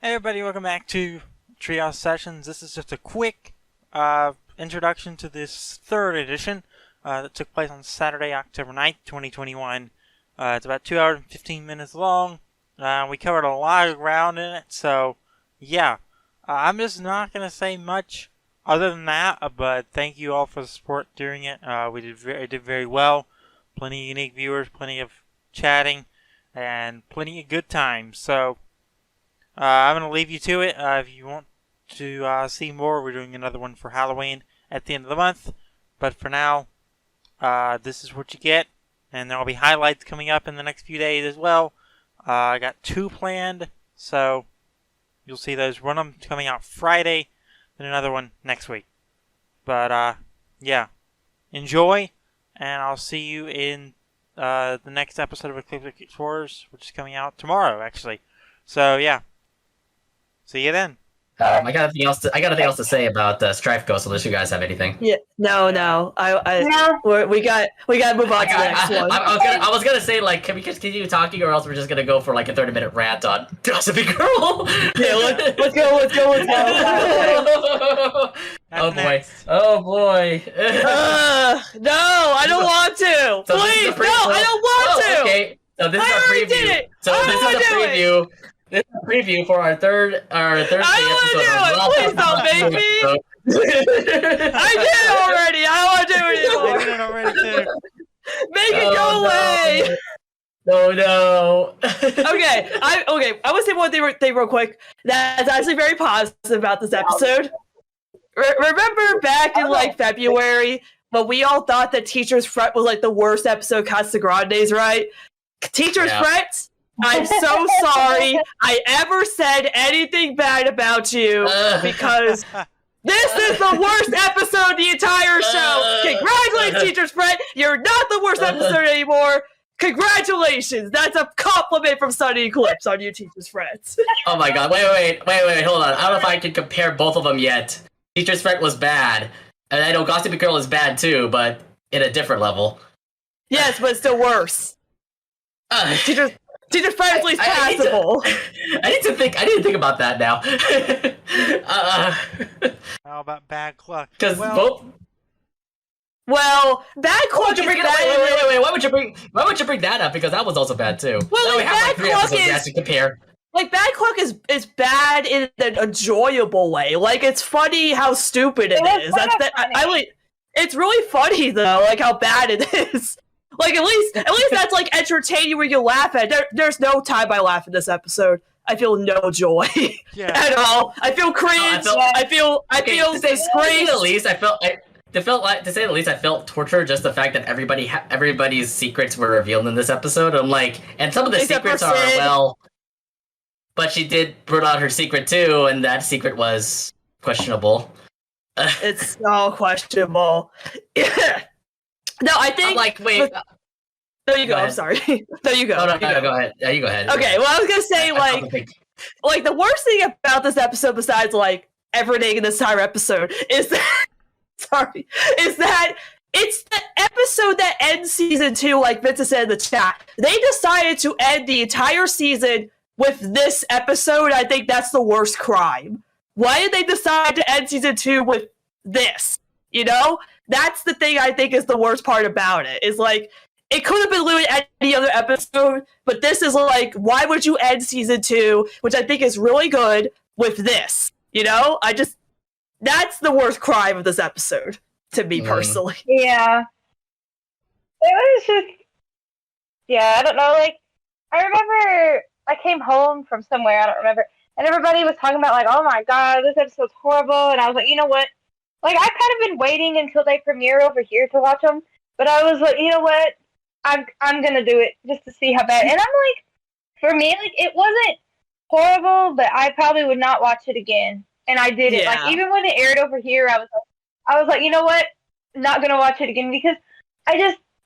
Hey everybody, welcome back to Treehouse Sessions. This is just a quick introduction to this third edition that took place on Saturday, October 9th, 2021. It's about 2 hours and 15 minutes long. We covered a lot of ground in it, so yeah. I'm just not going to say much other than that, but thank you all for the support during it. We did very well. Plenty of unique viewers, plenty of chatting, and plenty of good times. So I'm going to leave you to it. If you want to see more, we're doing another one for Halloween at the end of the month. But for now, this is what you get. And there will be highlights coming up in the next few days as well. I got 2 planned, so you'll see those. One of them coming out Friday, and another one next week. But yeah, enjoy, and I'll see you in the next episode of Ecliptic Explorers, which is coming out tomorrow, actually. So yeah. See you then. I got nothing else to say about Strife Ghost unless you guys have anything. Yeah, no. We got to move on to the next one. I was gonna say, like, can we continue talking, or else we're just gonna go for like a 30-minute rant on Gossipy Girl. Yeah, let's go. Oh boy. No, I don't want to. So Please, I don't want to. Okay, so this is a preview. Did it. So this is a preview. This is a preview for our third episode. I don't want to do it. Please don't make me. I did it already. I don't want to do it anymore. I did it already too. Make it go away. No. Okay. I would say one thing real quick. That's actually very positive about this episode. Remember back in like February when we all thought that Teacher's Fret was like the worst episode of Casagrandes, right? Teacher's Fret. I'm so sorry I ever said anything bad about you because this is the worst episode of the entire show. Congratulations, Teacher's Fret. You're not the worst episode anymore. Congratulations. That's a compliment from Sunny Eclipse on you, Teacher's Fret. Oh my god. Wait, hold on. I don't know if I can compare both of them yet. Teacher's Fret was bad. And I know Gossipy Girl is bad too, but in a different level. Yes, but it's still worse. Teacher's Fret is at least passable. I need to think about that now. How about bad cluck? Because Well, bad cluck is bad. Wait. Why would you bring that up? Because that was also bad too. Well, now we have like 3 episodes we have to compare. Like, bad cluck is bad in an enjoyable way. Like, it's funny how stupid it is. It's really funny though, like how bad it is. Like, at least that's like entertaining where you laugh at. There's no time I laugh in this episode. I feel no joy at all. I feel cringe. I feel disgrace. To say the least, I felt torture. Just the fact that everybody's secrets were revealed in this episode. I'm like, and some of the secrets are well, but she did put out her secret too, and that secret was questionable. It's so questionable. No, I think. I'm like, wait. No, you go. I'm sorry. No, you go. No, go ahead. Yeah, you go ahead. Okay, well, I was gonna say like the worst thing about this episode, besides like everything in this entire episode, is that is that it's the episode that ends season 2, like Vincent said in the chat. They decided to end the entire season with this episode. I think that's the worst crime. Why did they decide to end season 2 with this? You know? That's the thing I think is the worst part about it. Is like, it could have been literally any other episode, but this is like, why would you end season 2, which I think is really good, with this? You know? That's the worst crime of this episode, to me personally. Yeah. It was just, I don't know, like, I remember I came home from somewhere, I don't remember, and everybody was talking about, like, oh my god, this episode's horrible, and I was like, you know what? Like, I've kind of been waiting until they premiere over here to watch them, but I was like, you know what? I'm gonna do it just to see how bad. And I'm like, for me, like, it wasn't horrible, but I probably would not watch it again. And I did it. Like, even when it aired over here, I was like, you know what? Not gonna watch it again because I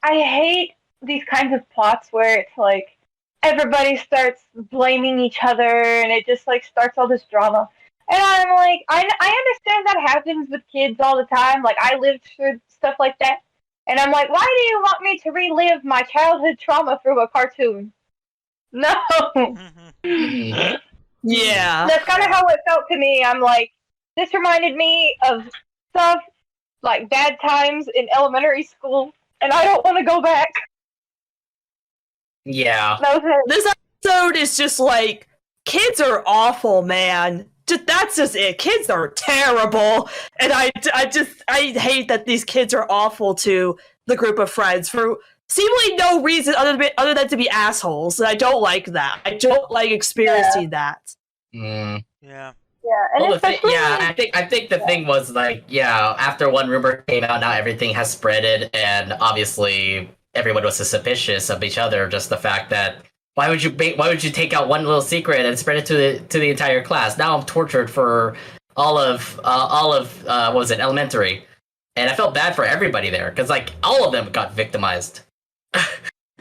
hate these kinds of plots where it's like everybody starts blaming each other and it just like starts all this drama. And I'm like, I understand that happens with kids all the time. Like, I lived through stuff like that. And I'm like, why do you want me to relive my childhood trauma through a cartoon? No. Yeah. That's kind of how it felt to me. I'm like, this reminded me of stuff like bad times in elementary school, and I don't want to go back. Yeah. This episode is just like, kids are awful, man. That's just it. Kids are terrible, and I hate that these kids are awful to the group of friends for seemingly no reason other than to be assholes. And I don't like that. I don't like experiencing that. Mm. Yeah. Yeah, and especially, I think the thing was like, after one rumor came out, now everything has spreaded, and obviously everyone was suspicious of each other. Just the fact that why would you take out one little secret and spread it to the entire class? Now I'm tortured for all of what was it, elementary, and I felt bad for everybody there because like all of them got victimized.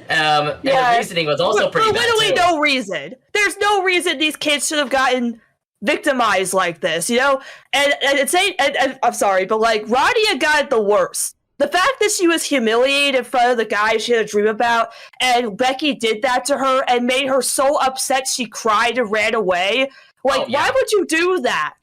And the reasoning was also pretty bad literally too. no reason. There's no reason these kids should have gotten victimized like this, you know? And I'm sorry, but like Ronnie got it the worst. The fact that she was humiliated in front of the guy she had a dream about, and Becky did that to her and made her so upset she cried and ran away. Like, why would you do that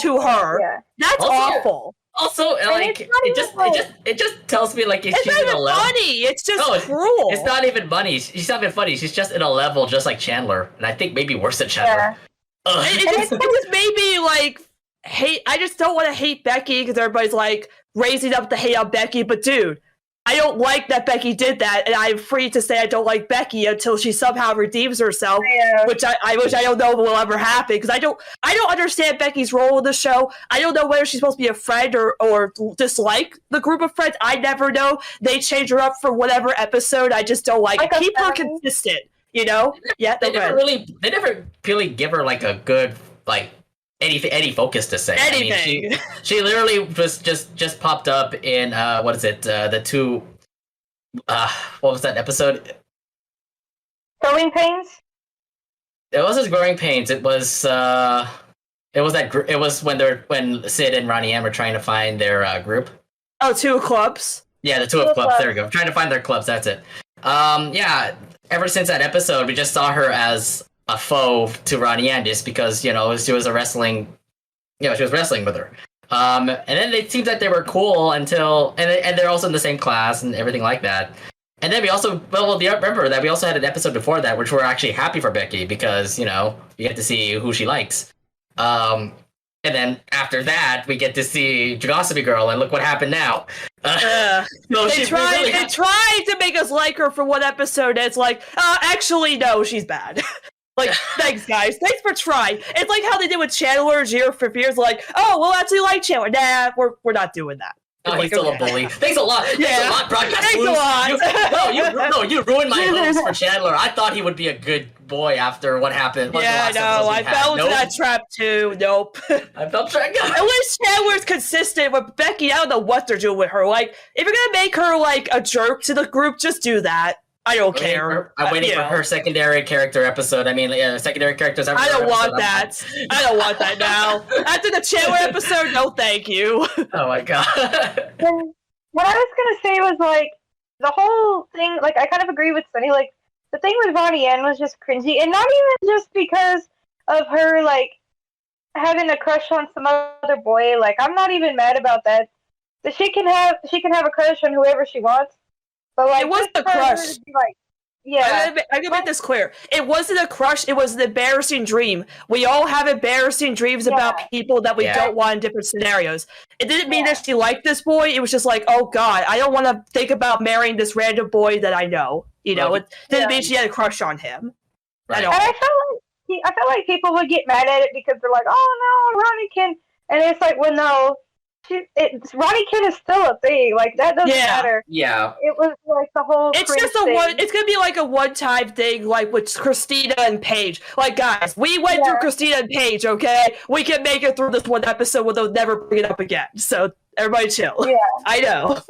to her? Yeah. That's awful. Also, like it just tells me like it's she's not in a even level. funny. It's just cruel. It's not even funny. She's not even funny. She's just in a level just like Chandler, and I think maybe worse than Chandler. Yeah. It just made me like hate. I just don't want to hate Becky because everybody's like raising up the hate on Becky. But dude, I don't like that Becky did that, and I'm free to say I don't like Becky until she somehow redeems herself, which I wish I don't know will ever happen because I don't understand Becky's role in the show. I don't know whether she's supposed to be a friend or dislike the group of friends. I never know. They change her up for whatever episode. I just don't like it. Keep her consistent, you know? Yeah, they never really give her like a good like any focus to say. Anything. I mean, she literally was just popped up in what is it? The two what was that episode? Growing Pains? It wasn't Growing Pains. It was when Sid and Ronnie Anne were trying to find their group. Oh, Two of Clubs. Yeah, the Two of Clubs. There we go. Trying to find their clubs. That's it. Ever since that episode, we just saw her as a foe to Ronnie Anne just because, she was wrestling with her. And then it seems like they were cool until, and they're also in the same class and everything like that. And then we also, remember that we also had an episode before that, which we're actually happy for Becky because, you get to see who she likes. And then after that, we get to see Gossipy Girl, and look what happened now. They tried to make us like her for one episode, and it's like, actually, no, she's bad. Like, thanks, guys. Thanks for trying. It's like how they did with Chandler year for years. Like, oh, we'll actually like Chandler. Nah, we're not doing that. Oh, he's still a bully. Thanks a lot. Thanks a lot, Broadcast Thanks a lot. You ruined my hopes for Chandler. I thought he would be a good boy after what happened. I know. I fell into that trap too. Nope. I fell trapped. At least Chandler's consistent with Becky. I don't know what they're doing with her. Like, if you're gonna make her like a jerk to the group, just do that. I don't care. I'm waiting for her secondary character episode. I mean, secondary characters. I don't want that. I don't want that now. After the Chandler episode, no thank you. Oh my god. And what I was gonna say was like the whole thing. Like I kind of agree with Sunny. Like the thing with Ronnie Anne was just cringy, and not even just because of her like having a crush on some other boy. Like I'm not even mad about that. That she can have a crush on whoever she wants. But like, it wasn't a crush. Like, yeah, I can make this clear. It wasn't a crush. It was an embarrassing dream. We all have embarrassing dreams about people that we don't want in different scenarios. It didn't mean that she liked this boy. It was just like, oh god, I don't want to think about marrying this random boy that I know. It didn't mean she had a crush on him. Right. At all. And I felt like people would get mad at it because they're like, oh no, Ronnie can, and it's like, well, no. Ronnie Kid is still a thing. Like that doesn't matter. Yeah. It was like the whole. It's just it's gonna be like a one-time thing, like with Christina and Paige. Like guys, we went through Christina and Paige. Okay, we can make it through this one episode where they'll never bring it up again. So everybody chill. Yeah, I know.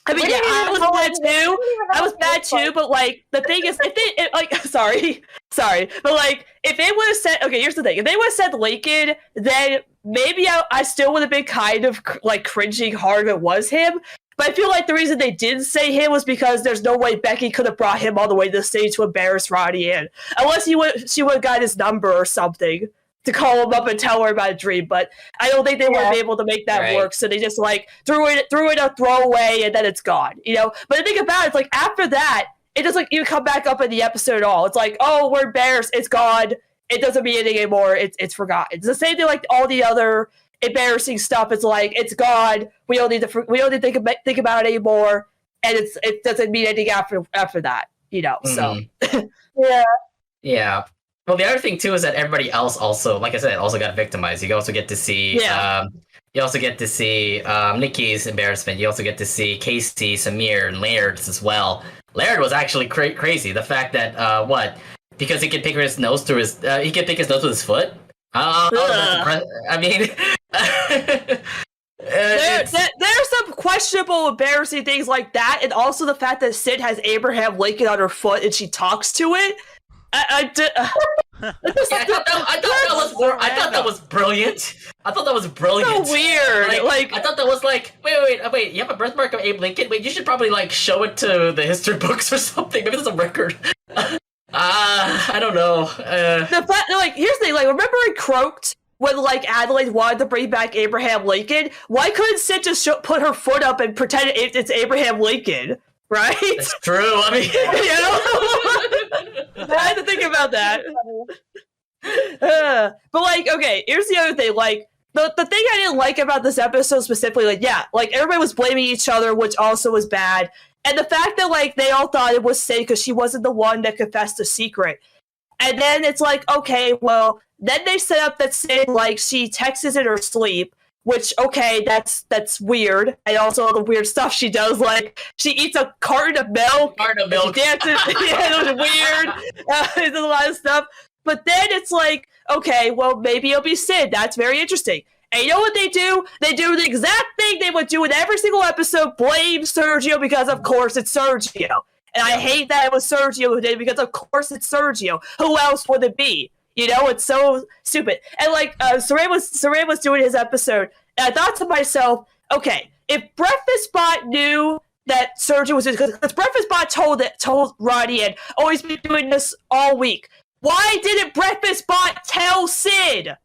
I mean, I was bad too. I was bad too, but like the thing is, if they like, sorry, but like if it would have said, okay, here's the thing: if they would have said Lincoln, then maybe I still would have been kind of like cringing hard if it was him. But I feel like the reason they didn't say him was because there's no way Becky could have brought him all the way to the stage to embarrass Ronnie Anne. Unless she would have got his number or something to call him up and tell her about a dream. But I don't think they would be able to make that work. So they just like threw it a throwaway and then it's gone. But the thing about it, it's like after that, it doesn't even come back up in the episode at all. It's like, oh, we're embarrassed. It's gone. It doesn't mean anything anymore. It's forgotten. It's the same thing like all the other embarrassing stuff. It's like it's gone. We don't need to think about it anymore, and it doesn't mean anything after that. So yeah. Well, the other thing too is that everybody else also, like I said, also got victimized. You also get to see Nikki's embarrassment. You also get to see Casey, Samir, and Laird's as well. Laird was actually crazy. The fact that because he could pick his nose through his he could pick his nose with his foot. I mean, there's some questionable, embarrassing things like that, and also the fact that Sid has Abraham Lincoln on her foot and she talks to it. I thought that was brilliant. I thought that was brilliant. So weird. I thought that was like, wait. You have a birthmark of Abe Lincoln? Wait, you should probably like show it to the history books or something. Maybe there's a record. I don't know. Here's the thing. Like, remember in Croaked when like Adelaide wanted to bring back Abraham Lincoln? Why couldn't Sid just put her foot up and pretend it's Abraham Lincoln? Right? It's true. I mean, I had to think about that. But like, okay, here's the other thing. Like, the thing I didn't like about this episode specifically, like everybody was blaming each other, which also was bad. And the fact that, like, they all thought it was Sid because she wasn't the one that confessed the secret. And then it's like, okay, well, then they set up that Sid, like, she texts in her sleep, which, okay, that's weird. And also all the weird stuff she does, like, she eats a carton of milk. She dances. It was weird. There's a lot of stuff. But then it's like, okay, well, maybe it'll be Sid. That's very interesting. And you know what they do? They do the exact thing they would do in every single episode, blame Sergio because, of course, it's Sergio. And I hate that it was Sergio who did it because, of course, it's Sergio. Who else would it be? It's so stupid. And, like, Seren was doing his episode, and I thought to myself, okay, if Breakfast Bot knew that Sergio was... Because Breakfast Bot told Ronnie Anne, oh, he's been doing this all week. Why didn't Breakfast Bot tell Sid?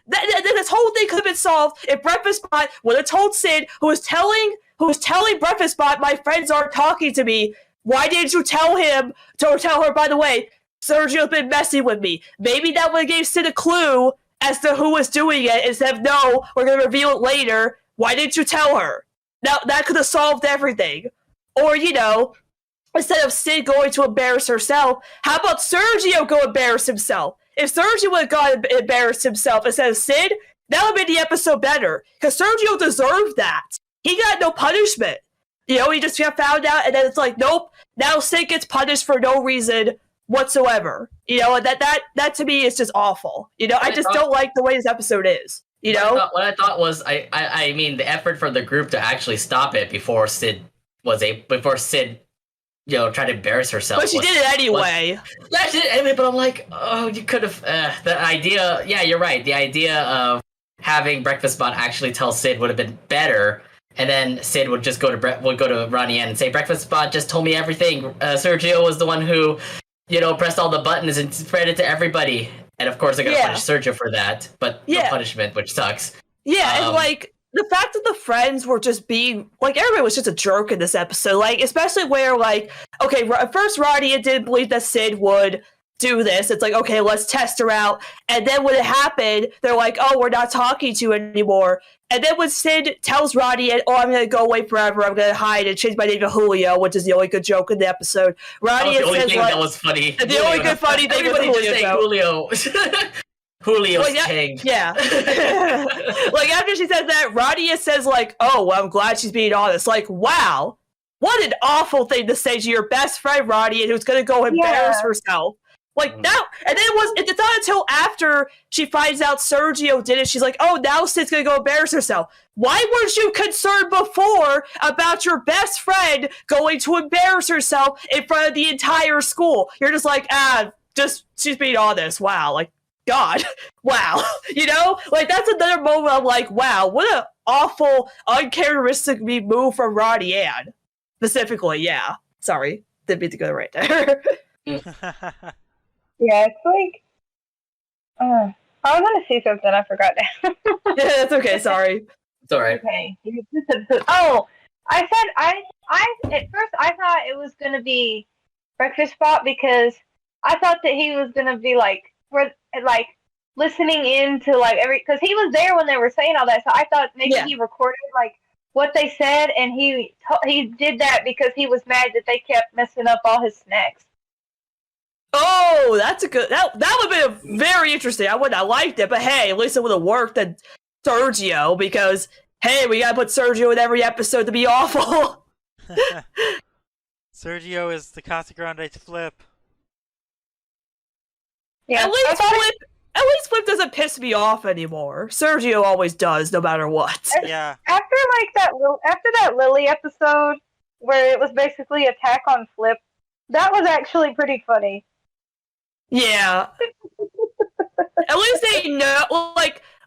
This whole thing could have been solved if Breakfast Bot would have told Sid, who was telling Breakfast Bot, my friends aren't talking to me. Why didn't you tell him to tell her, by the way, Sergio's been messing with me? Maybe that would have gave Sid a clue as to who was doing it instead of, no, we're going to reveal it later. Why didn't you tell her? Now, that could have solved everything. Or, instead of Sid going to embarrass herself, how about Sergio go embarrass himself? If Sergio would have gone embarrassed himself instead of Sid, that would have made the episode better. Because Sergio deserved that. He got no punishment. He just got found out, and then it's like, nope, now Sid gets punished for no reason whatsoever. And that to me is just awful. I just don't like the way this episode is. What I thought was, I mean, the effort for the group to actually stop it before Sid tried to embarrass herself. But she did it anyway. Yeah, she did it anyway, but I'm like, oh, you could have... the idea... Yeah, you're right. The idea of having Breakfast Bot actually tell Sid would have been better, and then Sid would just go to Ronnie Anne and say, Breakfast Bot just told me everything. Sergio was the one who, pressed all the buttons and spread it to everybody. And of course, they're going to punish Sergio for that, but no punishment, which sucks. Yeah, and like... The fact that the friends were just being, like, everybody was just a jerk in this episode, like, especially where, like, okay, at first Ronnie didn't believe that Sid would do this. It's like, okay, let's test her out. And then when it happened, they're like, oh, we're not talking to you anymore. And then when Sid tells Ronnie, oh, I'm going to go away forever, I'm going to hide and change my name to Julio, which is the only good joke in the episode. Ronnie that was the only says, thing like, that was funny. The only good funny thing was Julio. Julio's Chang. Yeah. Like, after she says that, Ronnie says, like, oh, well, I'm glad she's being honest. Like, wow. What an awful thing to say to your best friend, Ronnie, who's going to go embarrass herself. Like, now, and then it's not until after she finds out Sergio did it, she's like, oh, now Sid's going to go embarrass herself. Why weren't you concerned before about your best friend going to embarrass herself in front of the entire school? You're just like, she's being honest. Wow. Like, God, wow. Like, that's another moment I'm like, wow, what awful, uncharacteristically move from Ronnie Anne. Specifically, yeah. Sorry. Didn't mean to go right there. Yeah, it's like... I was gonna say something, I forgot now. Yeah, that's okay, sorry. It's alright. Okay. Oh! I said, at first I thought it was gonna be Breakfast Spot because I thought that he was gonna be listening in to because he was there when they were saying all that, so I thought maybe he recorded what they said, and he did that because he was mad that they kept messing up all his snacks. Oh, that's a good. That would have been very interesting. I wouldn't have liked it, but hey, at least it would have worked than Sergio because hey, we gotta put Sergio in every episode to be awful. Sergio is the Casagrandes flip. Yeah, At least Flip doesn't piss me off anymore. Sergio always does, no matter what. Yeah. After that Lily episode where it was basically attack on Flip, that was actually pretty funny. Yeah. At least they know.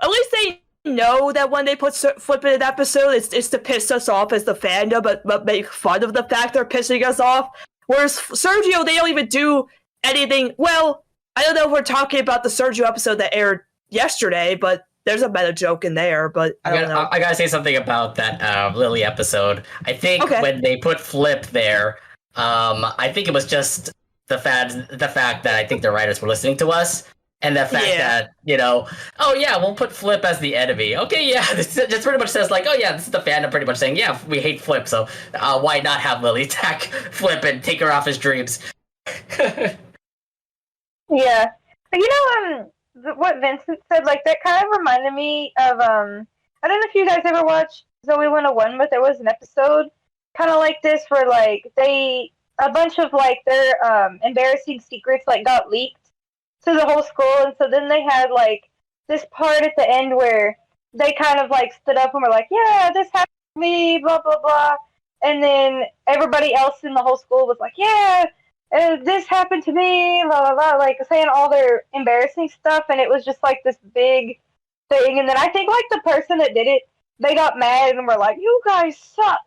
At least they know that when they put Flip in an episode, it's to piss us off as the fandom, but make fun of the fact they're pissing us off. Whereas Sergio, they don't even do anything. Well, I don't know if we're talking about the Sergio episode that aired yesterday, but there's a meta joke in there. But I don't know. I gotta say something about that Lily episode. I think when they put Flip there, I think it was just the fact that I think the writers were listening to us. And the fact that, oh yeah, we'll put Flip as the enemy. Okay, yeah, this just pretty much says oh yeah, this is the fandom pretty much saying, yeah, we hate Flip, so why not have Lily attack Flip and take her off his dreams? Yeah. What Vincent said, that kind of reminded me of, I don't know if you guys ever watched Zoe 101, but there was an episode kind of like this where, a bunch of, their, embarrassing secrets, got leaked to the whole school, and so then they had, this part at the end where they kind of, stood up and were like, yeah, this happened to me, blah, blah, blah, and then everybody else in the whole school was like, yeah, this happened to me, blah, blah, blah, saying all their embarrassing stuff, and it was just, this big thing, and then I think, the person that did it, they got mad and were like, you guys suck,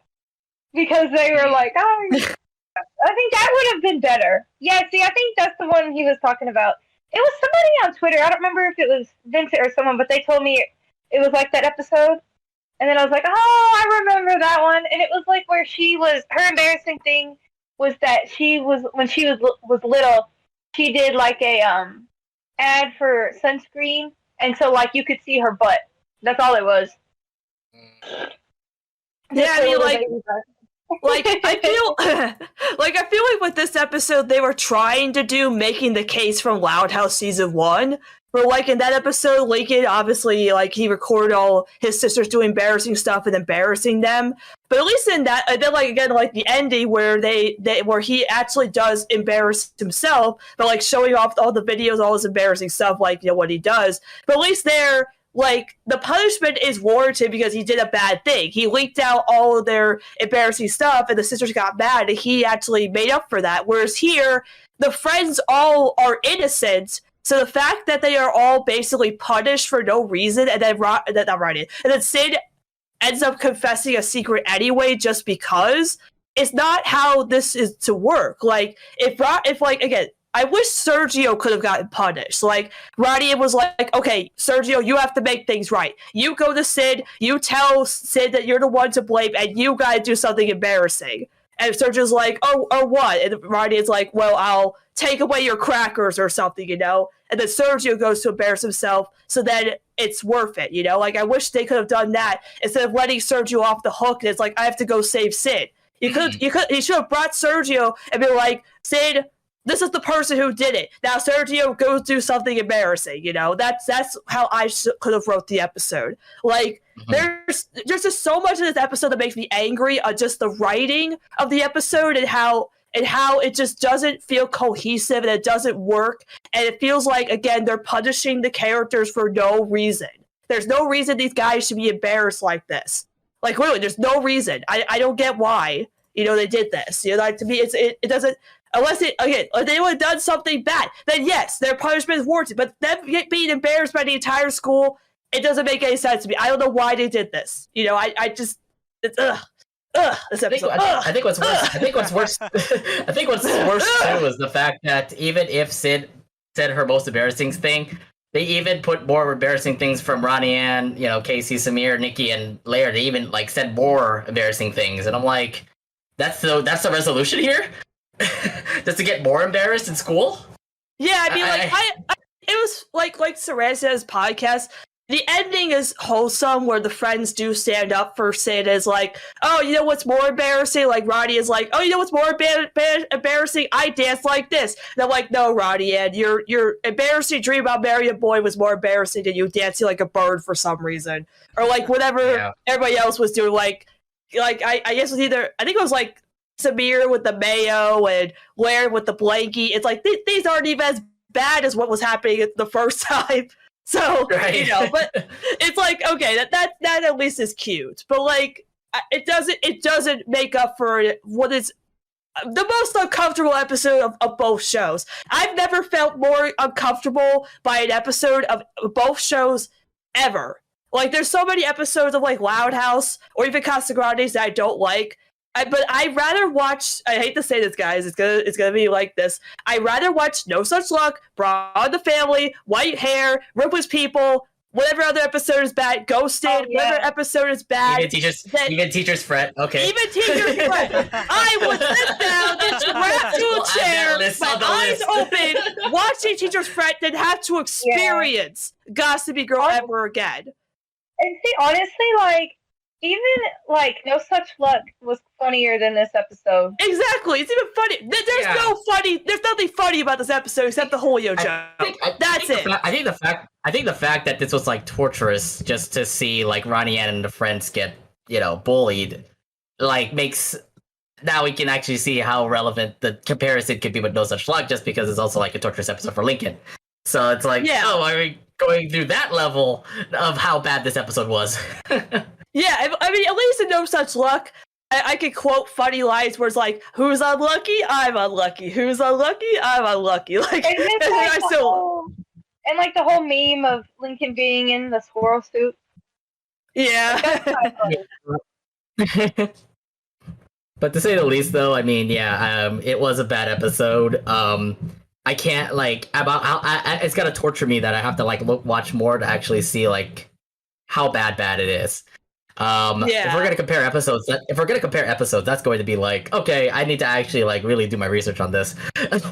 because they were like, oh, I think that would have been better. Yeah, see, I think that's the one he was talking about. It was somebody on Twitter, I don't remember if it was Vincent or someone, but they told me it was that episode, and then I was like, oh, I remember that one, and it was where her embarrassing thing was that when she was little, she did a ad for sunscreen, and so you could see her butt. That's all it was. Yeah, I mean, I feel like with this episode they were trying to do making the case from Loud House season 1. Where in that episode, Lincoln obviously he recorded all his sisters doing embarrassing stuff and embarrassing them. But at least in that, and then again the ending where where he actually does embarrass himself, but showing off all the videos, all his embarrassing stuff, what he does. But at least there, the punishment is warranted because he did a bad thing. He leaked out all of their embarrassing stuff, and the sisters got mad, and he actually made up for that. Whereas here, the friends all are innocent. So the fact that they are all basically punished for no reason, and then Sid ends up confessing a secret anyway just because, it's not how this is to work. Again, I wish Sergio could have gotten punished. Ronnie was okay, Sergio, you have to make things right. You go to Sid, you tell Sid that you're the one to blame, and you gotta do something embarrassing. And Sergio's oh, or what? And Ronnie is well, I'll take away your crackers or something, And then Sergio goes to embarrass himself, so then it's worth it, I wish they could have done that instead of letting Sergio off the hook. And it's I have to go save Sid. You should have brought Sergio and be Sid, this is the person who did it. Now Sergio, go do something embarrassing. That's how I could have wrote the episode. There's just so much in this episode that makes me angry on just the writing of the episode and how it just doesn't feel cohesive and it doesn't work. And it feels again, they're punishing the characters for no reason. There's no reason these guys should be embarrassed like this. Really, there's no reason. I don't get why, they did this. To me, it doesn't. Unless if they would have done something bad, then yes, their punishment is warranted. But them being embarrassed by the entire school, it doesn't make any sense to me. I don't know why they did this. You know, I just it's this episode. I think what's worse. I think what's worse. I think what's worse too is the fact that even if Sid said her most embarrassing thing, they even put more embarrassing things from Ronnie Anne, you know, Casey, Samir, Nikki, and Laird. They even like said more embarrassing things, and I'm like, that's the resolution here, just to get more embarrassed in school. Yeah, I mean, it was like Seren says podcast. The ending is wholesome, where the friends do stand up for Sid as like, oh, you know what's more embarrassing? Like Ronnie is like, oh, you know what's more embarrassing? I dance like this. And I'm like, no, Ronnie, and your embarrassing dream about marrying a boy was more embarrassing than you dancing like a bird for some reason, or like whatever everybody else was doing. Like I guess it was either, I think it was like Samir with the mayo and Laird with the blankie. It's like these aren't even as bad as what was happening the first time. So, you know, but it's like, okay, that at least is cute. But like, it doesn't make up for what is the most uncomfortable episode of both shows. I've never felt more uncomfortable by an episode of both shows ever. Like, there's so many episodes of like Loud House or even Casagrandes that I don't like. But I'd rather watch, I hate to say this, guys, it's gonna be like this. I'd rather watch No Such Luck, Brought on the Family, White Hair, Ruthless People, whatever other episode is bad, Ghosted, whatever episode is bad. Even teachers fret, okay. Even teachers fret. I would sit down and strap to a chair, my eyes open, watching teachers fret, then have to experience Gossipy Girl ever again. And see, honestly, like, even, like, No Such Luck was funnier than this episode. Exactly. It's even funny. There's nothing funny about this episode except the Julio joke. That's it. I think the fact that this was, like, torturous just to see, like, Ronnie Anne and the friends get, you know, bullied, like, makes... Now we can actually see how relevant the comparison could be with No Such Luck, just because it's also, like, a torturous episode for Lincoln. So it's like, oh, are we going through that level of how bad this episode was? Yeah, I mean, at least in No Such Luck, I could quote funny lines where it's like, who's unlucky? I'm unlucky. Who's unlucky? I'm unlucky. Like, and like the whole meme of Lincoln being in the squirrel suit. Yeah. But to say the least, though, I mean, it was a bad episode. I can't, like, it's gotta torture me that I have to, like, watch more to actually see, like, how bad it is. If we're gonna compare episodes, that's going to be like, okay, I need to actually like really do my research on this. But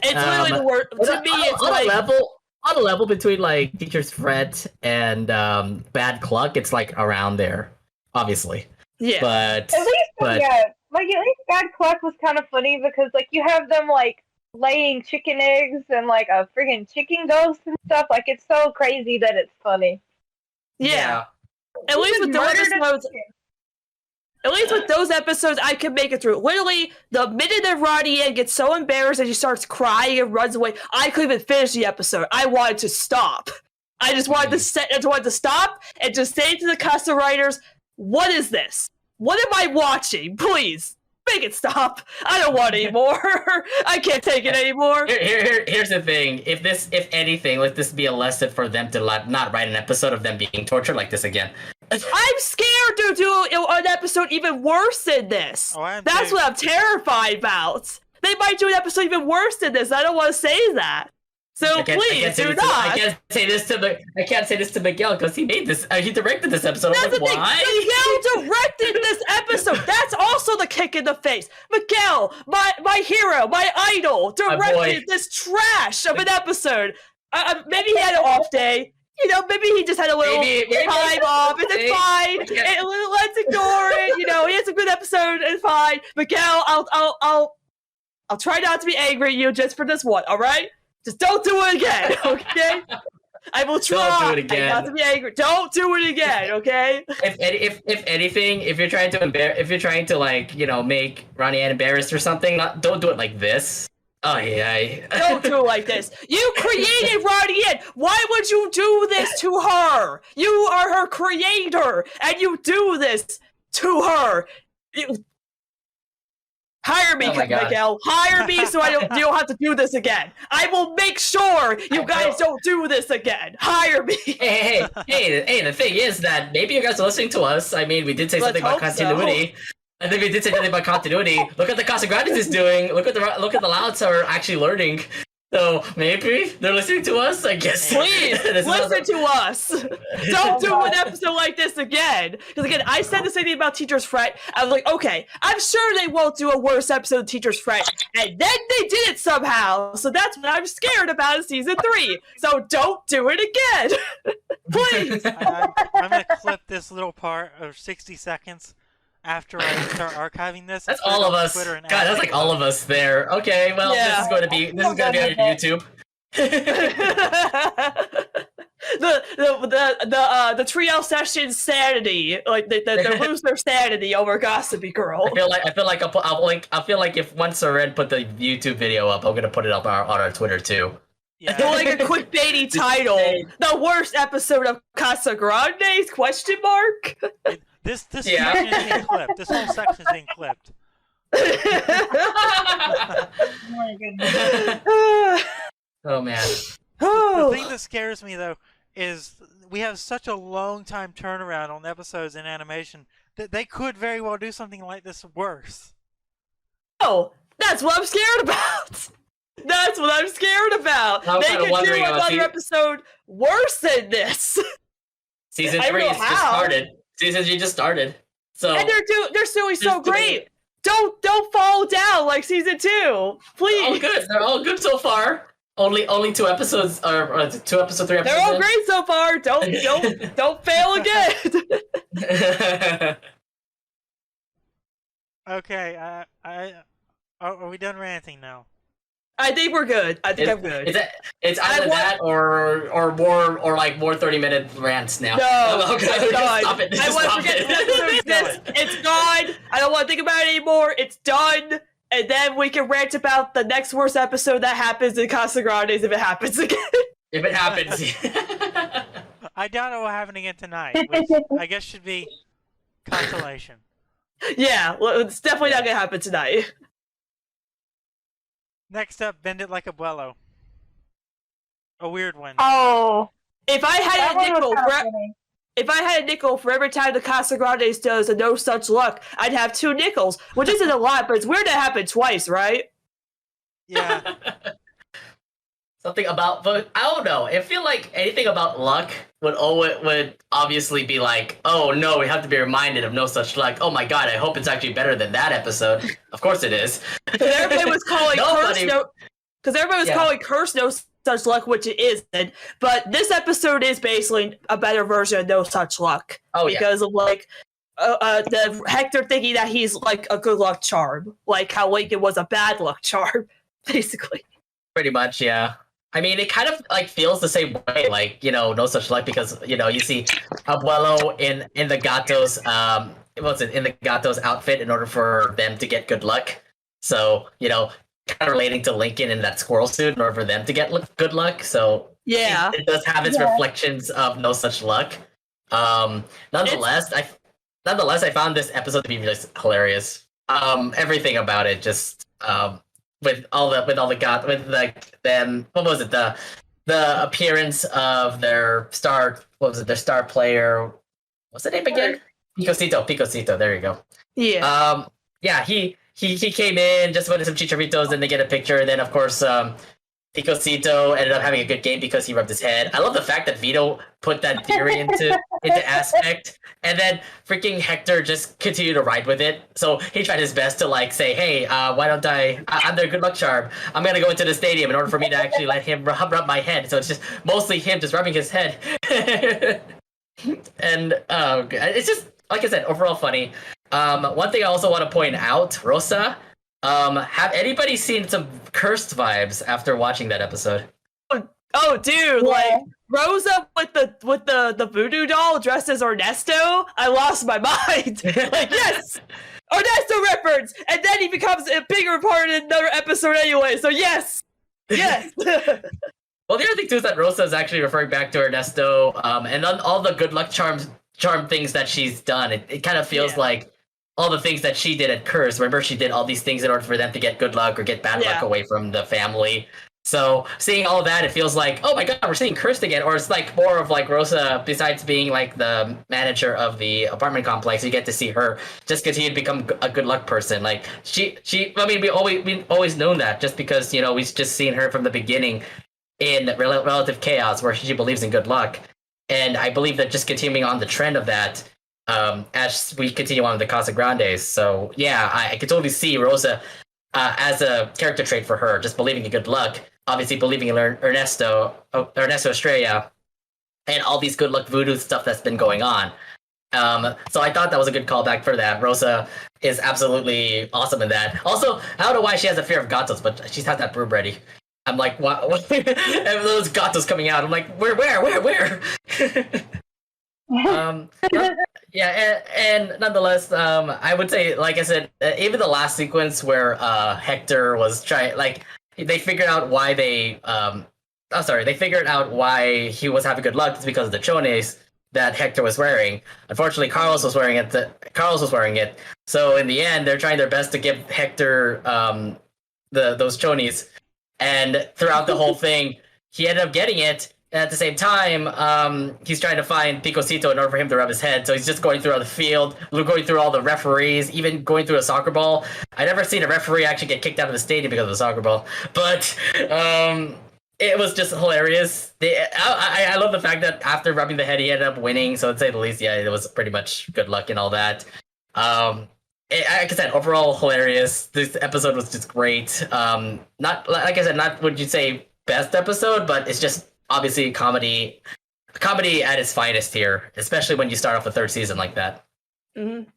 it's really the worst. To me, it's on like a level between like Teacher's Fret and Bad Cluck, it's like around there, obviously. Yeah, but at least Bad Cluck was kind of funny because like you have them like laying chicken eggs and like a friggin' chicken ghost and stuff. Like it's so crazy that it's funny. Yeah. At least with those episodes, I could make it through. Literally, the minute that Ronnie Anne gets so embarrassed and she starts crying and runs away, I couldn't even finish the episode. I wanted to stop. I just wanted to stop and just say to the custom writers, "What is this? What am I watching? Please make it stop. I don't want any more. I can't take it anymore." Here's the thing: if anything, let this be a lesson for them to not write an episode of them being tortured like this again. I'm scared to do an episode even worse than this. That's what I'm terrified about. They might do an episode even worse than this. I don't want to say that. So please do not. I can't say this to Miguel because he made this. He directed this episode. That's the thing. Miguel directed this episode. That's also the kick in the face. Miguel, my hero, my idol, directed this trash of an episode. Maybe he had an off day. You know, maybe he just had a little time off, and it's fine. Let's ignore it. You know, he has a good episode, and fine. Miguel, I'll try not to be angry at you just for this one. All right, just don't do it again, okay? I will try. Don't do it again. Not to be angry. Don't do it again, okay? If anything, if you're trying to like make Ronnie Anne embarrassed or something, don't do it like this. Oh yeah. Don't do it like this. You created Ronnie Anne. Why would you do this to her? You are her creator, and you do this to her. Hire me, Oh my God. Miguel. Hire me so you don't have to do this again. I will make sure you guys don't do this again. Hire me. Hey, the thing is that maybe you guys are listening to us. I mean, we did say something about continuity. I think we did say something about continuity. Look at the Casagrandes is doing. Look at the Louds are actually learning. So maybe they're listening to us. I guess. Please listen to us. Don't do an episode like this again. Because again, I said the same thing about Teachers Fret. I was like, okay, I'm sure they won't do a worse episode of Teachers Fret, and then they did it somehow. So that's what I'm scared about in season 3. So don't do it again, please. I'm gonna clip this little part of 60 seconds. After I start archiving this, that's all of us. God, that's like all of us there. Okay, well, this is going to be on YouTube. the Treehouse Sessions sanity, like they lose their sanity over Gossipy Girl. I feel like if once Seren put the YouTube video up, I'm gonna put it up on our Twitter too. Yeah. I feel like a clickbaity title. The worst episode of Casagrandes? Question mark. This section is being clipped. This whole section is being clipped. Oh my goodness. Oh man. The thing that scares me though is we have such a long time turnaround on episodes in animation that they could very well do something like this worse. Oh, that's what I'm scared about. That's what I'm scared about. They could do another episode worse than this. Season 3 just started. Season 3 just started. So and they're doing so great. Don't fall down like season 2, please. All good. They're all good so far. Only 2 episodes or 3 episodes. They're all great so far. Don't fail again. Okay. Are we done ranting now? I think we're good. I'm good. It's either that or more 30-minute rants now. No, okay, stop it. I want to forget this. It's gone. I don't want to think about it anymore. It's done. And then we can rant about the next worst episode that happens in Casagrandes if it happens again. If it happens. I doubt it will happen again tonight, which I guess should be consolation. Yeah, well, it's definitely not going to happen tonight. Next up, Bend It Like a Abuelo. A weird one. Oh. If I had a nickel for every time the Casagrandes does a no such luck, I'd have 2 nickels, which isn't a lot, but it's weird to happen twice, right? Yeah. Something about, but I don't know. I feel like anything about luck would obviously be like, oh no, we have to be reminded of no such luck. Oh my god, I hope it's actually better than that episode. Of course it is. Because everybody was calling Curse no such luck, which it isn't. But this episode is basically a better version of no such luck. Oh, because of like the Hector thinking that he's like a good luck charm, like how Lincoln was a bad luck charm, basically. Pretty much, yeah. I mean, it kind of like feels the same way, like, you know, no such luck, because, you know, you see Abuelo in the Gato's in the Gato's outfit in order for them to get good luck. So, you know, kind of relating to Lincoln in that squirrel suit in order for them to get good luck. So yeah, it does have its reflections of no such luck. Nonetheless, I found this episode to be just hilarious. Everything about it just with the appearance of their star player, what's the name again? Picosito, there you go. Yeah. Yeah, he came in, just wanted some chicharritos, and they get a picture, and then of course Picosito ended up having a good game because he rubbed his head. I love the fact that Vito put that theory into aspect, and then freaking Hector just continued to ride with it. So he tried his best to like say, hey, why don't I'm their good luck charm. I'm gonna go into the stadium in order for me to actually let him rub my head. So it's just mostly him just rubbing his head. And it's just, like I said, overall funny. One thing I also want to point out, Rosa, have anybody seen some cursed vibes after watching that episode? Oh, dude, yeah. Like Rosa with the voodoo doll dressed as Ernesto, I lost my mind. Like, yes, Ernesto reference, and then he becomes a bigger part in another episode anyway. So yes. Well, the other thing too is that Rosa is actually referring back to Ernesto, and on all the good luck charm things that she's done. It kind of feels like all the things that she did at Curse. Remember, she did all these things in order for them to get good luck or get bad luck away from the family. So seeing all that, it feels like, oh my god, we're seeing Cursed again. Or it's like more of like Rosa, besides being like the manager of the apartment complex, you get to see her just continue to become a good luck person. Like I mean, we always known that just because, you know, we've just seen her from the beginning in Relative Chaos, where she believes in good luck. And I believe that just continuing on the trend of that, as we continue on with the Casagrandes. So yeah, I could totally see Rosa as a character trait for her, just believing in good luck. Obviously, believing in Ernesto Estrella, and all these good luck voodoo stuff that's been going on. So I thought that was a good callback for that. Rosa is absolutely awesome in that. Also, I don't know why she has a fear of gatos, but she's had that broom ready. I'm like, what? And those gatos coming out. I'm like, where? Yeah, and nonetheless, I would say, like I said, even the last sequence where Hector was trying, like, they figured out why they figured out why he was having good luck. It's because of the chones that Hector was wearing. Unfortunately, Carlos was wearing it. So in the end, they're trying their best to give Hector those chones, and throughout the whole thing, he ended up getting it. At the same time, he's trying to find Picosito in order for him to rub his head. So he's just going through all the field, going through all the referees, even going through a soccer ball. I never seen a referee actually get kicked out of the stadium because of a soccer ball. But it was just hilarious. I love the fact that after rubbing the head, he ended up winning. So to say the least, yeah, it was pretty much good luck and all that. Like I said, overall hilarious. This episode was just great. Not like I said, not would you say best episode, but it's just obviously comedy at its finest here, especially when you start off the third season like that. Mm-hmm.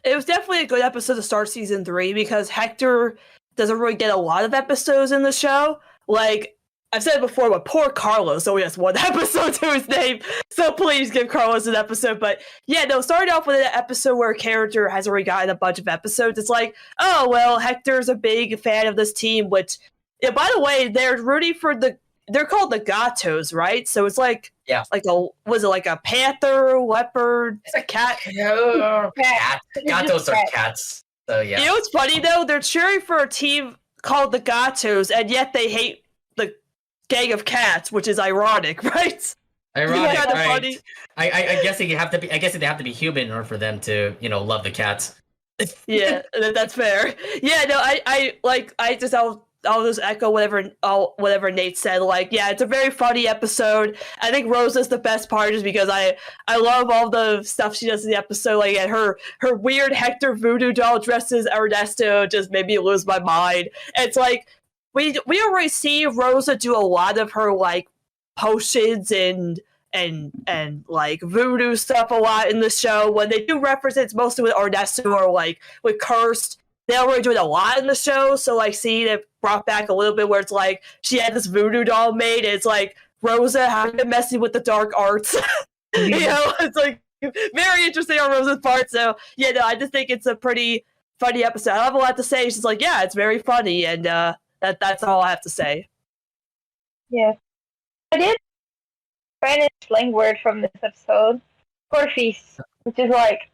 It was definitely a good episode to start season 3 because Hector doesn't really get a lot of episodes in the show. Like I've said before, but poor Carlos only has one episode to his name, so please give Carlos an episode. But yeah, no, starting off with an episode where a character has already gotten a bunch of episodes, it's like, oh, well, Hector's a big fan of this team, which, yeah, by the way, they're rooting for they're called the Gatos, right? So it's like, yeah, like was it like a panther, leopard, it's a cat? Cat. Gatos are cats. So yeah. You know what's funny though? They're cheering for a team called the Gatos, and yet they hate the gang of cats, which is ironic, right? Ironic, kind of right? Funny. I guess they have to be. I guess they have to be human in order for them to, you know, love the cats. Yeah, that's fair. Yeah, no, I'll just echo whatever Nate said. Like, yeah, it's a very funny episode. I think Rosa's the best part just because I love all the stuff she does in the episode. Like, and her weird Hector voodoo doll dressed as Ernesto just made me lose my mind. It's like we already see Rosa do a lot of her like potions and like voodoo stuff a lot in the show. When they do references mostly with Ernesto or like with Cursed, they already do it a lot in the show, so like seeing it brought back a little bit where it's like she had this voodoo doll made, and it's like Rosa having been messing with the dark arts. You know, it's like very interesting on Rosa's part. So yeah, no, I just think it's a pretty funny episode. I don't have a lot to say. She's like, yeah, it's very funny, and that's all I have to say. Yeah, I did find a slang word from this episode, porfis, which is like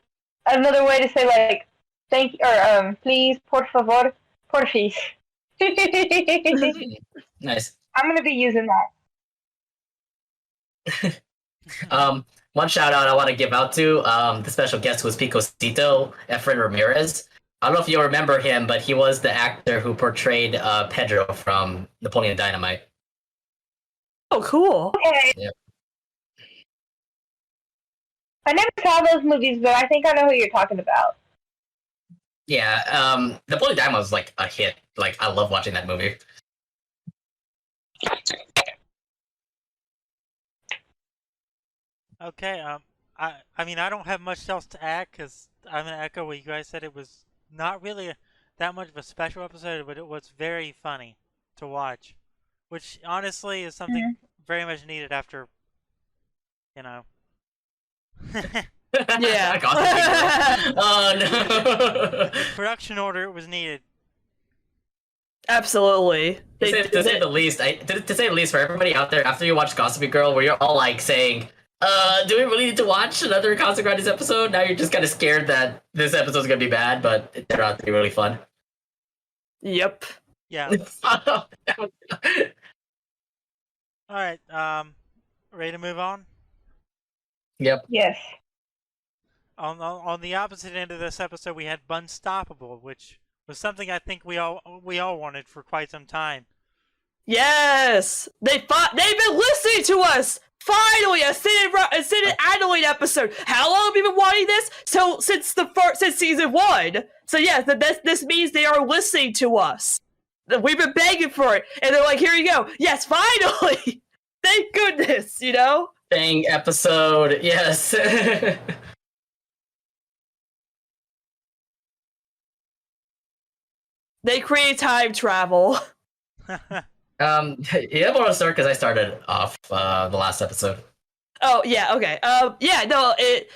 another way to say like thank you or please, por favor, porfis. Nice. I'm gonna be using that. One shout out I want to give out to the special guest who was Picosito, Efren Ramirez. I don't know if you remember him, but he was the actor who portrayed Pedro from Napoleon Dynamite. Oh, cool. Okay. Yeah. I never saw those movies, but I think I know who you're talking about. Yeah, Napoleon Dynamite was like a hit. Like, I love watching that movie. Okay, I mean, I don't have much else to add because I'm gonna echo what you guys said. It was not really that much of a special episode, but it was very funny to watch, which honestly is something very much needed after, you know. Yeah. Oh no. Production order was needed. Absolutely. To say the least, for everybody out there, after you watch Gossipy Girl, where you're all like saying, Do we really need to watch another Casagrandes episode? Now you're just kind of scared that this episode's gonna be bad, but it turned out to be really fun. Yep. Yeah. All right. Ready to move on? Yep. Yes. On the opposite end of this episode, we had Bunstoppable, which was something I think we all wanted for quite some time. Yes, they've been listening to us. Finally, a Sid and Adelaide episode. How long have we been wanting this? So since season 1. So yes, this means they are listening to us. We've been begging for it, and they're like, "Here you go." Yes, finally. Thank goodness. Dang episode. Yes. They create time travel. Yeah, I want to start because I started off the last episode. Oh, yeah, okay.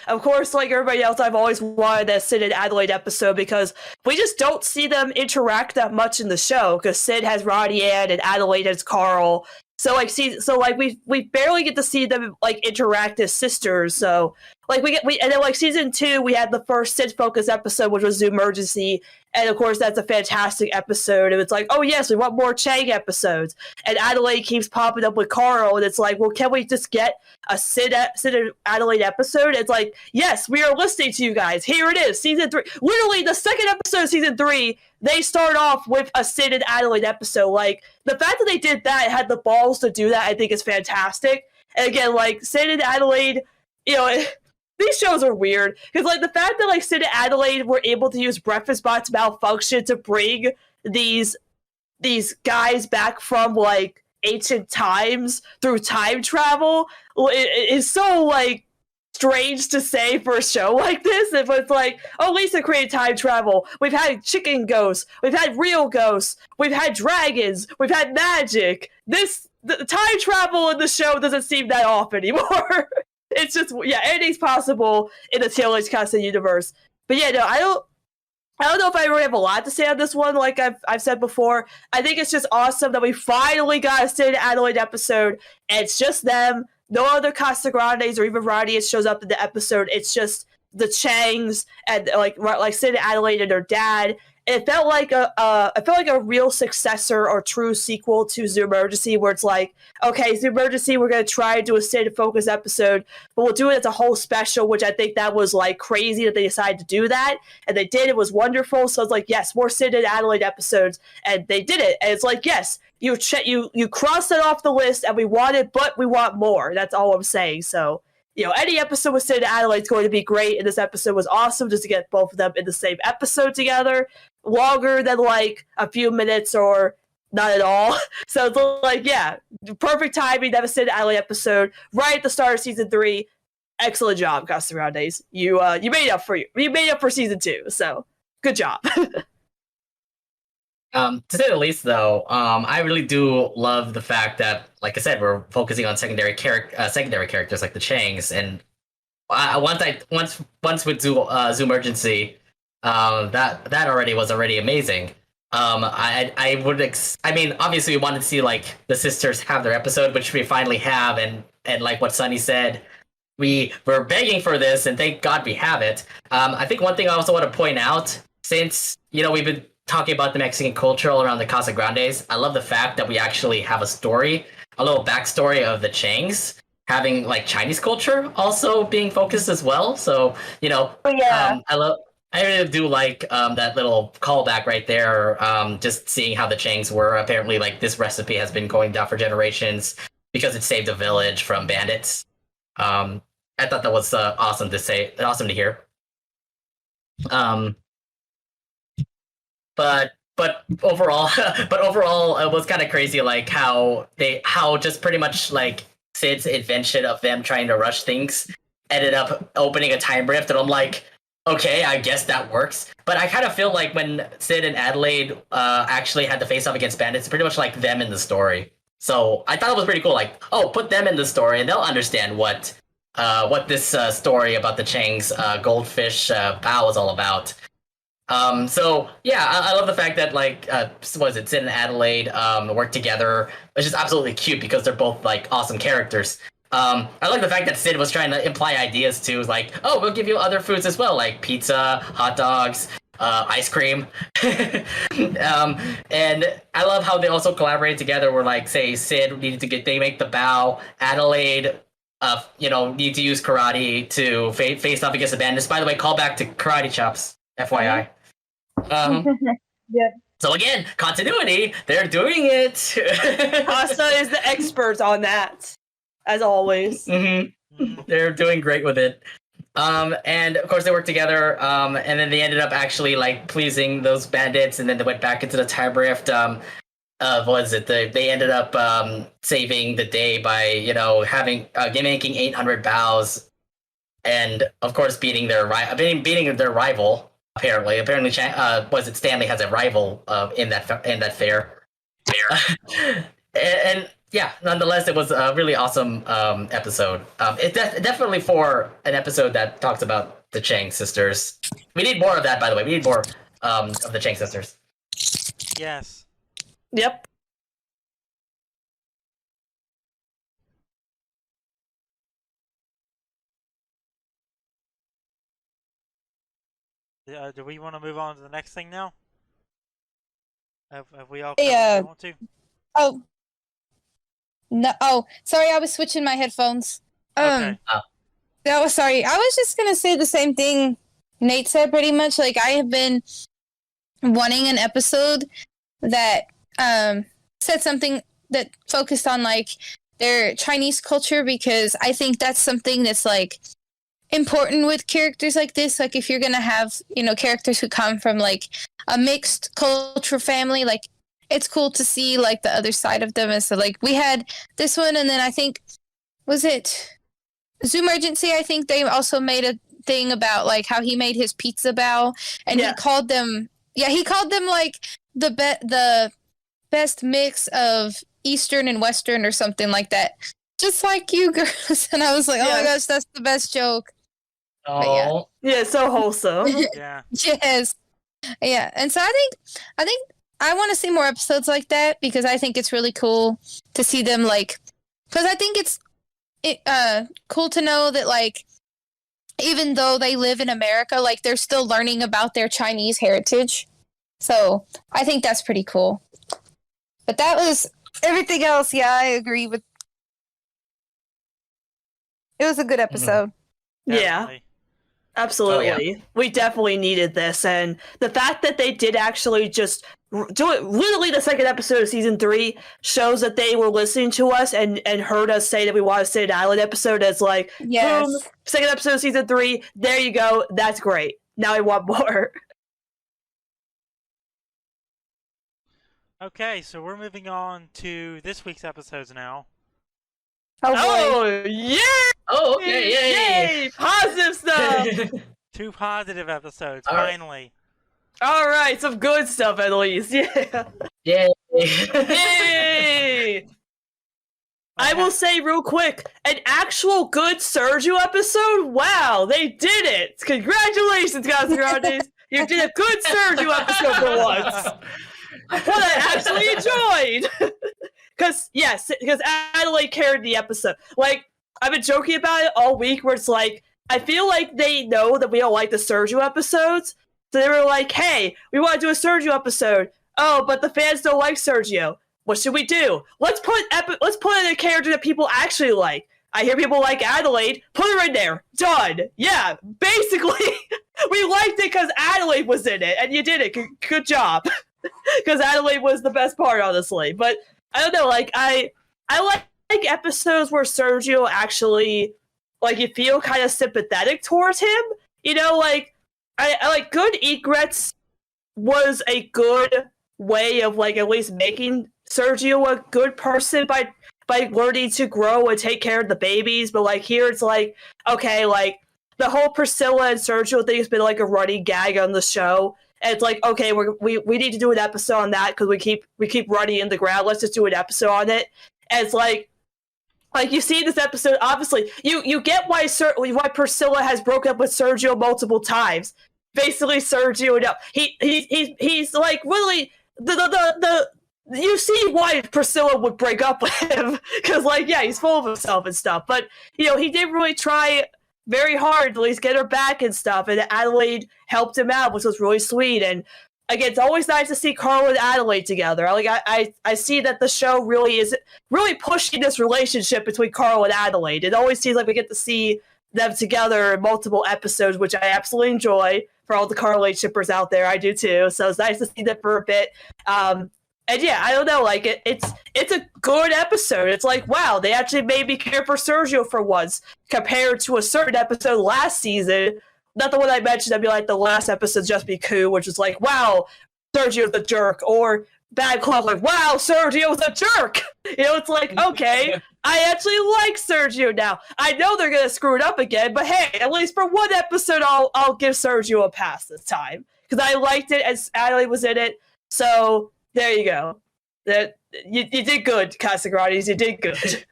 Of course, like everybody else, I've always wanted a Sid and Adelaide episode because we just don't see them interact that much in the show because Sid has Ronnie Anne and Adelaide has Carl. So we barely get to see them like interact as sisters. So and then like season 2 we had the first Sid focus episode, which was Zoomergency, and of course that's a fantastic episode. And it's like, oh yes, we want more Chang episodes. And Adelaide keeps popping up with Carl, and it's like, well, can we just get a Sid and Adelaide episode? It's like, yes, we are listening to you guys. Here it is, season 3. Literally the second episode of season 3. They start off with a Sid and Adelaide episode. Like, the fact that they did that, had the balls to do that, I think is fantastic. And again, like, Sid and Adelaide, these shows are weird. Because, like, the fact that, like, Sid and Adelaide were able to use Breakfast Bot's malfunction to bring these guys back from, like, ancient times through time travel is so, like, strange to say for a show like this. If it's like, oh, Lisa created time travel. We've had chicken ghosts. We've had real ghosts. We've had dragons. We've had magic. The time travel in the show doesn't seem that off anymore. It's just, yeah, anything's possible in the Teenage Casa universe. But yeah, no, I don't know if I really have a lot to say on this one. Like I've said before, I think it's just awesome that we finally got a Sid and Adelaide episode, and it's just them. No other Casagrandes or even Ronnie shows up in the episode. It's just the Changs and like Sid and Adelaide and their dad. It felt like a real successor or true sequel to Zoomergency, where it's like, okay, Zoomergency, we're gonna try to do a Sid focus episode, but we'll do it as a whole special, which I think that was like crazy that they decided to do that, and they did. It was wonderful. So it's like, yes, more Sid and Adelaide episodes, and they did it. And it's like, yes, you crossed it off the list, and we want it, but we want more. That's all I'm saying. So, any episode with Sid and Adelaide is going to be great, and this episode was awesome just to get both of them in the same episode together. Longer than like a few minutes or not at all. So it's like, yeah, perfect timing to have a Sid and Adelaide episode right at the start of season 3. Excellent job, Casagrandes. You made up for season 2. So good job. To say the least, though, I really do love the fact that, like I said, we're focusing on secondary characters like the Changs, and once with Zoomergency, that already was amazing. I mean, obviously, we wanted to see like the sisters have their episode, which we finally have, and like what Sunny said, we were begging for this, and thank God we have it. I think one thing I also want to point out, since we've been talking about the Mexican culture all around the Casagrandes, I love the fact that we actually have a little backstory of the Changs having like Chinese culture also being focused as well. So I really do like that little callback right there. Just seeing how the Changs were. Apparently, like this recipe has been going down for generations because it saved a village from bandits. I thought that was awesome to hear. But overall, it was kind of crazy, like how just pretty much like Sid's invention of them trying to rush things ended up opening a time rift, and I'm like, okay, I guess that works. But I kind of feel like when Sid and Adelaide actually had to face off against bandits, it's pretty much like them in the story. So I thought it was pretty cool. Like, oh, put them in the story, and they'll understand what this story about the Chang's goldfish bow is all about. So yeah, I love the fact that like Sid and Adelaide work together. It's just absolutely cute because they're both like awesome characters. I like the fact that Sid was trying to imply ideas too, like, oh, we'll give you other foods as well, like pizza, hot dogs, ice cream. And I love how they also collaborate together. Where like, say, Sid needed to they make the bow, Adelaide, need to use karate to face off against the bandits. By the way, call back to karate chops, FYI. Yeah. So again, continuity. They're doing it. Casa is the expert on that, as always. They're doing great with it. And of course they worked together. And then they ended up actually like pleasing those bandits, and then they went back into the time rift. They ended up saving the day by making 800 bows, and of course beating their rival. Apparently, Stanley has a rival in that fair. and yeah, nonetheless, it was a really awesome episode. It's definitely for an episode that talks about the Chang sisters. We need more of that, by the way. We need more of the Chang sisters. Yes. Yep. Do we want to move on to the next thing now? Have we all want to? Oh. No. Oh, sorry. I was switching my headphones. Okay. No, sorry. I was just gonna say the same thing Nate said. Pretty much, like I have been wanting an episode that said something that focused on like their Chinese culture, because I think that's something that's like important with characters like this. Like if you're gonna have characters who come from like a mixed cultural family, like it's cool to see like the other side of them. And so like we had this one, and then I think was it Zoomergency? I think they also made a thing about like how he made his pizza bow, and he called them like the best mix of Eastern and Western or something like that. Just like you girls. And I was like, oh my gosh, that's the best joke. Oh, yeah, so wholesome. Yeah. Yes. Yeah. And so I think I want to see more episodes like that, because I think it's really cool to see them like, because I think it's cool to know that like even though they live in America, like they're still learning about their Chinese heritage. So I think that's pretty cool. But that was everything else. Yeah, I agree with. It was a good episode. Yeah. Absolutely. Oh, yeah. We definitely needed this. And the fact that they did actually just do it, literally the second episode of season 3 shows that they were listening to us and heard us say that we want a Sid and Adelaide episode as like, Yes. boom, second episode of season 3, there you go. That's great. Now I want more. Okay, so we're moving on to this week's episodes now. Oh boy. Oh, yeah! Oh, okay, yay! Yay! Positive stuff! 2 positive episodes, All right. finally. Alright, some good stuff at least. Yeah. Yay! Yay! I will say real quick, an actual good Sergio episode? Wow, they did it! Congratulations, Casagrandes! You did a good Sergio episode for once! What I actually enjoyed! Because Adelaide carried the episode. Like, I've been joking about it all week, where it's like, I feel like they know that we don't like the Sergio episodes, so they were like, hey, we want to do a Sergio episode. Oh, but the fans don't like Sergio. What should we do? Let's put in a character that people actually like. I hear people like Adelaide. Put her in there. Done. Yeah, basically, we liked it because Adelaide was in it, and you did it. Good job. Because Adelaide was the best part, honestly. But I don't know, like I like episodes where Sergio actually, like, you feel kind of sympathetic towards him. You know, like I like Good Egrets was a good way of like at least making Sergio a good person by learning to grow and take care of the babies. But like here it's like, okay, like the whole Priscilla and Sergio thing has been like a running gag on the show. And it's like, okay, we need to do an episode on that because we keep running in the ground. Let's just do an episode on it. And it's like you see this episode, obviously, you get why Priscilla has broken up with Sergio multiple times. Basically, Sergio, he's like really the you see why Priscilla would break up with him, because, like, yeah, he's full of himself and stuff, but, you know, he did really try very hard to at least get her back and stuff, and Adelaide helped him out, which was really sweet, and again, it's always nice to see Carl and Adelaide together. I see that the show really is really pushing this relationship between Carl and Adelaide. It always seems like we get to see them together in multiple episodes, which I absolutely enjoy. For all the Carl H shippers out there, I do too. So it's nice to see that for a bit. And yeah, I don't know, like it's a good episode. It's like, wow, they actually made me care for Sergio for once, compared to a certain episode last season. Not the one I mentioned, I'd be like the last episode, Just Be Cool, which is like, wow, Sergio's a jerk, or Bad Club, like, wow, Sergio's a jerk. You know, it's like, okay, I actually like Sergio now. I know they're gonna screw it up again, but hey, at least for one episode, I'll give Sergio a pass this time, because I liked it as Adelaide was in it. So there you go. That you did good, Casagrandes. You did good.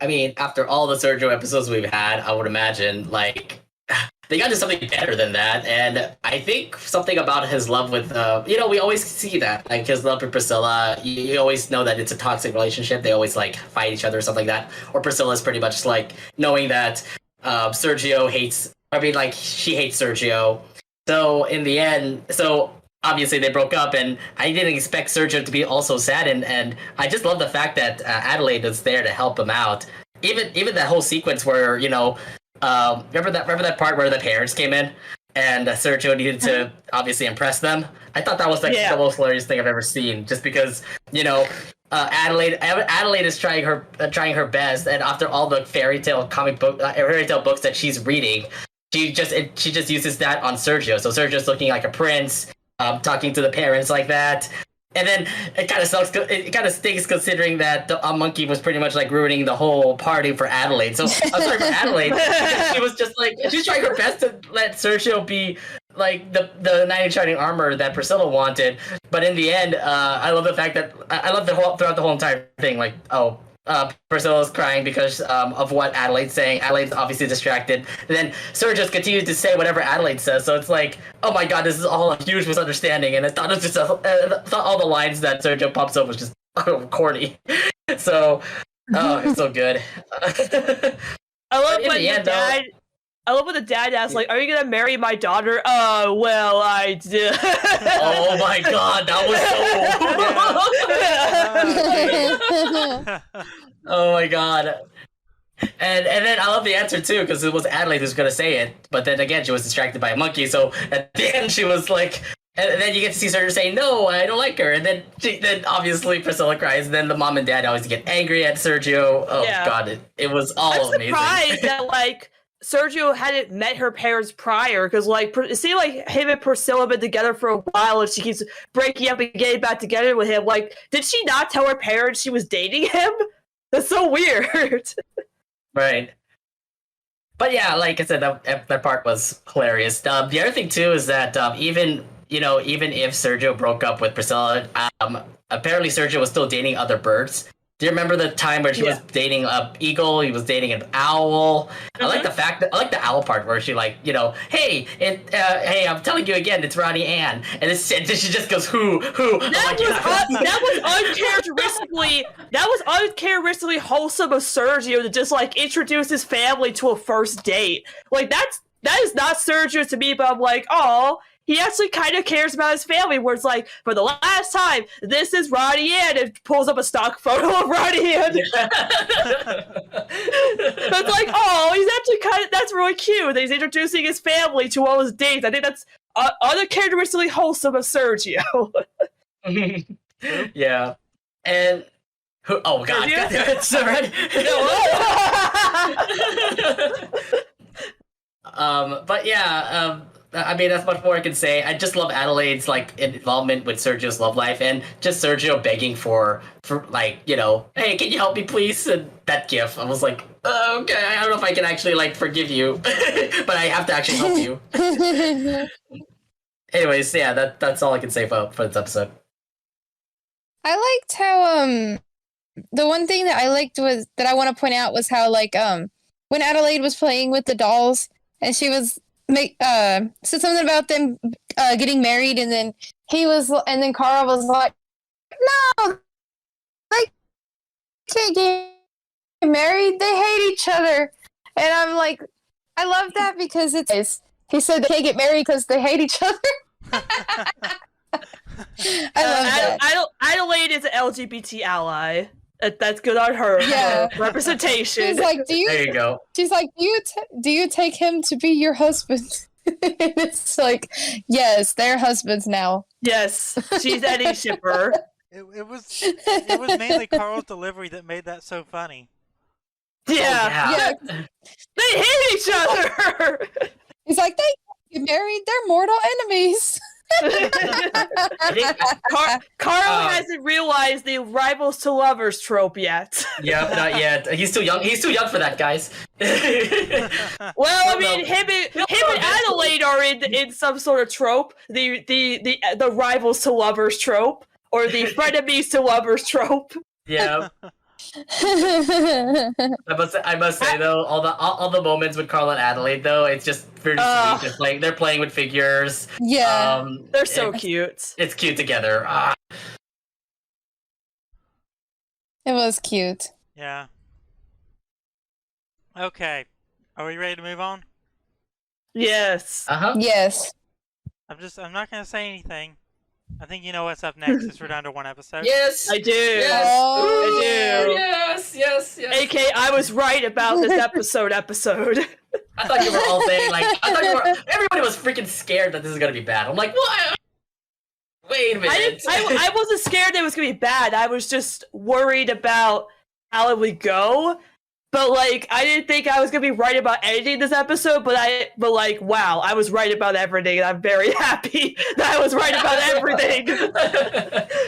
I mean, after all the Sergio episodes we've had, I would imagine like they got to something better than that. And I think something about his love with, we always see that, like his love for Priscilla. You always know that it's a toxic relationship. They always like fight each other or something like that. Or Priscilla's pretty much like knowing that Sergio hates. I mean, like she hates Sergio. So in the end, obviously they broke up, and I didn't expect Sergio to be also sad, and I just love the fact that Adelaide is there to help him out. Even that whole sequence where remember that part where the parents came in and Sergio needed to obviously impress them. I thought that was like the most hilarious thing I've ever seen, just because Adelaide is trying her best, and after all the fairy tale books that she's reading, she just uses that on Sergio. So Sergio's looking like a prince. Talking to the parents like that, and then it kind of sucks. It kind of stinks considering that the monkey was pretty much like ruining the whole party for Adelaide. So I'm sorry for Adelaide. She was just like she's trying her best to let Sergio be like the knight in shining armor that Priscilla wanted, but in the end, I love the fact that I love throughout the whole entire thing. Like Priscilla's crying because of what Adelaide's saying. Adelaide's obviously distracted. And then Sergio just continues to say whatever Adelaide says. So it's like, oh my god, this is all a huge misunderstanding. And I thought it was just thought all the lines that Sergio pops up was just corny. So, it's so good. I love when the dad asks, like, are you gonna marry my daughter? Well, I did. Oh my god, that was so oh my god. And then I love the answer too, because it was Adelaide who's gonna say it, but then again she was distracted by a monkey, so at the end she was like, and then you get to see Sergio say, no, I don't like her, and then obviously Priscilla cries, and then the mom and dad always get angry at Sergio. Oh god, it was all amazing. I'm surprised that like Sergio hadn't met her parents prior, because like it seemed like him and Priscilla have been together for a while, and she keeps breaking up and getting back together with him. Like, did she not tell her parents she was dating him? That's so weird. Right. But yeah, like I said, that part was hilarious. The other thing too is that even if Sergio broke up with Priscilla, apparently Sergio was still dating other birds. Do you remember the time where she was dating an eagle? He was dating an owl. Mm-hmm. I like the owl part where she like, hey, I'm telling you again, it's Ronnie Anne, and she just goes, who? That was uncharacteristically wholesome of Sergio to just like introduce his family to a first date. Like that is not Sergio to me, but I'm like, oh. He actually kind of cares about his family, where it's like, for the last time, this is Ronnie Anne, and pulls up a stock photo of Ronnie Anne. It's like, oh, he's actually that's really cute that he's introducing his family to all his dates. I think that's uncharacteristically wholesome of Sergio. Yeah. And oh god, it's Seren. But yeah, I mean, that's much more I can say. I just love Adelaide's like involvement with Sergio's love life, and just Sergio begging for like, hey, can you help me please? And that gif, I was like, okay, I don't know if I can actually like forgive you, but I have to actually help you. Anyways, yeah, that's all I can say for this episode. I liked how the one thing that I liked was that I want to point out was how like when Adelaide was playing with the dolls and she was said something about them getting married, and then Carl was like, no, they can't get married. They hate each other. And I'm like, I love that because it's. He said they can't get married because they hate each other. I love that. Adelaide is an LGBT ally. That's good on her. Yeah. Representation. She's like, There you go. She's like, do you take him to be your husband? It's like, yes, they're husbands now. Yes, she's any shipper. It was mainly Carl's delivery that made that so funny. Yeah. Yeah. They hate each other. He's like, they get married. They're mortal enemies. Carl hasn't realized the rivals to lovers trope yet. Yeah, not yet. He's too young. He's too young for that, guys. Well, I mean, him and Adelaide are in some sort of trope. The rivals to lovers trope, or the frenemies to lovers trope. Yeah. I must say though, all the moments with Carl and Adelaide though, it's just very sweet. Just like they're playing with figures. Yeah, they're so cute. It's cute together. It was cute. Yeah. Okay, are we ready to move on? Yes. Yes. I'm not gonna say anything. I think you know what's up next, since we're down to one episode. Yes, I do. Yes, Oh, I do. Yes. AK, I was right about this episode. I thought you were all saying everybody was freaking scared that this is gonna be bad. I'm like, what? Wait a minute. I wasn't scared that it was gonna be bad. I was just worried about how it would go. But like, I didn't think I was gonna be right about anything this episode. But wow, I was right about everything, and I'm very happy that I was right about everything.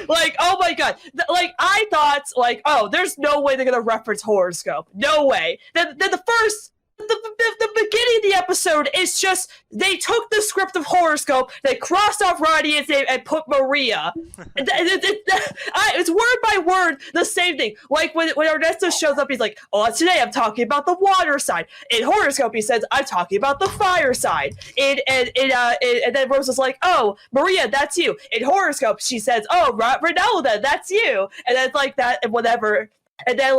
Like, oh my god, like I thought, like, oh, there's no way they're gonna reference Horoscope. No way. Then the beginning of the episode is just they took the script of Horoscope, they crossed off Ronnie Anne's name and put Maria. It's word by word the same thing. Like when Ernesto shows up, he's like, "Oh, today I'm talking about the water side." In Horoscope, he says, "I'm talking about the fire side." And then Rosa's like, "Oh, Maria, that's you." In Horoscope, she says, "Oh, Ronaldo, that's you." And then it's like that and whatever. And then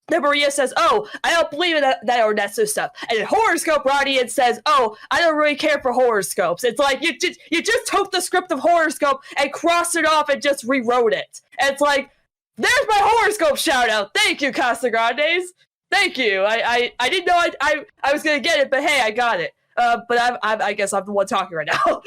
then Maria says, "Oh, I don't believe in that Ernesto stuff." And in Horoscope, Ronnie Anne says, "Oh, I don't really care for horoscopes." It's like you just took the script of Horoscope and crossed it off and just rewrote it. And it's like, there's my Horoscope shout out. Thank you, Casagrandes. Thank you. I didn't know I was gonna get it, but hey, I got it. But I guess I'm the one talking right now.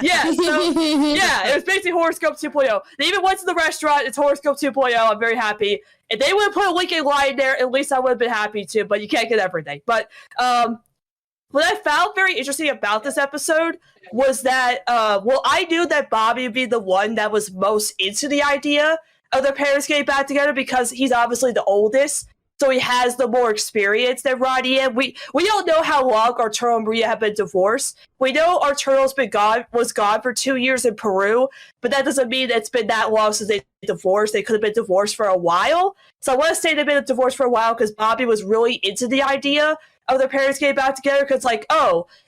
Yeah, so, yeah, it was basically Horoscope 2.0. They even went to the restaurant. It's Horoscope 2.0. I'm very happy. If they would have put a Lincoln line there, at least I would have been happy too, but you can't get everything. But what I found very interesting about this episode was that, I knew that Bobby would be the one that was most into the idea of their parents getting back together because he's obviously the oldest. So he has the more experience than Ronnie Anne. We don't know how long Arturo and Maria have been divorced. We know Arturo's was gone for 2 years in Peru, but that doesn't mean it's been that long since they divorced. They could have been divorced for a while. So I want to say they've been divorced for a while because Bobby was really into the idea of their parents getting back together. Because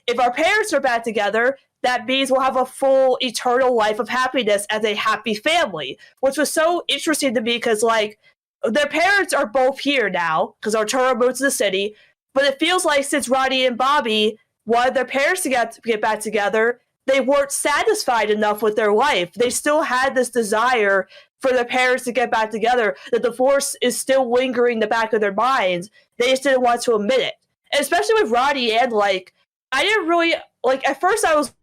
if our parents are back together, that means we'll have a full eternal life of happiness as a happy family, which was so interesting to me because their parents are both here now because Arturo moved to the city, but it feels like since Ronnie and Bobby wanted their parents to get back together, they weren't satisfied enough with their life. They still had this desire for their parents to get back together. The divorce is still lingering in the back of their minds. They just didn't want to admit it. And especially with Ronnie Anne, I didn't really, at first I was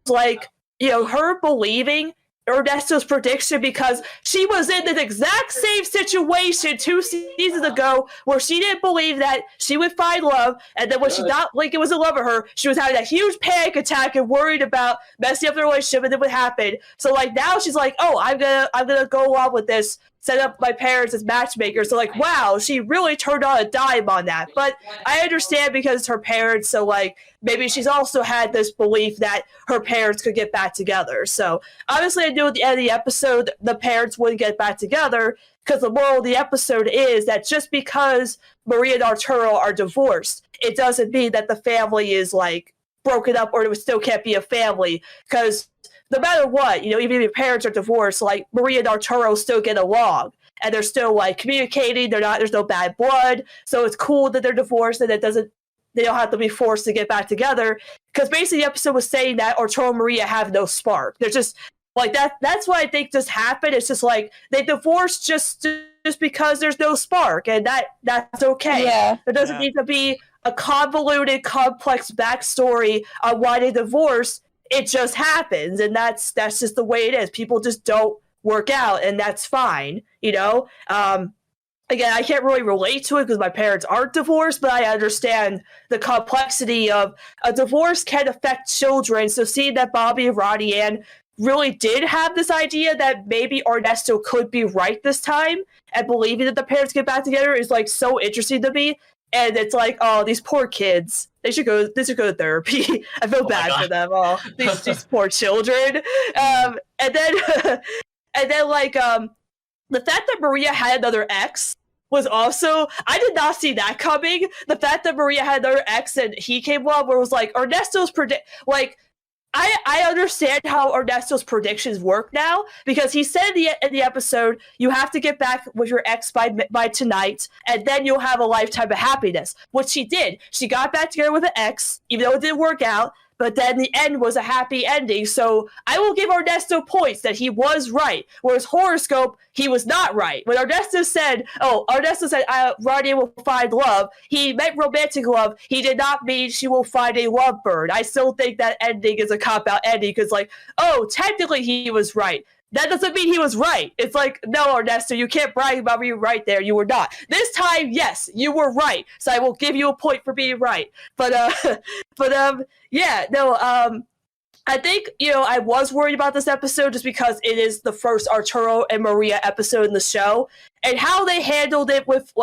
her believing Ernesto's prediction because she was in the exact same situation 2 seasons ago where she didn't believe that she would find love, and then when she thought Lincoln was in love with her, she was having a huge panic attack and worried about messing up the relationship and then what happened. So now she's like, "Oh, I'm gonna go along with this, set up my parents as matchmakers." So wow, she really turned on a dime on that. But I understand because it's her parents, so maybe she's also had this belief that her parents could get back together. So obviously I knew at the end of the episode the parents wouldn't get back together because the moral of the episode is that just because Maria and Arturo are divorced, it doesn't mean that the family is broken up or it still can't be a family because no matter what, even if your parents are divorced, like Maria and Arturo still get along. And they're still like communicating. There's no bad blood. So it's cool that they're divorced and they don't have to be forced to get back together. Because basically the episode was saying that Arturo and Maria have no spark. They're just like that. That's what I think just happened. It's just like they divorced just because there's no spark, and that's okay. Yeah. There doesn't need to be a convoluted, complex backstory on why they divorced. It just happens, and that's just the way it is. People just don't work out, and that's fine. Again, I can't really relate to it because my parents aren't divorced, but I understand the complexity of a divorce can affect children. So seeing that Bobby and Ronnie Anne really did have this idea that maybe Ernesto could be right this time, and believing that the parents get back together is like so interesting to me. And it's like, oh, these poor kids. They should go to therapy. I feel bad for them. Oh, these poor children. And then like the fact that Maria had another ex was also, I did not see that coming. The fact that Maria had another ex and he came up where it was like Ernesto's I understand how Ernesto's predictions work now, because he said in the episode, you have to get back with your ex by tonight, and then you'll have a lifetime of happiness, which she did. She got back together with an ex, even though it didn't work out, but then the end was a happy ending. So I will give Ernesto points that he was right. Whereas Horoscope, he was not right. When Ernesto said, Ronnie will find love, he meant romantic love. He did not mean she will find a lovebird. I still think that ending is a cop-out ending because, technically he was right. That doesn't mean he was right. It's like, no, Ernesto, you can't brag about being right there. You were not. This time, yes, you were right. So I will give you a point for being right. I think, I was worried about this episode just because it is the first Arturo and Maria episode in the show. And how they handled it with,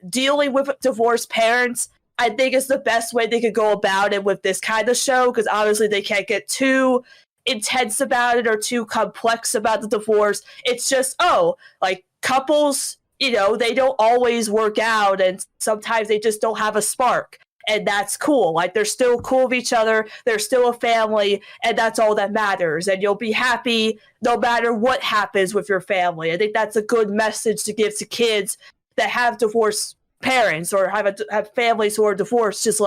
dealing with divorced parents, I think is the best way they could go about it with this kind of show, because obviously they can't get too intense about it or too complex about the divorce. It's just, couples, they don't always work out, and sometimes they just don't have a spark. And that's cool. They're still cool with each other. They're still a family, and that's all that matters. And you'll be happy no matter what happens with your family. I think that's a good message to give to kids that have divorced parents or have families who are divorced. Just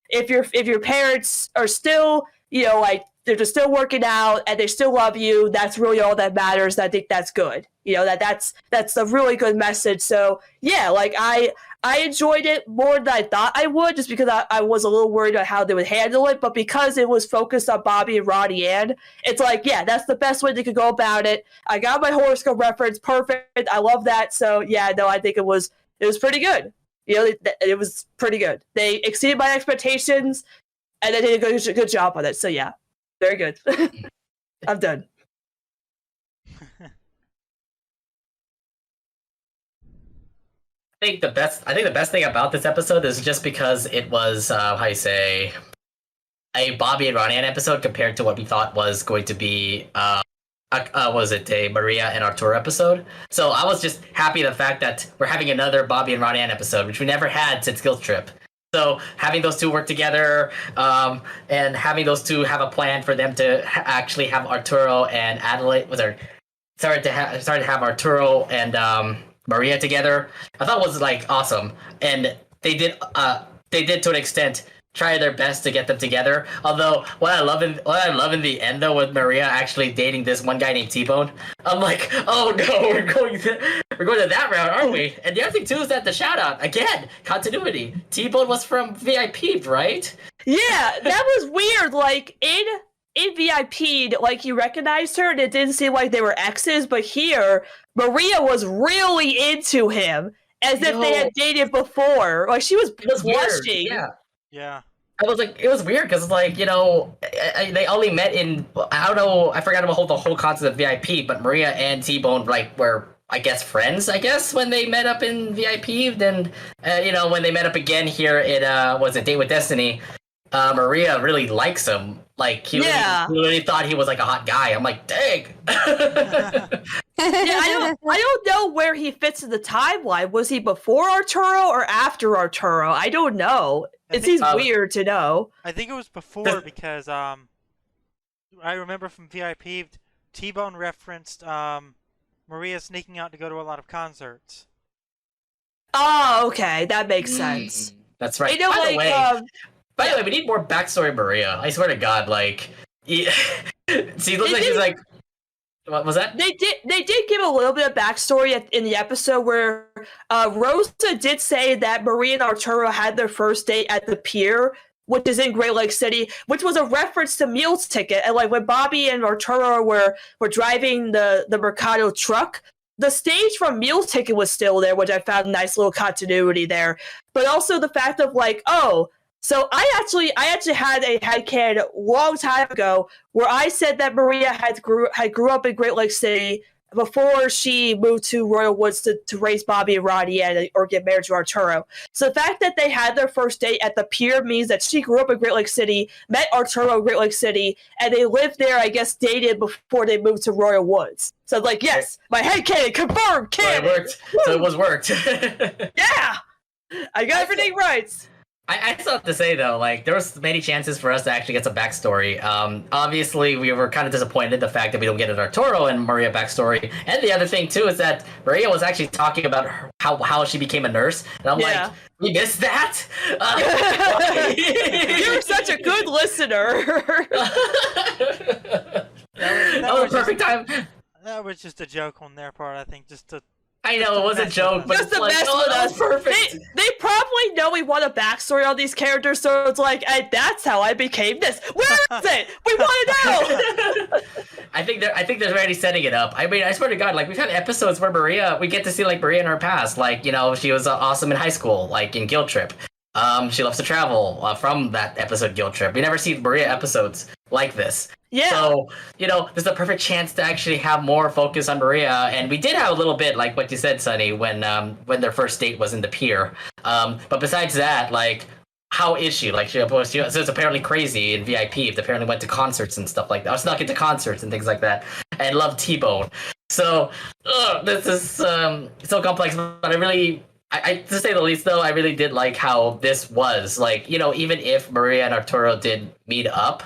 if your parents are still, they're just still working out and they still love you, that's really all that matters. I think that's good. That's a really good message. So yeah, I enjoyed it more than I thought I would, just because I was a little worried about how they would handle it. But because it was focused on Bobby and Ronnie Anne, it's that's the best way they could go about it. I got my horoscope reference, perfect. I love that. So yeah, no, I think it was pretty good. It was pretty good. They exceeded my expectations, and they did a good job on it. So yeah, very good. I'm done. I think the best thing about this episode is just because it was a Bobby and Ronnie Anne episode compared to what we thought was going to be a Maria and Arturo episode. So I was just happy the fact that we're having another Bobby and Ronnie Anne episode, which we never had since Guilt Trip. So having those two work together, and having those two have a plan for them to actually have Arturo and Adelaide started to have Arturo and Maria together, I thought was awesome. And they did to an extent try their best to get them together. Although what I love in the end though, with Maria actually dating this one guy named T-Bone, I'm like, oh no, we're going to that route, aren't we? And the other thing too is that the shout out again, continuity. T-Bone was from VIP, right? Yeah, that was weird. In VIP, you recognized her, and it didn't seem like they were exes. But here, Maria was really into him, as if they had dated before. She was blushing. Yeah. I was it was weird because they only met in, I don't know, I forgot about the whole concept of VIP, but Maria and T-Bone were, I guess, friends, when they met up in VIP. Then, when they met up again here in, was it Date with Destiny, Maria really likes him. He really thought he was a hot guy. I'm like, dang. I don't know where he fits in the timeline. Was he before Arturo or after Arturo? I don't know. It seems weird to know. I think it was before because I remember from VIP, T-Bone referenced Maria sneaking out to go to a lot of concerts. Oh, okay, that makes sense. That's right. You know, By the way, we need more backstory, Maria. I swear to God, like, she looks like she's like. What was that? They did give a little bit of backstory in the episode where Rosa did say that Maria and Arturo had their first date at the pier, which is in Great Lake City, which was a reference to Meal's Ticket. And like when Bobby and Arturo were driving the Mercado truck, the stage from Meal's Ticket was still there, which I found a nice little continuity there. But also the fact of like, oh, so I actually had a headcanon a long time ago where I said that Maria had grew up in Great Lake City before she moved to Royal Woods to raise Bobby and Ronnie Anne or get married to Arturo. So the fact that they had their first date at the pier means that she grew up in Great Lake City, met Arturo in Great Lake City, and they lived there, I guess, dated before they moved to Royal Woods. So like, yes, my headcanon confirmed, canon. So it worked. So it was worked. Yeah! I got everything right. I still have to say though, like there was many chances for us to actually get some backstory. Obviously, we were kind of disappointed in the fact that we don't get an Arturo and Maria backstory. And the other thing too is that Maria was actually talking about how she became a nurse, and I'm like, we missed that. You're such a good listener. that was the perfect time. That was just a joke on their part, I think, just to. I know it was a joke, but just it's to like, mess oh, with that us. was perfect. They probably know we want a backstory on these characters, so it's like, and that's how I became this. Where is it? We want to know. I think they're already setting it up. I mean, I swear to God, like we've had episodes where we get to see like Maria in her past, like she was awesome in high school, like in Guild Trip. She loves to travel. From that episode, Guild Trip, we never see Maria episodes like this. Yeah. So, this is a perfect chance to actually have more focus on Maria. And we did have a little bit, like what you said, Sunny, when their first date was in the pier. But besides that, like, how is she? Like, so it's apparently crazy in VIP. They apparently went to concerts and stuff like that. I snuck into concerts and things like that. And love T-Bone. So, this is so complex. But I to say the least, though, I really did like how this was. Like, even if Maria and Arturo did meet up,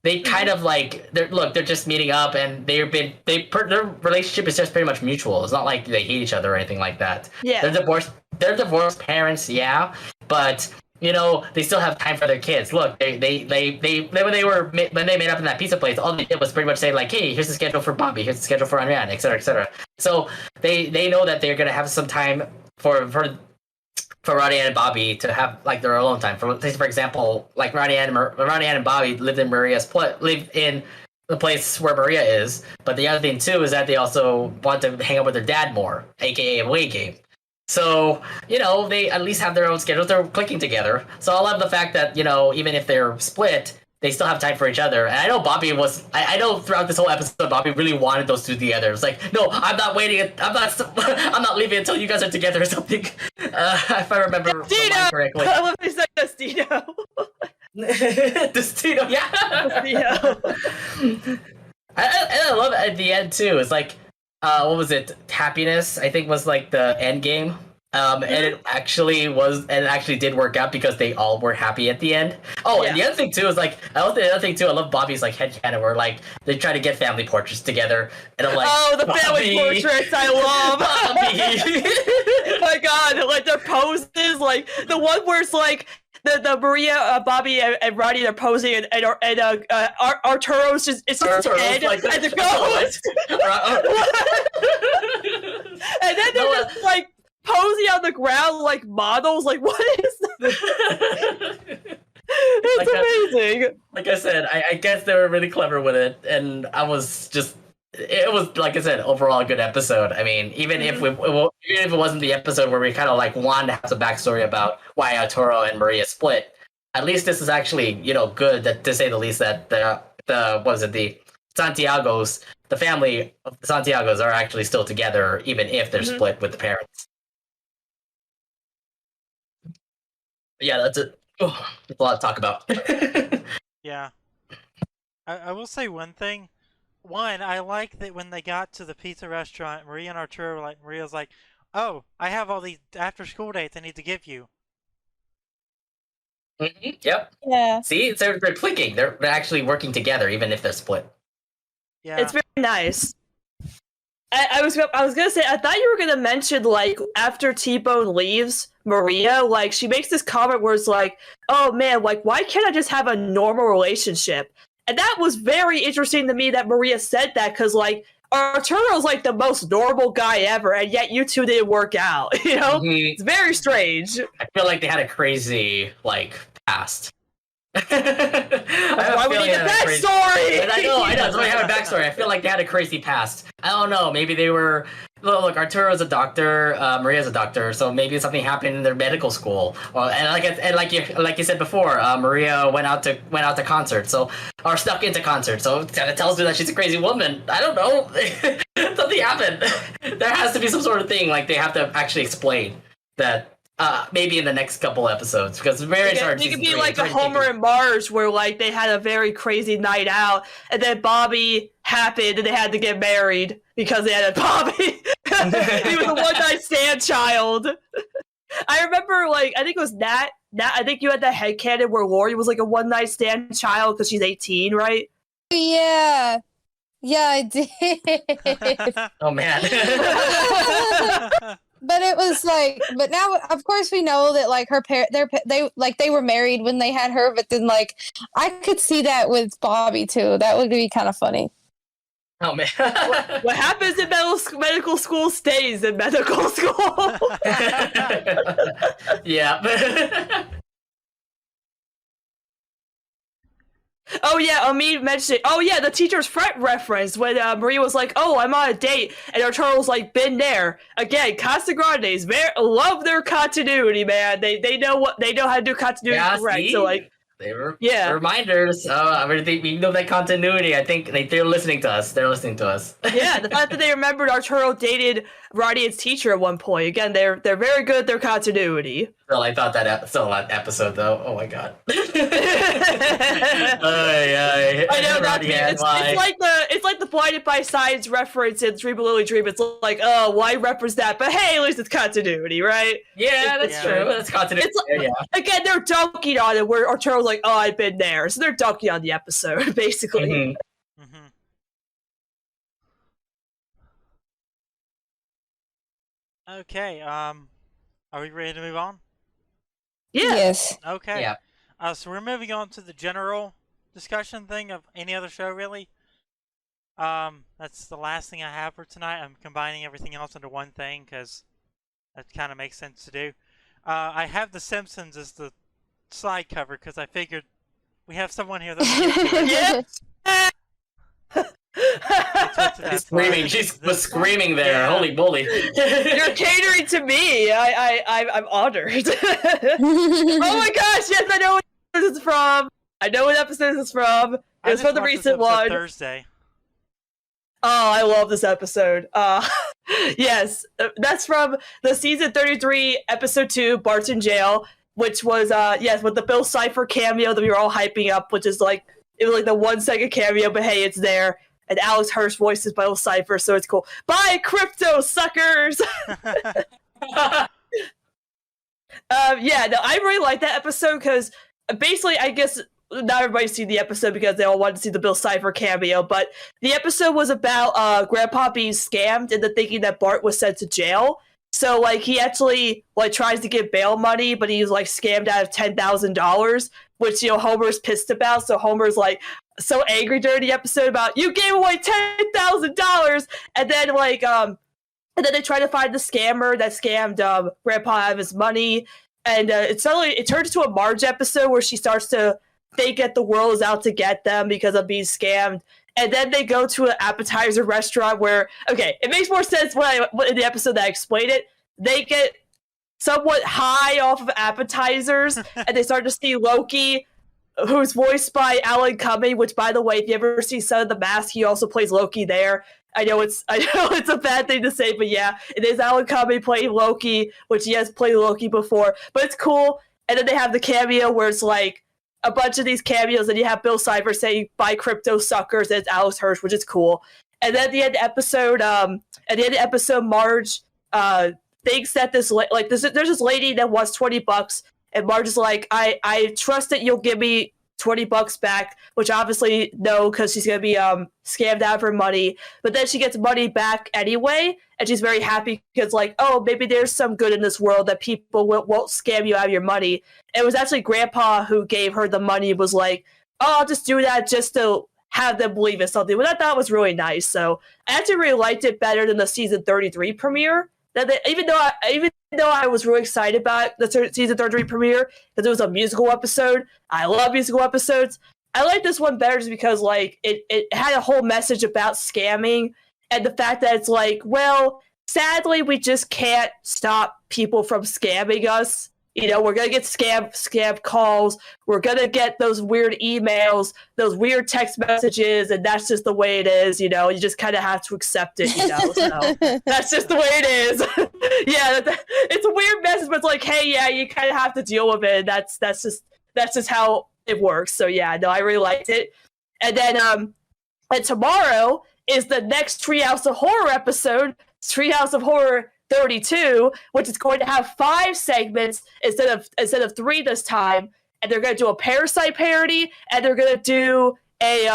they kind of like they're just meeting up, and their relationship is just pretty much mutual. It's not like they hate each other or anything like that. Yeah, they're divorced parents, yeah, but they still have time for their kids. Look, they when they made up in that pizza place, all they did was pretty much say like, hey, here's the schedule for Bobby, here's the schedule for Ronnie Anne, etc., etc. So they know that they're gonna have some time for Ronnie Anne and Bobby to have like their alone time. For example, like Ronnie Anne and Bobby lived in lived in the place where Maria is. But the other thing too is that they also want to hang out with their dad more, aka away game. So they at least have their own schedules. They're clicking together. So I love the fact that even if they're split, they still have time for each other. And I know Bobby was. I know throughout this whole episode, Bobby really wanted those two together. It's like, no, I'm not waiting. I'm not leaving until you guys are together or something. If I remember the line correctly. I love you saying Destino. Destino, yeah. Destino. I love it at the end too. It's like, what was it? Happiness, I think, was like the end game. And it actually did work out because they all were happy at the end. Oh, yeah. And the other thing too is like, I love Bobby's like headcanon where like they try to get family portraits together, and I'm like, oh, the family portraits I love. Bobby. Oh my God, like their poses, like the one where it's like the Maria, Bobby, and Ronnie are posing, and Arturo's just his head like and the ghost, and then they're just like posing on the ground like models. Like, what is that? It's amazing. Like I said, I guess they were really clever with it, and it was, like I said, overall a good episode. I mean, even if it wasn't the episode where we kind of like wanted to have some backstory about why Arturo and Maria split, at least this is actually good, that, to say the least, that the Santiagos, the family of the Santiagos, are actually still together, even if they're split with the parents. Yeah, that's it. Oh, that's a lot to talk about. Yeah. I will say one thing. One, I like that when they got to the pizza restaurant, Maria and Arturo were like, Maria's like, oh, I have all these after school dates I need to give you. Mm-hmm. Yep. Yeah. See, they're clicking. They're actually working together, even if they're split. Yeah. It's very nice. I was gonna say, I thought you were gonna mention, like, after T-Bone leaves Maria, like, she makes this comment where it's like, oh man, like, why can't I just have a normal relationship? And that was very interesting to me that Maria said that, because, like, Arturo's like the most normal guy ever, and yet you two didn't work out. You know, It's very strange. I feel like they had a crazy past. Why we need the backstory? I know. That's why I have a backstory. I feel like they had a crazy past. I don't know. Maybe they were. Look, Arturo's a doctor. Maria's a doctor. So maybe something happened in their medical school. And like you said before, Maria went out to concert. Or stuck into concert. So it kind of tells me that she's a crazy woman. I don't know. Something happened. There has to be some sort of thing. Like they have to actually explain that. Maybe in the next couple episodes, because very hard. It could be like a Homer and Marge, where like they had a very crazy night out, and then Bobby happened, and they had to get married because they had a Bobby. He was a one-night stand child. I remember, like, I think it was Nat. I think you had that headcanon where Lori was like a one-night stand child because she's 18, right? Yeah. Yeah, I did. Oh man. But it was like, but now, of course, we know that like they were married when they had her. But then, like, I could see that with Bobby too. That would be kind of funny. Oh man. What happens in medical school stays in medical school. Yeah. Oh yeah, Omid mentioned it. Oh yeah, the teacher's friend reference when Maria was like, "Oh, I'm on a date," and Arturo was like, "Been there." Again, Casagrandes love their continuity, man. They know how to do continuity correct. See? So like, they were reminders. We know that continuity. I think they're listening to us. They're listening to us. Yeah, the fact that they remembered Arturo dated Ronnie Anne's teacher at one point. Again, they're very good at their continuity. Well, I thought that episode though. Oh my god. I know that it's like the blinded by science reference in Dream a Lily Dream. It's like, oh, why reference that? But hey, at least it's continuity, right? Yeah, that's true. That's continuity. Again, they're dunking on it where Arturo's like, oh, I've been there. So they're dunking on the episode, basically. Mm-hmm. Mm-hmm. Okay, are we ready to move on? Yeah. Yes. Okay. Yeah. So we're moving on to the general discussion thing of any other show, really. That's the last thing I have for tonight. I'm combining everything else into one thing because that kind of makes sense to do. I have The Simpsons as the side cover because I figured we have someone here that She's screaming. She was screaming there. Yeah. Holy moly! You're catering to me. I'm honored. Oh my gosh! Yes, I know what this is from. I know what episode this is from. It's from the recent one. Thursday. Oh, I love this episode. Yes, that's from the season 33, episode 2, Bart's in Jail, which was with the Bill Cipher cameo that we were all hyping up, which is like it was like the 1 second cameo, but hey, it's there. And Alex Hirsch voices Bill Cipher, so it's cool. Bye, crypto suckers! I really like that episode because basically, I guess not everybody's seen the episode because they all wanted to see the Bill Cipher cameo, but the episode was about Grandpa being scammed into thinking that Bart was sent to jail. So, like, he actually, like, tries to get bail money, but he's, like, scammed out of $10,000, which, you know, Homer's pissed about. So Homer's, like, so angry during the episode about, you gave away $10,000! And then, like, and then they try to find the scammer that scammed Grandpa out of his money. And it turns into a Marge episode where she starts to think that the world is out to get them because of being scammed. And then they go to an appetizer restaurant where, okay, it makes more sense when in the episode that I explain it. They get somewhat high off of appetizers, and they start to see Loki, who's voiced by Alan Cumming, which, by the way, if you ever see Son of the Mask, he also plays Loki there. I know it's a bad thing to say, but yeah, it is Alan Cumming playing Loki, which he has played Loki before, but it's cool. And then they have the cameo where it's like, a bunch of these cameos, and you have Bill Cipher saying "Buy crypto suckers," and it's Alex Hirsch, which is cool. And then at the end of the episode, Marge thinks that there's this lady that wants $20, And Marge is like, I trust that you'll give me $20 back, which obviously no, because she's gonna be scammed out of her money. But then she gets money back anyway, and she's very happy because like, oh, maybe there's some good in this world that people won't scam you out of your money. And it was actually Grandpa who gave her the money. Was like, oh, I'll just do that just to have them believe in something. But I thought was really nice. So I actually really liked it better than the season 33 premiere. Even though I was really excited about the season 33 premiere because it was a musical episode. I love musical episodes. I like this one better just because like it had a whole message about scamming and the fact that it's like, well, sadly we just can't stop people from scamming us. You know, we're gonna get scam calls. We're gonna get those weird emails, those weird text messages, and that's just the way it is. You know, you just kind of have to accept it. You know, so that's just the way it is. Yeah, it's a weird message, but it's like, hey, yeah, you kind of have to deal with it. That's just how it works. So yeah, no, I really liked it. And then and tomorrow is the next Treehouse of Horror episode. Treehouse of Horror 32, which is going to have 5 segments instead of 3 this time, and they're going to do a Parasite parody, and they're going to do a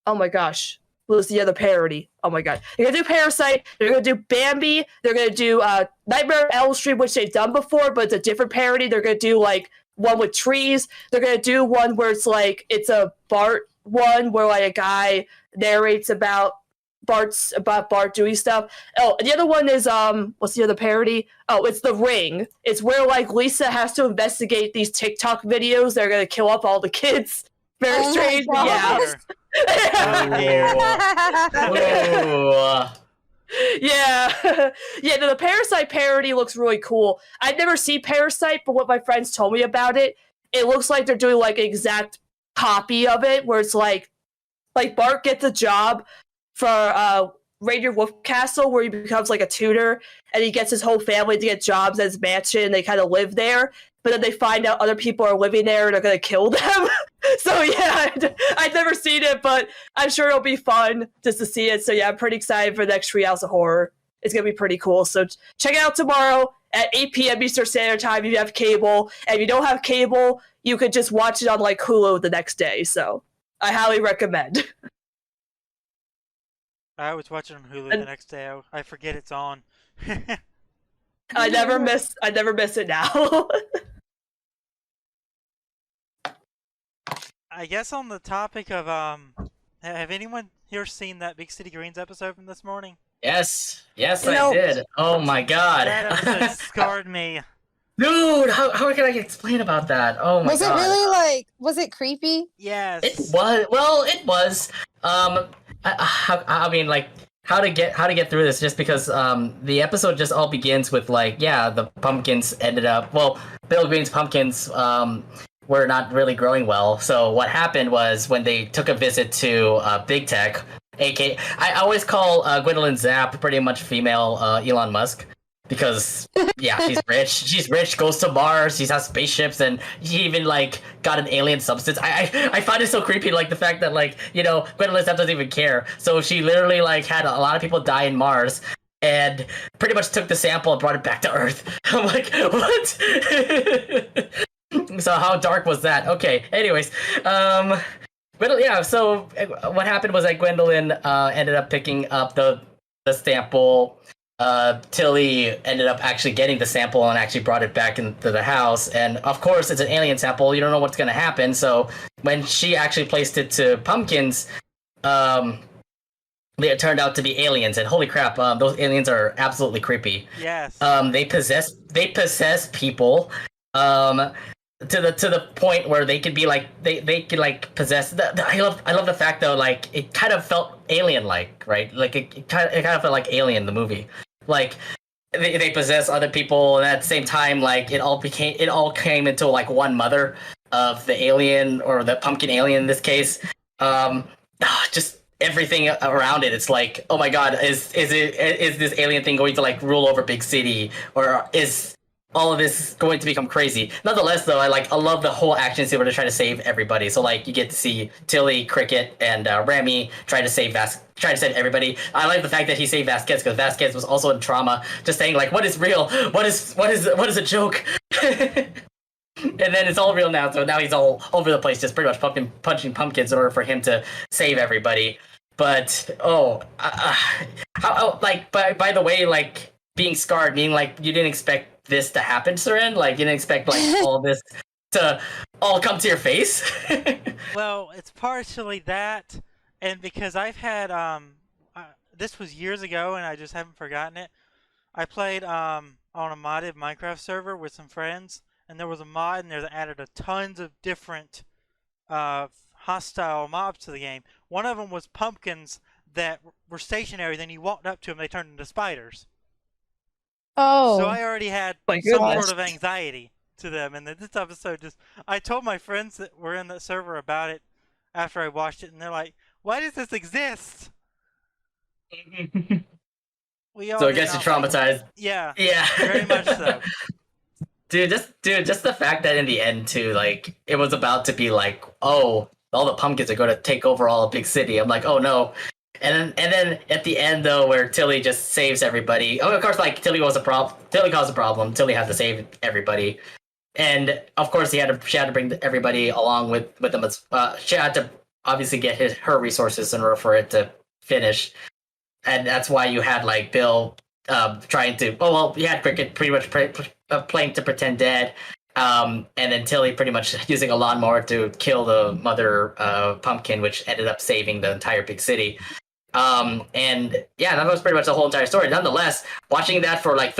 oh my gosh, what was the other parody? Oh my god, they're going to do Parasite, they're going to do Bambi, they're going to do Nightmare on Elm Street, which they've done before, but it's a different parody. They're going to do like one with trees. They're going to do one where it's like it's a Bart one where like a guy narrates about Bart doing stuff. Oh, the other one is what's the other parody? Oh, it's The Ring. It's where like Lisa has to investigate these TikTok videos that are gonna kill up all the kids. Very strange. Yeah. Yeah. Yeah, the Parasite parody looks really cool. I've never seen Parasite, but what my friends told me about it, it looks like they're doing like an exact copy of it, where it's like Bart gets a job for Rainier Wolfcastle, where he becomes like a tutor, and he gets his whole family to get jobs at his mansion, and they kind of live there, but then they find out other people are living there and are going to kill them. So yeah, I've never seen it, but I'm sure it'll be fun just to see it. So yeah, I'm pretty excited for the next Treehouse of Horror. It's going to be pretty cool. So check it out tomorrow at 8 p.m. Eastern Standard Time if you have cable. And if you don't have cable, you could just watch it on like Hulu the next day. So I highly recommend. I was watching on Hulu the next day. I forget it's on. I never miss it now. I guess on the topic of have anyone here seen that Big City Greens episode from this morning? Yes, I did. Oh my god, that episode scarred me. Dude, how can I explain about that? Oh my god. Was it really like? Was it creepy? Yes. It was. Well, it was. I mean, like, how to get through this? Just because the episode just all begins with like, yeah, the pumpkins ended up. Well, Bill Green's pumpkins were not really growing well. So what happened was when they took a visit to Big Tech, aka I always call Gwendolyn Zapp pretty much female Elon Musk. Because yeah, she's rich, goes to Mars, she has spaceships, and she even like got an alien substance. I find it so creepy, like the fact that like, you know, Gwendolyn Zapp doesn't even care. So she literally like had a lot of people die in Mars and pretty much took the sample and brought it back to Earth. I'm like, what? So how dark was that? Okay, anyways, yeah, so what happened was that Gwendolyn ended up picking up the sample. Tilly ended up actually getting the sample and actually brought it back into the house. And of course, it's an alien sample. You don't know what's going to happen. So when she actually placed it to pumpkins, they turned out to be aliens. And holy crap, those aliens are absolutely creepy. Yes. They possess people. To the point where they could be like they could like possess. I love the fact though, like it kind of felt alien like, right? Like it kind of felt like Alien the movie. Like they possess other people, and at the same time, like it all came into like one mother of the alien, or the pumpkin alien in this case. Just everything around it. It's like, oh my god, is this alien thing going to like rule over Big City, or is all of this going to become crazy? Nonetheless, though, I love the whole action scene where they're trying to save everybody. So like you get to see Tilly, Cricket, and Remy trying to save everybody. I like the fact that he saved Vasquez, because Vasquez was also in trauma, just saying like, what is real, what is a joke. And then it's all real now, so now he's all over the place, just pretty much punching pumpkins in order for him to save everybody. But by the way, like being scarred, meaning like you didn't expect this to happen, Seren. Like you didn't expect like all this to all come to your face. Well, it's partially that, and because I've had this was years ago, and I just haven't forgotten it. I played on a modded Minecraft server with some friends, and there was a mod in there that added a tons of different hostile mobs to the game. One of them was pumpkins that were stationary. Then you walked up to them, they turned into spiders. Oh. So I already had some sort of anxiety to them, and this episode I told my friends that were in that server about it after I watched it, and they're like, "Why does this exist?" So it gets you traumatized. Yeah, yeah, very much so. Dude, just the fact that in the end too, like it was about to be like, oh, all the pumpkins are going to take over all a big city. I'm like, oh no. And then at the end though, where Tilly just saves everybody. Oh, of course, like Tilly caused a problem. Tilly had to save everybody, and of course, she had to bring everybody along with them. She had to obviously get her resources in order for it to finish, and that's why you had like Bill trying to. Oh well, you had Cricket pretty much playing to pretend dead. And then Tilly pretty much using a lawnmower to kill the mother pumpkin, which ended up saving the entire big city. And yeah, that was pretty much the whole entire story. Nonetheless, watching that for like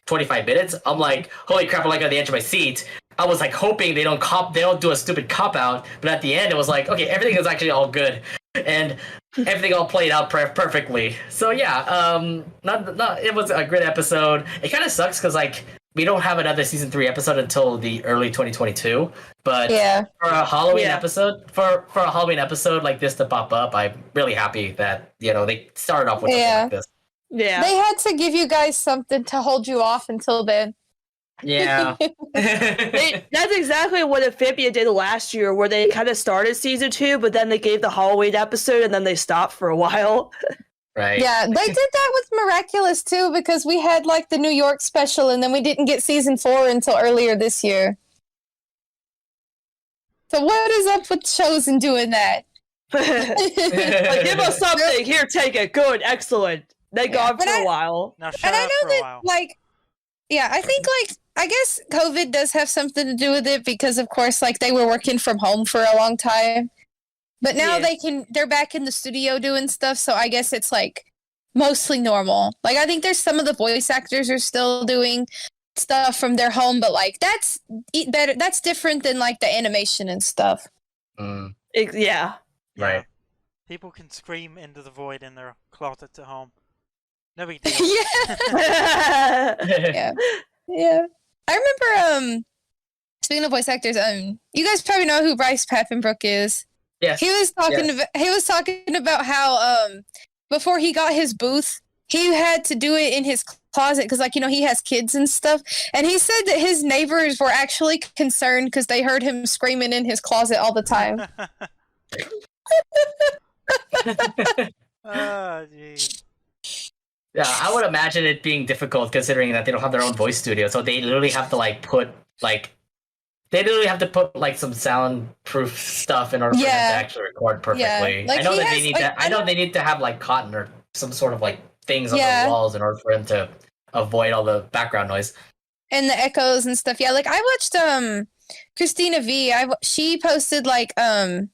25 minutes, I'm like, holy crap, I'm like on the edge of my seat. I was like hoping they don't do a stupid cop out, but at the end it was like, okay, everything is actually all good. And everything all played out perfectly. So yeah, it was a great episode. It kind of sucks because like we don't have another season 3 episode until the early 2022. But for a Halloween episode, for a Halloween episode like this to pop up, I'm really happy that they started off with something like this. Yeah, they had to give you guys something to hold you off until then. Yeah. That's exactly what Amphibia did last year, where they kind of started season 2, but then they gave the Halloween episode, and then they stopped for a while. Right. Yeah, they did that with Miraculous too, because we had like the New York special, and then we didn't get season 4 until earlier this year. So what is up with shows and doing that? Like, give us something. Here, take it. Good, excellent. They gone for a while. Now shut and I up know for a that, while. like, yeah, I think, like, I guess COVID does have something to do with it because, of course, like, they were working from home for a long time. But now they're back in the studio doing stuff, so I guess it's, like, mostly normal. Like, I think there's some of the voice actors are still doing stuff from their home, but, like, that's better. That's different than, like, the animation and stuff. Yeah. Right. People can scream into the void in their closets at home. No big deal. Yeah. I remember, speaking of voice actors, you guys probably know who Bryce Papenbrook is. Yes. He was talking about how, before he got his booth, he had to do it in his closet because, like, he has kids and stuff. And he said that his neighbors were actually concerned because they heard him screaming in his closet all the time. Oh, geez. Yeah, I would imagine it being difficult considering that they don't have their own voice studio, so they literally have to put some soundproof stuff in order for them to actually record perfectly. Yeah. Like, I know that they need to have like cotton or some sort of like things on the walls in order for them to avoid all the background noise and the echoes and stuff. Yeah, like I watched Christina V. She posted like on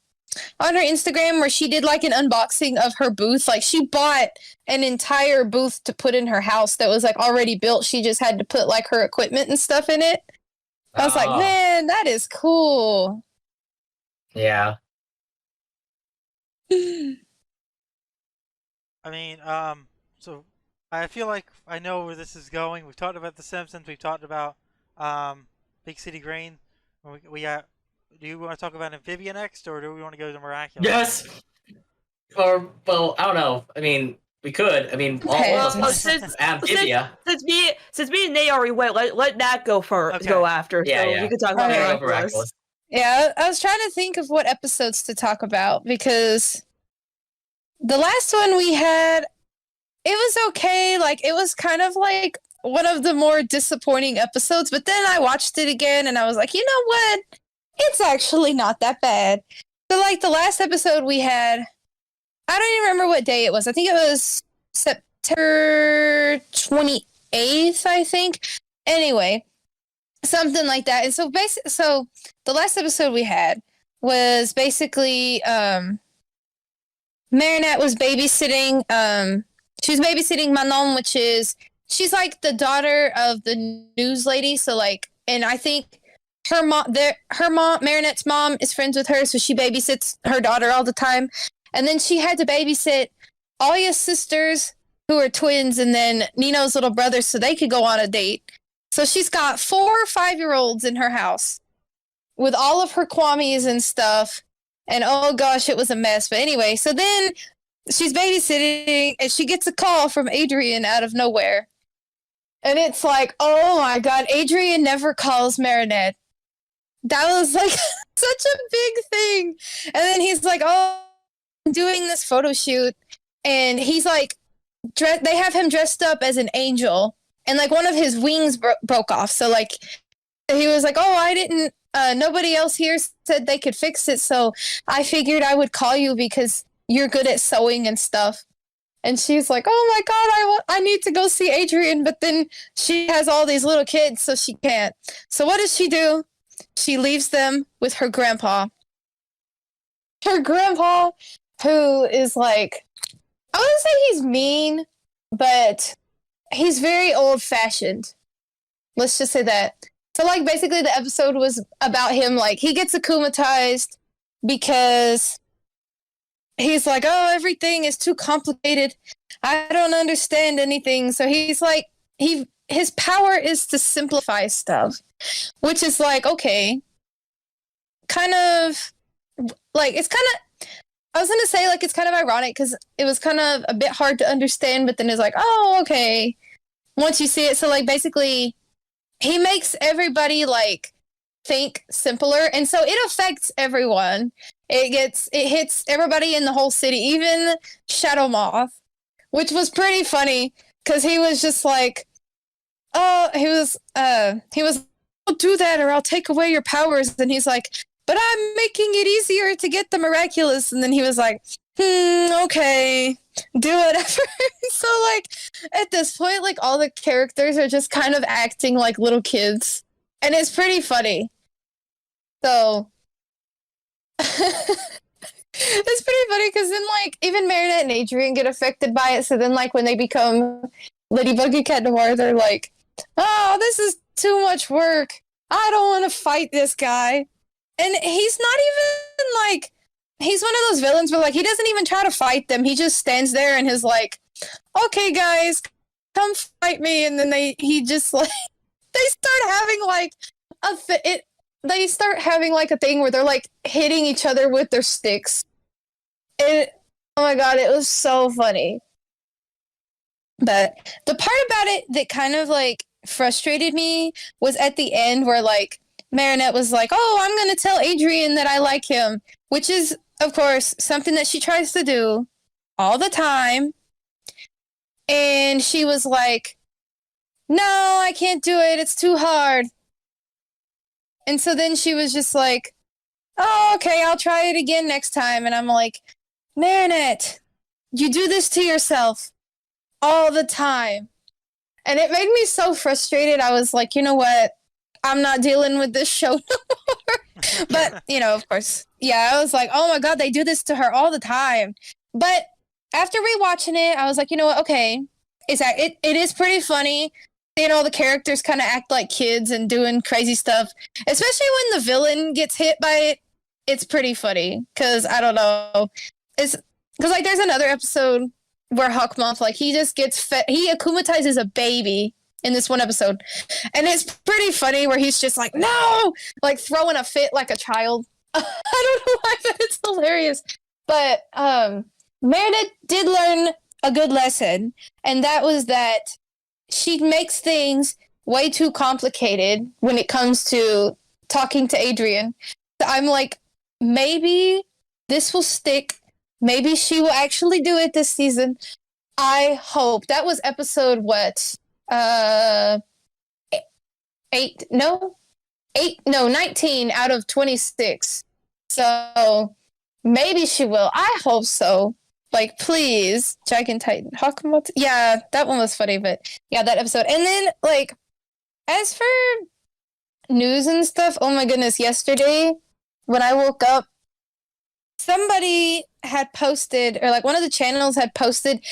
her Instagram where she did like an unboxing of her booth. Like she bought an entire booth to put in her house that was like already built. She just had to put like her equipment and stuff in it. I was like, man, that is cool. Yeah. I mean, so I feel like I know where this is going. We've talked about The Simpsons. We've talked about Big City Green. We got. Do you want to talk about Amphibia next, or do we want to go to Miraculous? Yes. Or well, I don't know. I mean, we could. I mean, Amphibia. Since me and Nate already went, let Nat go first. Okay. Go after. Yeah, so yeah. we can talk about Okay. Miraculous. Yeah, I was trying to think of what episodes to talk about because the last one we had, it was okay. Like, it was kind of like one of the more disappointing episodes. But then I watched it again and I was like, you know what? It's actually not that bad. So like the last episode we had, I don't even remember what day it was. I think it was September 28th, I think. Anyway, something like that. And so so the last episode we had was basically Marinette was babysitting she was babysitting Manon, which is she's like the daughter of the news lady. So like, and I think her mom Marinette's mom is friends with her, so she babysits her daughter all the time. And then she had to babysit Alya's sisters, who are twins, and then Nino's little brother, so they could go on a date. So she's got 4 or 5-year-olds in her house with all of her Kwamis and stuff. And oh gosh, it was a mess. But anyway, so then she's babysitting and she gets a call from Adrian out of nowhere. And it's like, oh my God, Adrian never calls Marinette. That was like such a big thing. And then he's like, oh, I'm doing this photo shoot. And he's like, they have him dressed up as an angel. And like one of his wings broke off. So like, he was like, oh, I didn't, nobody else here said they could fix it. So I figured I would call you because you're good at sewing and stuff. And she's like, oh my God, I need to go see Adrian. But then she has all these little kids, so she can't. So what does she do? She leaves them with her grandpa. Her grandpa, who is like, I wouldn't say he's mean, but he's very old-fashioned. Let's just say that. So, like, basically the episode was about him, like, he gets akumatized because he's like, oh, everything is too complicated. I don't understand anything. So he's like, his power is to simplify stuff, which is like, okay, kind of, like, it's kind of, I was going to say, like, it's kind of ironic because it was kind of a bit hard to understand, but then it's like, oh, okay, once you see it. So, like, basically, he makes everybody, like, think simpler, and so it affects everyone. It hits everybody in the whole city, even Shadow Moth, which was pretty funny because he was just like, oh, he was, don't do that or I'll take away your powers. And he's like, but I'm making it easier to get the miraculous. And then he was like, okay, do whatever. So, like, at this point, like, all the characters are just kind of acting like little kids. And it's pretty funny. So, it's pretty funny because then, like, even Marinette and Adrian get affected by it. So then, like, when they become Ladybug and Cat Noir, they're like, oh, this is too much work. I don't want to fight this guy. And he's not even, like, he's one of those villains where, like, he doesn't even try to fight them. He just stands there and is like, okay, guys, come fight me. And then he just, like, they start having, like, they start having, like, a thing where they're, like, hitting each other with their sticks. And, oh my God, it was so funny. But the part about it that kind of, like, frustrated me was at the end where, like, Marinette was like, oh, I'm going to tell Adrian that I like him, which is, of course, something that she tries to do all the time. And she was like, no, I can't do it. It's too hard. And so then she was just like, oh, okay, I'll try it again next time. And I'm like, Marinette, you do this to yourself all the time. And it made me so frustrated. I was like, you know what? I'm not dealing with this show no more. But, you know, of course, yeah, I was like, oh my God, they do this to her all the time. But after rewatching it, I was like, you know what? Okay, it is pretty funny. You know, the characters kind of act like kids and doing crazy stuff, especially when the villain gets hit by it. It's pretty funny because I don't know. It's because, like, there's another episode where Hawkmoth, like, he just gets he akumatizes a baby in this one episode, and it's pretty funny where he's just like, no, like, throwing a fit like a child. I don't know why, but it's hilarious. But Meredith did learn a good lesson, and that was that she makes things way too complicated when it comes to talking to Adrian. So I'm like, maybe this will stick. Maybe she will actually do it this season. I hope. That was episode, what? 19 out of 26. So maybe she will. I hope so. Like, please, Dragon Titan. Hakamoto. Yeah, that one was funny, but yeah, that episode. And then, like, as for news and stuff, oh my goodness, yesterday when I woke up, somebody had posted, or like one of the channels had posted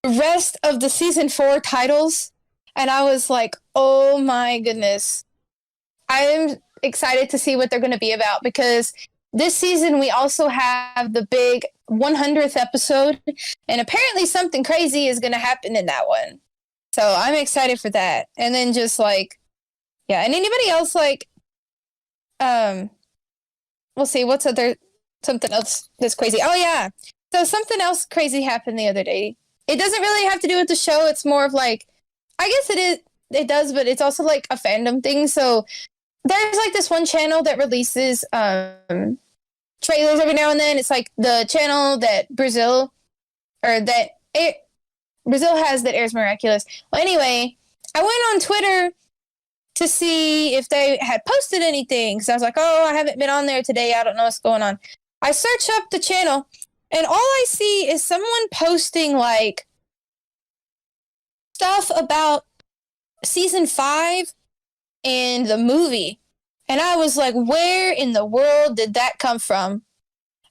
the rest of the season 4 titles. And I was like, oh my goodness. I'm excited to see what they're going to be about, because this season we also have the big 100th episode, and apparently something crazy is going to happen in that one. So I'm excited for that. And then just like, yeah, and anybody else like, we'll see, what's something else that's crazy. Oh yeah. So something else crazy happened the other day. It doesn't really have to do with the show. It's more of like, I guess it does, but it's also like a fandom thing. So there's like this one channel that releases trailers every now and then. It's like the channel that Brazil has that airs Miraculous. Well, anyway, I went on Twitter to see if they had posted anything, because I was like, oh, I haven't been on there today. I don't know what's going on. I search up the channel, and all I see is someone posting like stuff about season 5 and the movie. And I was like, where in the world did that come from?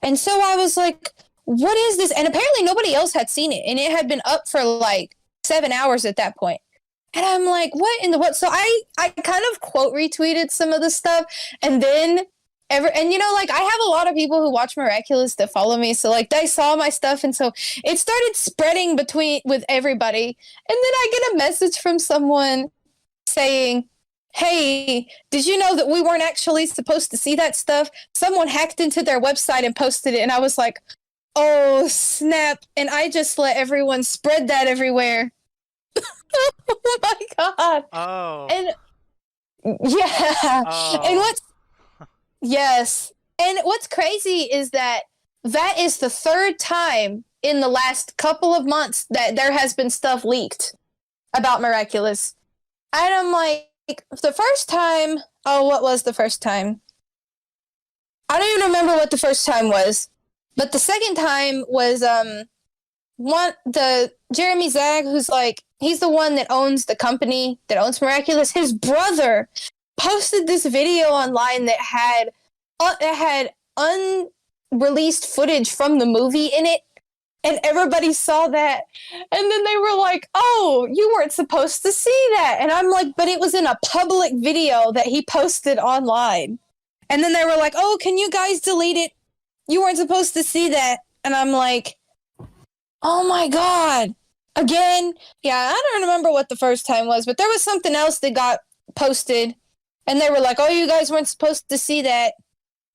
And so I was like, what is this? And apparently nobody else had seen it. And it had been up for like 7 hours at that point. And I'm like, what in the what? So I kind of quote retweeted some of the stuff. And then and you know, like, I have a lot of people who watch Miraculous that follow me. So like they saw my stuff. And so it started spreading with everybody. And then I get a message from someone saying, hey, did you know that we weren't actually supposed to see that stuff? Someone hacked into their website and posted it. And I was like, oh, snap. And I just let everyone spread that everywhere. Oh, my God. Oh. And, yeah. Oh. And yes. And what's crazy is that is the third time in the last couple of months that there has been stuff leaked about Miraculous. And I'm like, the first time, what was the first time? I don't even remember what the first time was. But the second time was the Jeremy Zag, who's like, he's the one that owns the company that owns Miraculous. His brother posted this video online that had unreleased footage from the movie in it. And everybody saw that. And then they were like, oh, you weren't supposed to see that. And I'm like, but it was in a public video that he posted online. And then they were like, oh, can you guys delete it? You weren't supposed to see that. And I'm like, oh my God. Again? Yeah, I don't remember what the first time was, but there was something else that got posted. And they were like, oh, you guys weren't supposed to see that.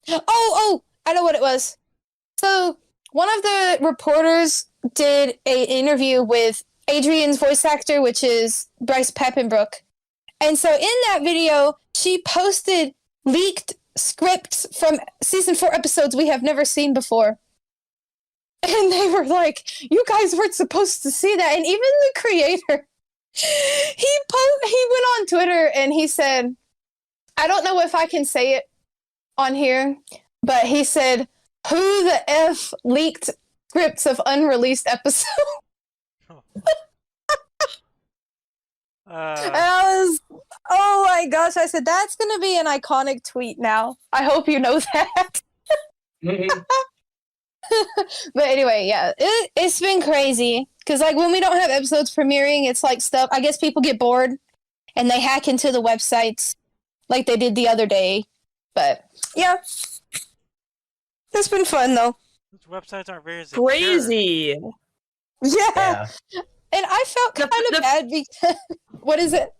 Oh, I know what it was. So one of the reporters did an interview with Adrian's voice actor, which is Bryce Papenbrook. And so in that video, she posted leaked scripts from season 4 episodes we have never seen before. And they were like, you guys weren't supposed to see that. And even the creator, he went on Twitter and he said, I don't know if I can say it on here, but he said, who the F leaked scripts of unreleased episodes? And I was, oh my gosh, I said, that's going to be an iconic tweet now. I hope you know that. But anyway, yeah, it's been crazy. Because like when we don't have episodes premiering, it's like stuff, I guess people get bored and they hack into the websites like they did the other day. But yeah. It's been fun, though. Those websites aren't very secure. Crazy. Yeah. And I felt kind of bad because... What is it?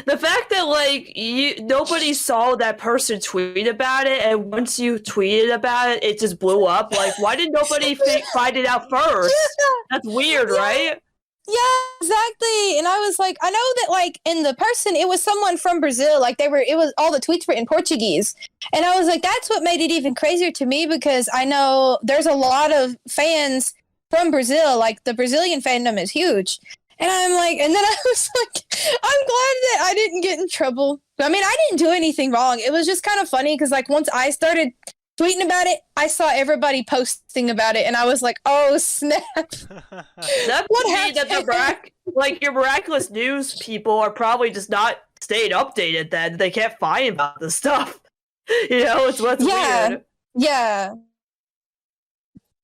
The fact that, like, nobody saw that person tweet about it, and once you tweeted about it, it just blew up. Like, why did nobody find it out first? Yeah. That's weird, right? Yeah, exactly. And I was like, I know that, like, in the person, it was someone from Brazil. Like, all the tweets were in Portuguese. And I was like, that's what made it even crazier to me, because I know there's a lot of fans from Brazil. Like, the Brazilian fandom is huge. And I'm like, and then I was like, I'm glad that I didn't get in trouble. I mean, I didn't do anything wrong. It was just kind of funny because, like, once I started tweeting about it, I saw everybody posting about it, and I was like, oh, snap. That would mean that your miraculous news people are probably just not staying updated then. They can't find about this stuff. You know, it's what's weird. Yeah.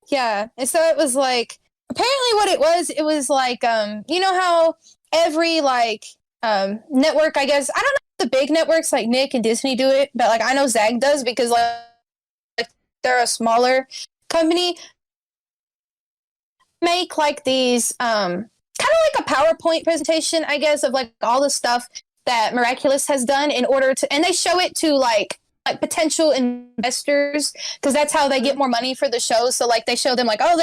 Yeah. And so it was like, apparently what it was like, you know how every, like, network, I guess, I don't know if the big networks like Nick and Disney do it, but, like, I know ZAG does because, like they're a smaller company. Make, like, these, kind of like a PowerPoint presentation, I guess, of, like, all the stuff that Miraculous has done in order to, and they show it to, like potential investors, because that's how they get more money for the show. So, like, they show them, like, oh,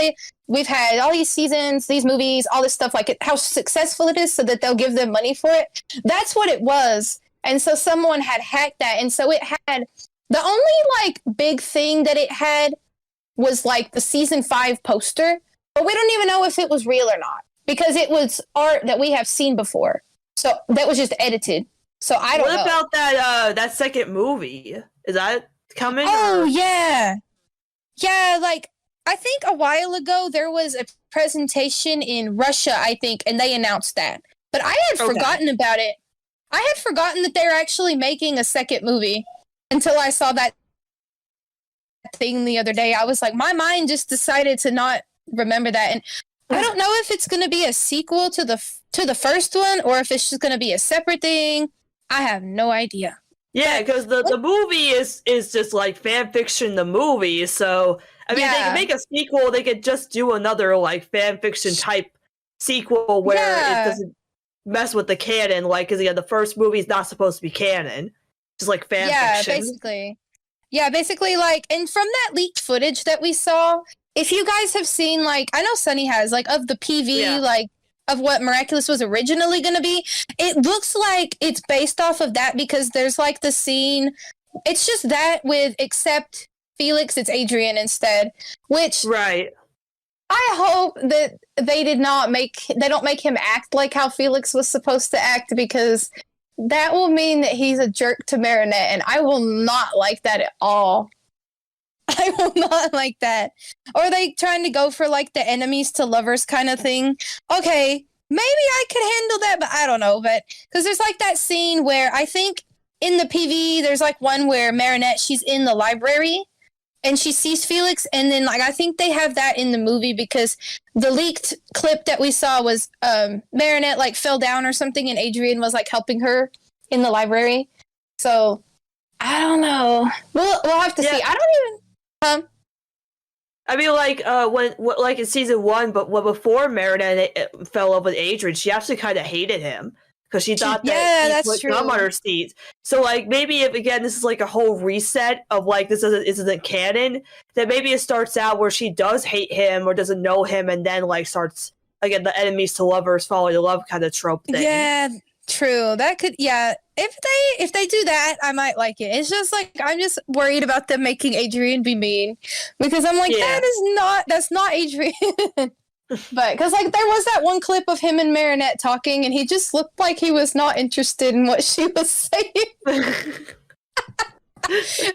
we've had all these seasons, these movies, all this stuff, like how successful it is, so that they'll give them money for it. That's what it was. And so someone had hacked that, and so it had, the only, like, big thing that it had was, like, the season 5 poster, but we don't even know if it was real or not, because it was art that we have seen before. So that was just edited. So I don't know. What about that second movie? Is that coming? Oh, yeah. Yeah, like, I think a while ago there was a presentation in Russia, I think, and they announced that. But I had forgotten about it. I had forgotten that they were actually making a second movie until I saw that thing the other day. I was like, my mind just decided to not remember that. And I don't know if it's going to be a sequel to the first one, or if it's just going to be a separate thing. I have no idea. Yeah, because the movie is just like fan fiction, the movie. So I mean, they can make a sequel. They could just do another like fan fiction type sequel where it doesn't mess with the canon. Like, because the first movie is not supposed to be canon, just like fan fiction. Basically, like, and from that leaked footage that we saw, if you guys have seen, like, I know Sunny has, like, of the PV, like, of what Miraculous was originally going to be, it looks like it's based off of that, because there's, like, the scene, it's just that with, except Felix, it's Adrian instead, which... Right. I hope that they don't make him act like how Felix was supposed to act, because that will mean that he's a jerk to Marinette, and I will not like that at all. I will not like that. Or are they trying to go for, like, the enemies to lovers kind of thing? Okay, maybe I could handle that, but I don't know. But because there's, like, that scene where I think in the PV, there's, like, one where Marinette, she's in the library and she sees Felix. And then, like, I think they have that in the movie, because the leaked clip that we saw was Marinette, like, fell down or something, and Adrian was, like, helping her in the library. So, I don't know. We'll have to see. I don't even... I mean, like, like in season 1, but before Marinette fell in love with Adrian, she actually kind of hated him because she thought that he put gum on her seat. So, like, maybe if again this is like a whole reset of like this isn't canon, then maybe it starts out where she does hate him or doesn't know him, and then like starts again the enemies to lovers falling in love kind of trope thing. Yeah, true. That could If they do that, I might like it. It's just like I'm just worried about them making Adrian be mean, because I'm like that's not Adrian. But because like there was that one clip of him and Marinette talking, and he just looked like he was not interested in what she was saying.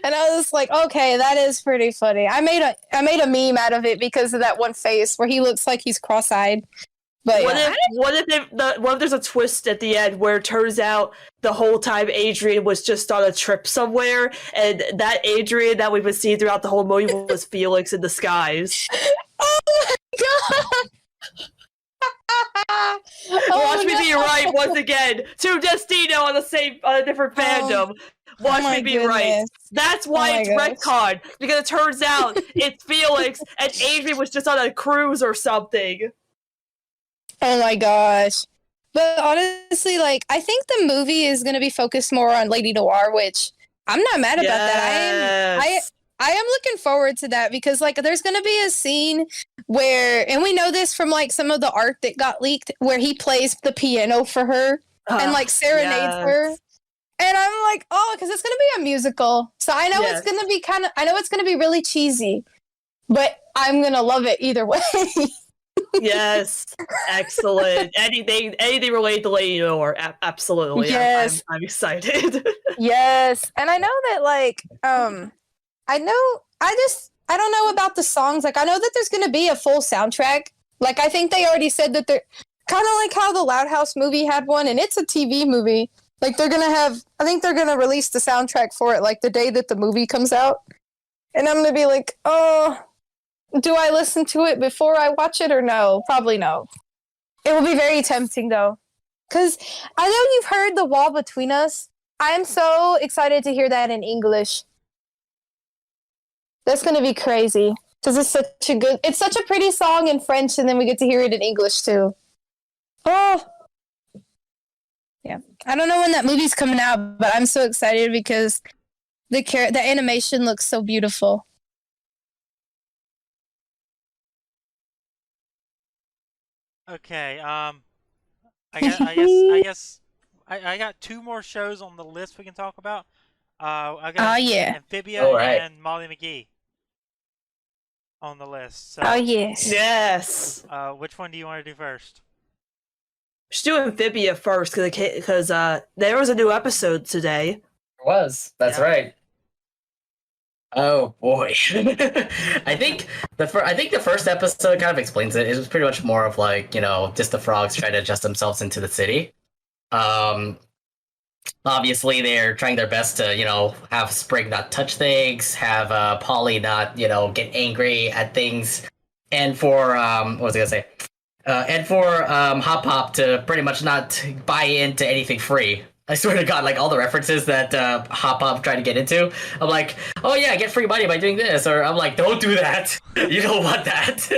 And I was like, okay, that is pretty funny. I made a meme out of it because of that one face where he looks like he's cross-eyed. But what if there's a twist at the end where it turns out the whole time Adrian was just on a trip somewhere, and that Adrian that we've been seeing throughout the whole movie was Felix in disguise? Oh my god! Watch me be right once again. To Destino on a different fandom. Watch me be right. That's why it's retcon, because it turns out it's Felix and Adrian was just on a cruise or something. Oh my gosh. But honestly, like, I think the movie is going to be focused more on Lady Noir, which I'm not mad about that. I am looking forward to that, because, like, there's going to be a scene where, and we know this from, like, some of the art that got leaked, where he plays the piano for her and, like, serenades her. And I'm like, oh, because it's going to be a musical. So I know it's going to be it's going to be really cheesy, but I'm going to love it either way. Yes, excellent. Anything related to Lady Noir, absolutely. Yes. I'm excited. Yes, and I know that I don't know about the songs. Like I know that there's going to be a full soundtrack. Like I think they already said that they're kind of like how the Loud House movie had one, and it's a TV movie. Like they're gonna have, I think they're gonna release the soundtrack for it like the day that the movie comes out, and I'm gonna be like, oh, do I listen to it before I watch it or no? Probably no. It will be very tempting though, because I know you've heard The Wall Between Us. I am so excited to hear that in English. That's gonna be crazy because it's such a pretty song in French, and then we get to hear it in English too. Oh. Yeah, I don't know when that movie's coming out, but I'm so excited because the animation looks so beautiful. Okay, I guess I got two more shows on the list we can talk about. I got yeah. Amphibia and Molly McGee on the list. So, yes. Yes. Which one do you want to do first? Should do Amphibia first because there was a new episode today. There was. That's right. Oh boy. I think the first episode kind of explains it. It was pretty much more of like, just the frogs trying to adjust themselves into the city. Obviously they're trying their best to, have Sprig not touch things, have Polly not, get angry at things, and for what was I gonna say? And for Hop Hop to pretty much not buy into anything free. I swear to God, like all the references that Hop Hop tried to get into, I'm like, oh yeah, get free money by doing this, or I'm like, don't do that. You don't want that.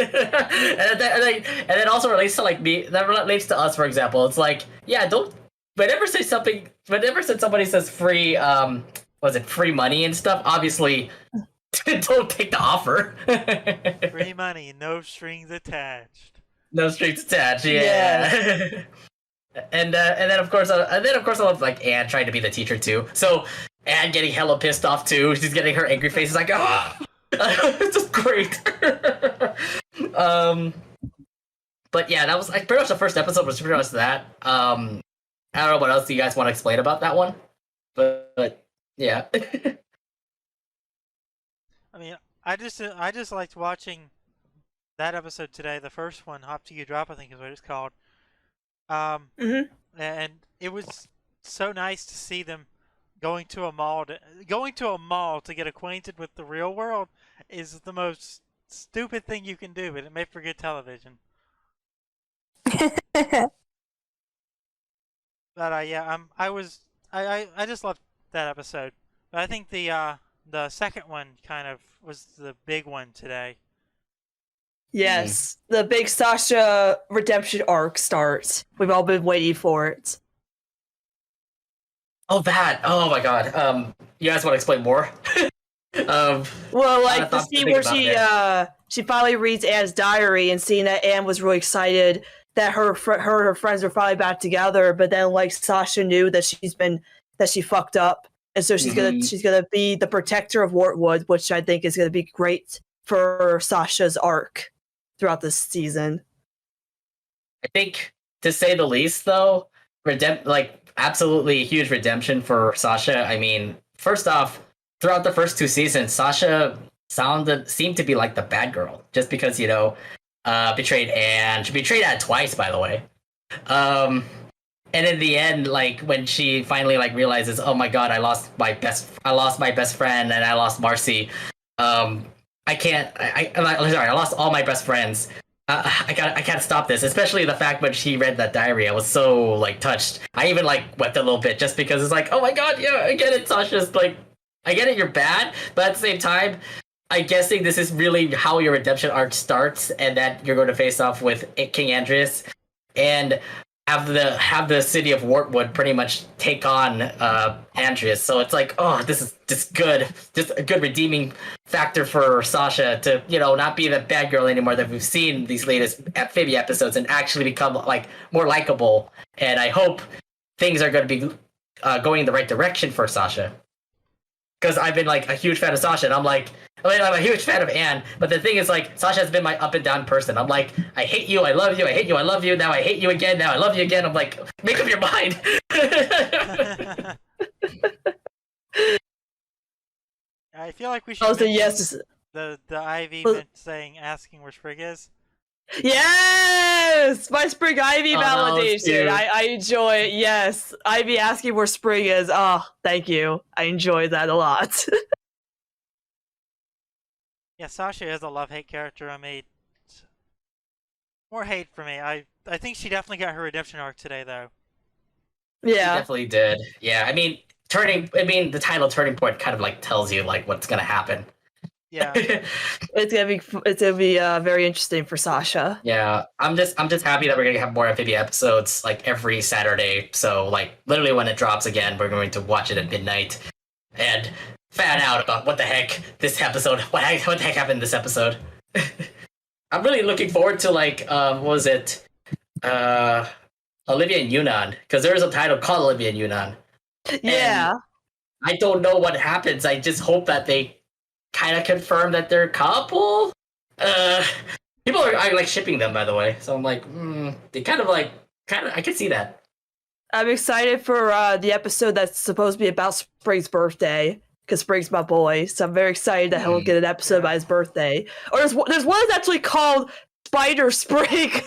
and then also relates to like me. That relates to us, for example. It's like, yeah, don't. Whenever somebody says free, free money and stuff? Obviously, don't take the offer. Free money, no strings attached. No strings attached. Yeah. and then of course I love like Anne trying to be the teacher too. So Anne getting hella pissed off too. She's getting her angry face. It's like, it's just great. But yeah, that was like pretty much the first episode was pretty much that. I don't know what else you guys want to explain about that one, but yeah. I mean, I just liked watching that episode today, the first one, Hop to You Drop, I think is what it's called. And it was so nice to see them going to a mall to get acquainted with the real world is the most stupid thing you can do, but it made for good television. But yeah, I just loved that episode. But I think the second one kind of was the big one today. Yes, the big Sasha redemption arc starts. We've all been waiting for it. Oh, that! Oh my God! You guys want to explain more? Well, like the scene where she finally reads Anne's diary and seeing that Anne was really excited that her and her friends were finally back together, but then like Sasha knew that she fucked up, and so she's gonna be the protector of Wartwood, which I think is gonna be great for Sasha's arc throughout this season. I think, to say the least, though, absolutely huge redemption for Sasha. I mean, first off, throughout the first two seasons, Sasha seemed to be like the bad girl, just because betrayed Anne. She betrayed Anne twice, by the way. And in the end, like when she finally like realizes, oh my God, I lost my best friend and I lost Marcy. I lost all my best friends. I can't stop this. Especially the fact when she read that diary, I was so like touched. I even like wept a little bit just because it's like, oh my God, yeah, I get it, Sasha's like, I get it, you're bad, but at the same time, I'm guessing this is really how your redemption arc starts, and that you're going to face off with King Andreas, and have the city of Wartwood pretty much take on Andreas. So it's like, oh, this is just good, just a good redeeming factor for Sasha to not be the bad girl anymore that we've seen these latest Amphibia episodes, and actually become like more likable. And I hope things are going to be going in the right direction for Sasha. because I've been like a huge fan of Sasha, and I'm like, I'm a huge fan of Anne. But the thing is, like, Sasha has been my up and down person. I'm like, I hate you, I love you, I hate you, I love you. Now I hate you again. Now I love you again. I'm like, make up your mind. I feel like we should. Also, yes. The Ivy saying asking where Sprig is. Yes, my Sprig Ivy validation. No, I enjoy it. Yes, Ivy asking where Sprig is. Oh, thank you. I enjoy that a lot. Yeah, Sasha is a love-hate character. I made more hate for me. I think she definitely got her redemption arc today, though. Yeah, She definitely did. Yeah, I mean, the title Turning Point kind of like tells you like what's gonna happen. Yeah, it's gonna be very interesting for Sasha. Yeah, I'm just happy that we're gonna have more Amphibia episodes like every Saturday. So like literally when it drops again, we're going to watch it at midnight and fan out about what the heck this episode, what the heck happened in this episode. I'm really looking forward to like what was it, Olivia and Yunnan, because there is a title called Olivia and Yunnan. Yeah, And I don't know what happens. I just hope that they kind of confirm that they're a couple. People are like shipping them, by the way. So I'm like, they kind of I can see that. I'm excited for the episode that's supposed to be about Sprig's birthday, because Sprig's my boy. So I'm very excited that he'll get an episode by his birthday. Or there's one that's actually called Spider Sprig.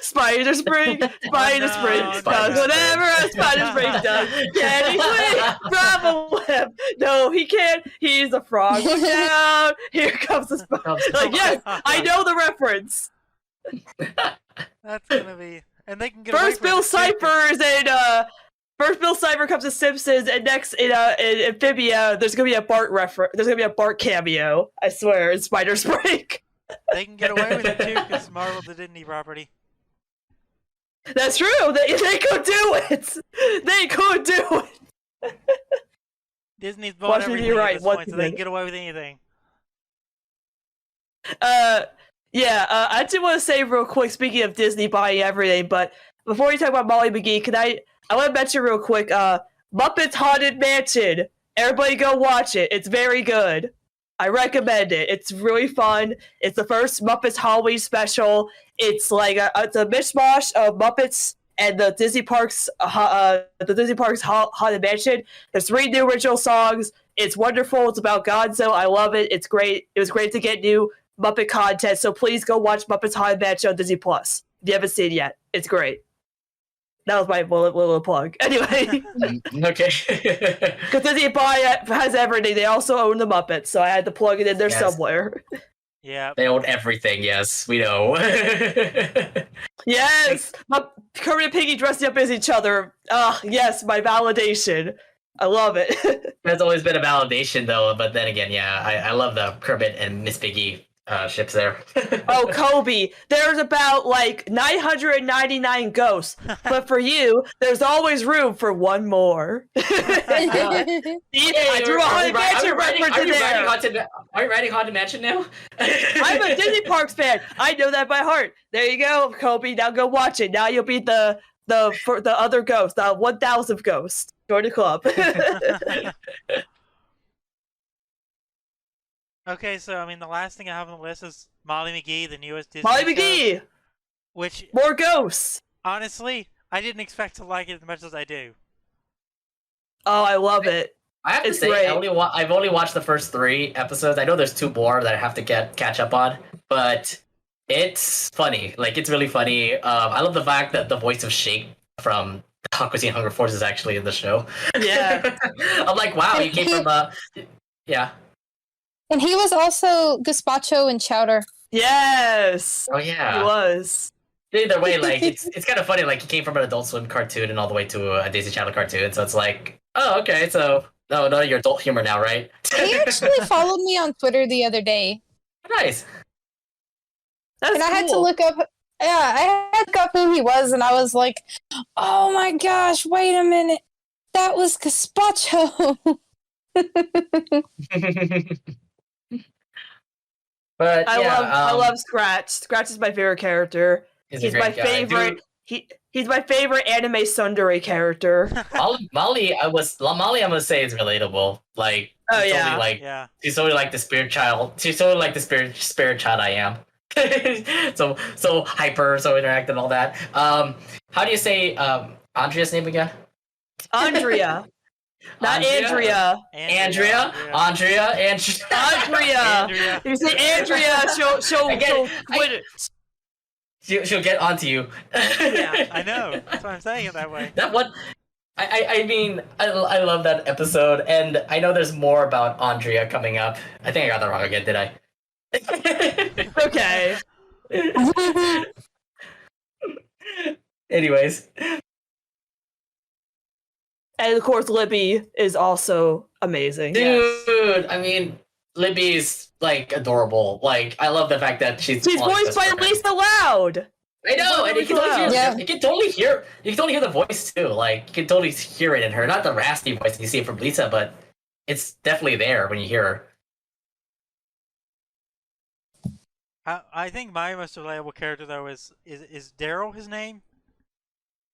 Spider Sprig, Spider Sprig does whatever a Spider Sprig does. Can he swing from a web? No, he can't. He's a frog. Look down. Here comes the spider. Like, yes, I know the reference. that's gonna be, and they can get First away Bill from it, too, 'cause- Cipher's and first Bill Cipher comes to Simpsons, and next in Amphibia, there's gonna be a Bart reference. There's gonna be a Bart cameo. I swear, in Spider Sprig. They can get away with it too because Marvel's a Disney property. That's true. They could do it. They could do it. Disney's bought Watch me be everything right, at this once point, so a they can minute. get away with anything. I do want to say real quick, speaking of Disney buying everything, but before we talk about Molly McGee, I want to mention real quick, Muppets Haunted Mansion. Everybody go watch it. It's very good. I recommend it. It's really fun. It's the first Muppets Halloween special. It's like it's a mishmash of Muppets and the Disney Parks Haunted Mansion. There's 3 new original songs. It's wonderful. It's about Gonzo. I love it. It's great. It was great to get new Muppet content. So please go watch Muppets Haunted Mansion on Disney Plus if you haven't seen it yet. It's great. That was my little plug. Anyway, Okay. because Disney has everything. They also own the Muppets, so I had to plug it in there Yes. somewhere. Yeah. They own everything. Yes, we know. Yes, Kermit and Piggy dressing up as each other. Yes, my validation. I love it. There's always been a validation though, but then again, yeah, I love the Kermit and Miss Piggy ships there. Oh, Kobe, there's about like 999 ghosts, but for you, there's always room for one more. See, I threw a Haunted Mansion reference in there. Are you writing Haunted Mansion now? I'm a Disney Parks fan. I know that by heart. There you go, Kobe. Now go watch it. Now you'll be the other ghost, the 1,000th ghost. Join the club. Okay, so I mean, the last thing I have on the list is Molly McGee, the newest Disney Molly show, McGee, which more ghosts. honestly, I didn't expect to like it as much as I do. Oh, I love it. I have to It's say, great. I've only watched the first 3 episodes. I know there's 2 more that I have to catch up on, but it's funny. Like, it's really funny. I love the fact that the voice of Shake from Aquatine Hunger Force is actually in the show. Yeah. I'm like, wow, you came from yeah. And he was also gazpacho and chowder. Yes. Oh yeah. He was. Either way, like it's kind of funny. Like he came from an Adult Swim cartoon and all the way to a Daisy Channel cartoon. So it's like, oh, okay. So no, you're adult humor now, right? He actually followed me on Twitter the other day, Nice. That's and I had to cool. look up. Yeah, I had to look up who he was, and I was like, "Oh my gosh! Wait a minute, that was gazpacho." But I yeah, love Scratch. Scratch is my favorite character. He's a great my guy. favorite. Dude, He's my favorite anime tsundere character. Molly, I'm gonna say is relatable. Like, Oh, she's yeah. totally like, Yeah. she's totally like the spirit child. She's totally like the spirit child I am. so hyper, so interactive and all that. How do you say Andrea's name again? Andrea. Not Andrea. Andrea. Andrea. Andrea. If you say Andrea, she'll quit it. She'll get onto you. Yeah. I know. That's why I'm saying it that way. That one. I mean, I love that episode, and I know there's more about Andrea coming up. I think I got that wrong again, did I? Okay. Anyways. And of course, Libby is also amazing. Dude, I mean, Libby's like adorable. Like, I love the fact that she's voiced by Lisa Loud. I know, and you can totally hear, Yeah. you can totally hear the voice too. Like, you can totally hear it in her. Not the raspy voice you see it from Lisa, but it's definitely there when you hear her. I think my most relatable character though is Daryl his name?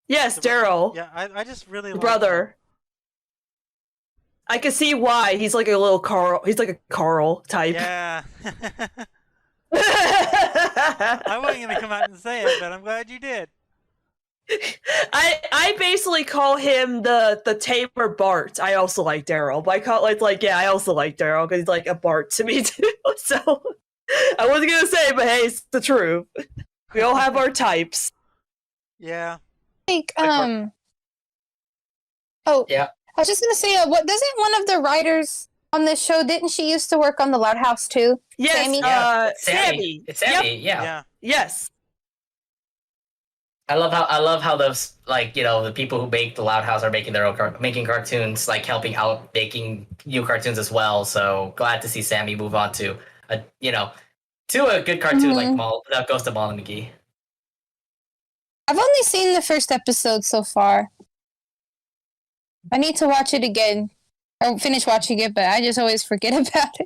Yes, Daryl. Yeah, I just really like Brother. I can see why. He's like a little Carl. He's like a Carl type. Yeah. I wasn't gonna come out and say it, but I'm glad you did. I basically call him the tamer Bart. I also like Daryl, but I call it like I also like Daryl because he's like a Bart to me too. So I wasn't gonna say, but hey, it's the truth. We all have our types. Yeah. Like, Yeah. I was just gonna say, what doesn't one of the writers on this show, didn't she used to work on the Loud House too? Yes, Sammy? Sammy. It's Sammy, yeah. Yeah. Yes. I love how those, like, you know, the people who make the Loud House are making their own making cartoons, like helping out making new cartoons as well. So glad to see Sammy move on to a good cartoon like Ghost Molly McGee. I've only seen the first episode so far. I need to watch it again. Or finish watching it, but I just always forget about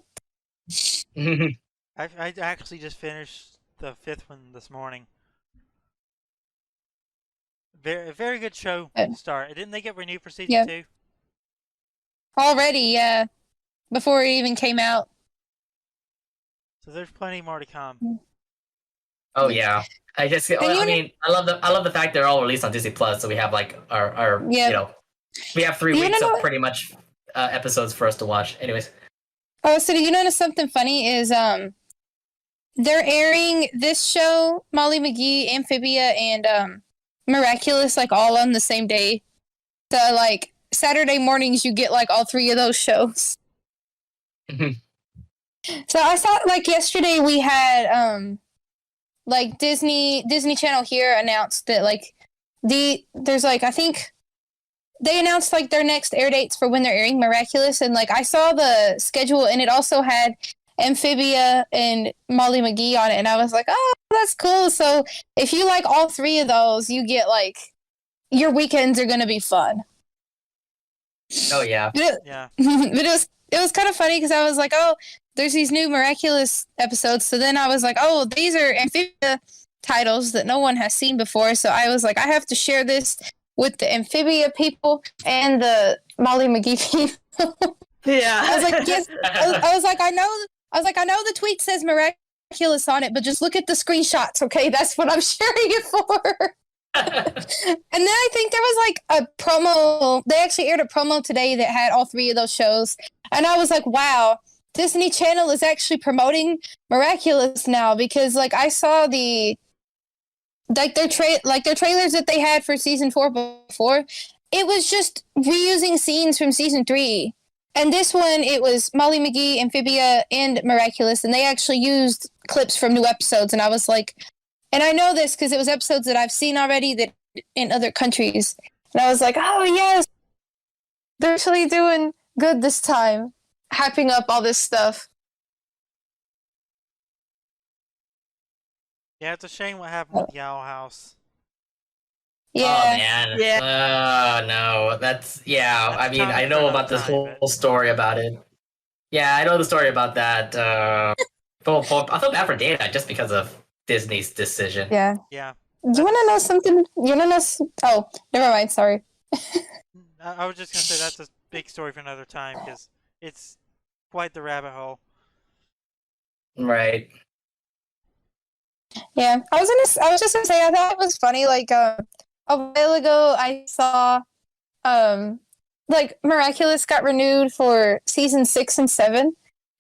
it. I actually just finished the 5th one this morning. Very good show to start. Didn't they get renewed for season 2? Already, yeah. Before it even came out. So there's plenty more to come. Oh yeah. I love the fact they're all released on Disney Plus, so we have like our we have 3 weeks of pretty much episodes for us to watch. Anyways. Oh, so you notice something funny is they're airing this show, Molly McGee, Amphibia, and Miraculous, like all on the same day. So like Saturday mornings you get like all 3 of those shows. So I thought like yesterday we had like Disney Channel here announced that like there's like I think they announced like their next air dates for when they're airing Miraculous, and like I saw the schedule and it also had Amphibia and Molly McGee on it, and I was like, oh, that's cool. So if you like all 3 of those, you get like your weekends are gonna be fun. Oh yeah. Yeah. But it was kind of funny because I was like, oh, there's these new Miraculous episodes. So then I was like, oh, these are Amphibia titles that no one has seen before. So I was like, I have to share this with the Amphibia people and the Molly McGee people. Yeah. I was like, yes. I was like, I know the tweet says Miraculous on it, but just look at the screenshots, okay? That's what I'm sharing it for. And then I think there was like a promo. They actually aired a promo today that had all 3 of those shows. And I was like, wow, Disney Channel is actually promoting Miraculous now, because like I saw their trailers that they had for season 4 before. It was just reusing scenes from season 3. And this one, it was Molly McGee, Amphibia, and Miraculous, and they actually used clips from new episodes. And I was like, and I know this because it was episodes that I've seen already that in other countries. And I was like, oh yes, they're actually doing good this time, hyping up all this stuff. Yeah, it's a shame what happened with Yowl House. Yeah. Oh man. Yeah. Oh no. That's I mean, topic I for know another about this time, whole story about it. Yeah, I know the story about that. I felt bad for Dana just because of Disney's decision. Yeah. Yeah. You want to know something? You want to know? Oh, never mind. Sorry. I was just gonna say that's a big story for another time because it's quite the rabbit hole. Right. Yeah, I was just gonna say I thought it was funny. Like a while ago, I saw like Miraculous got renewed for season 6 and 7,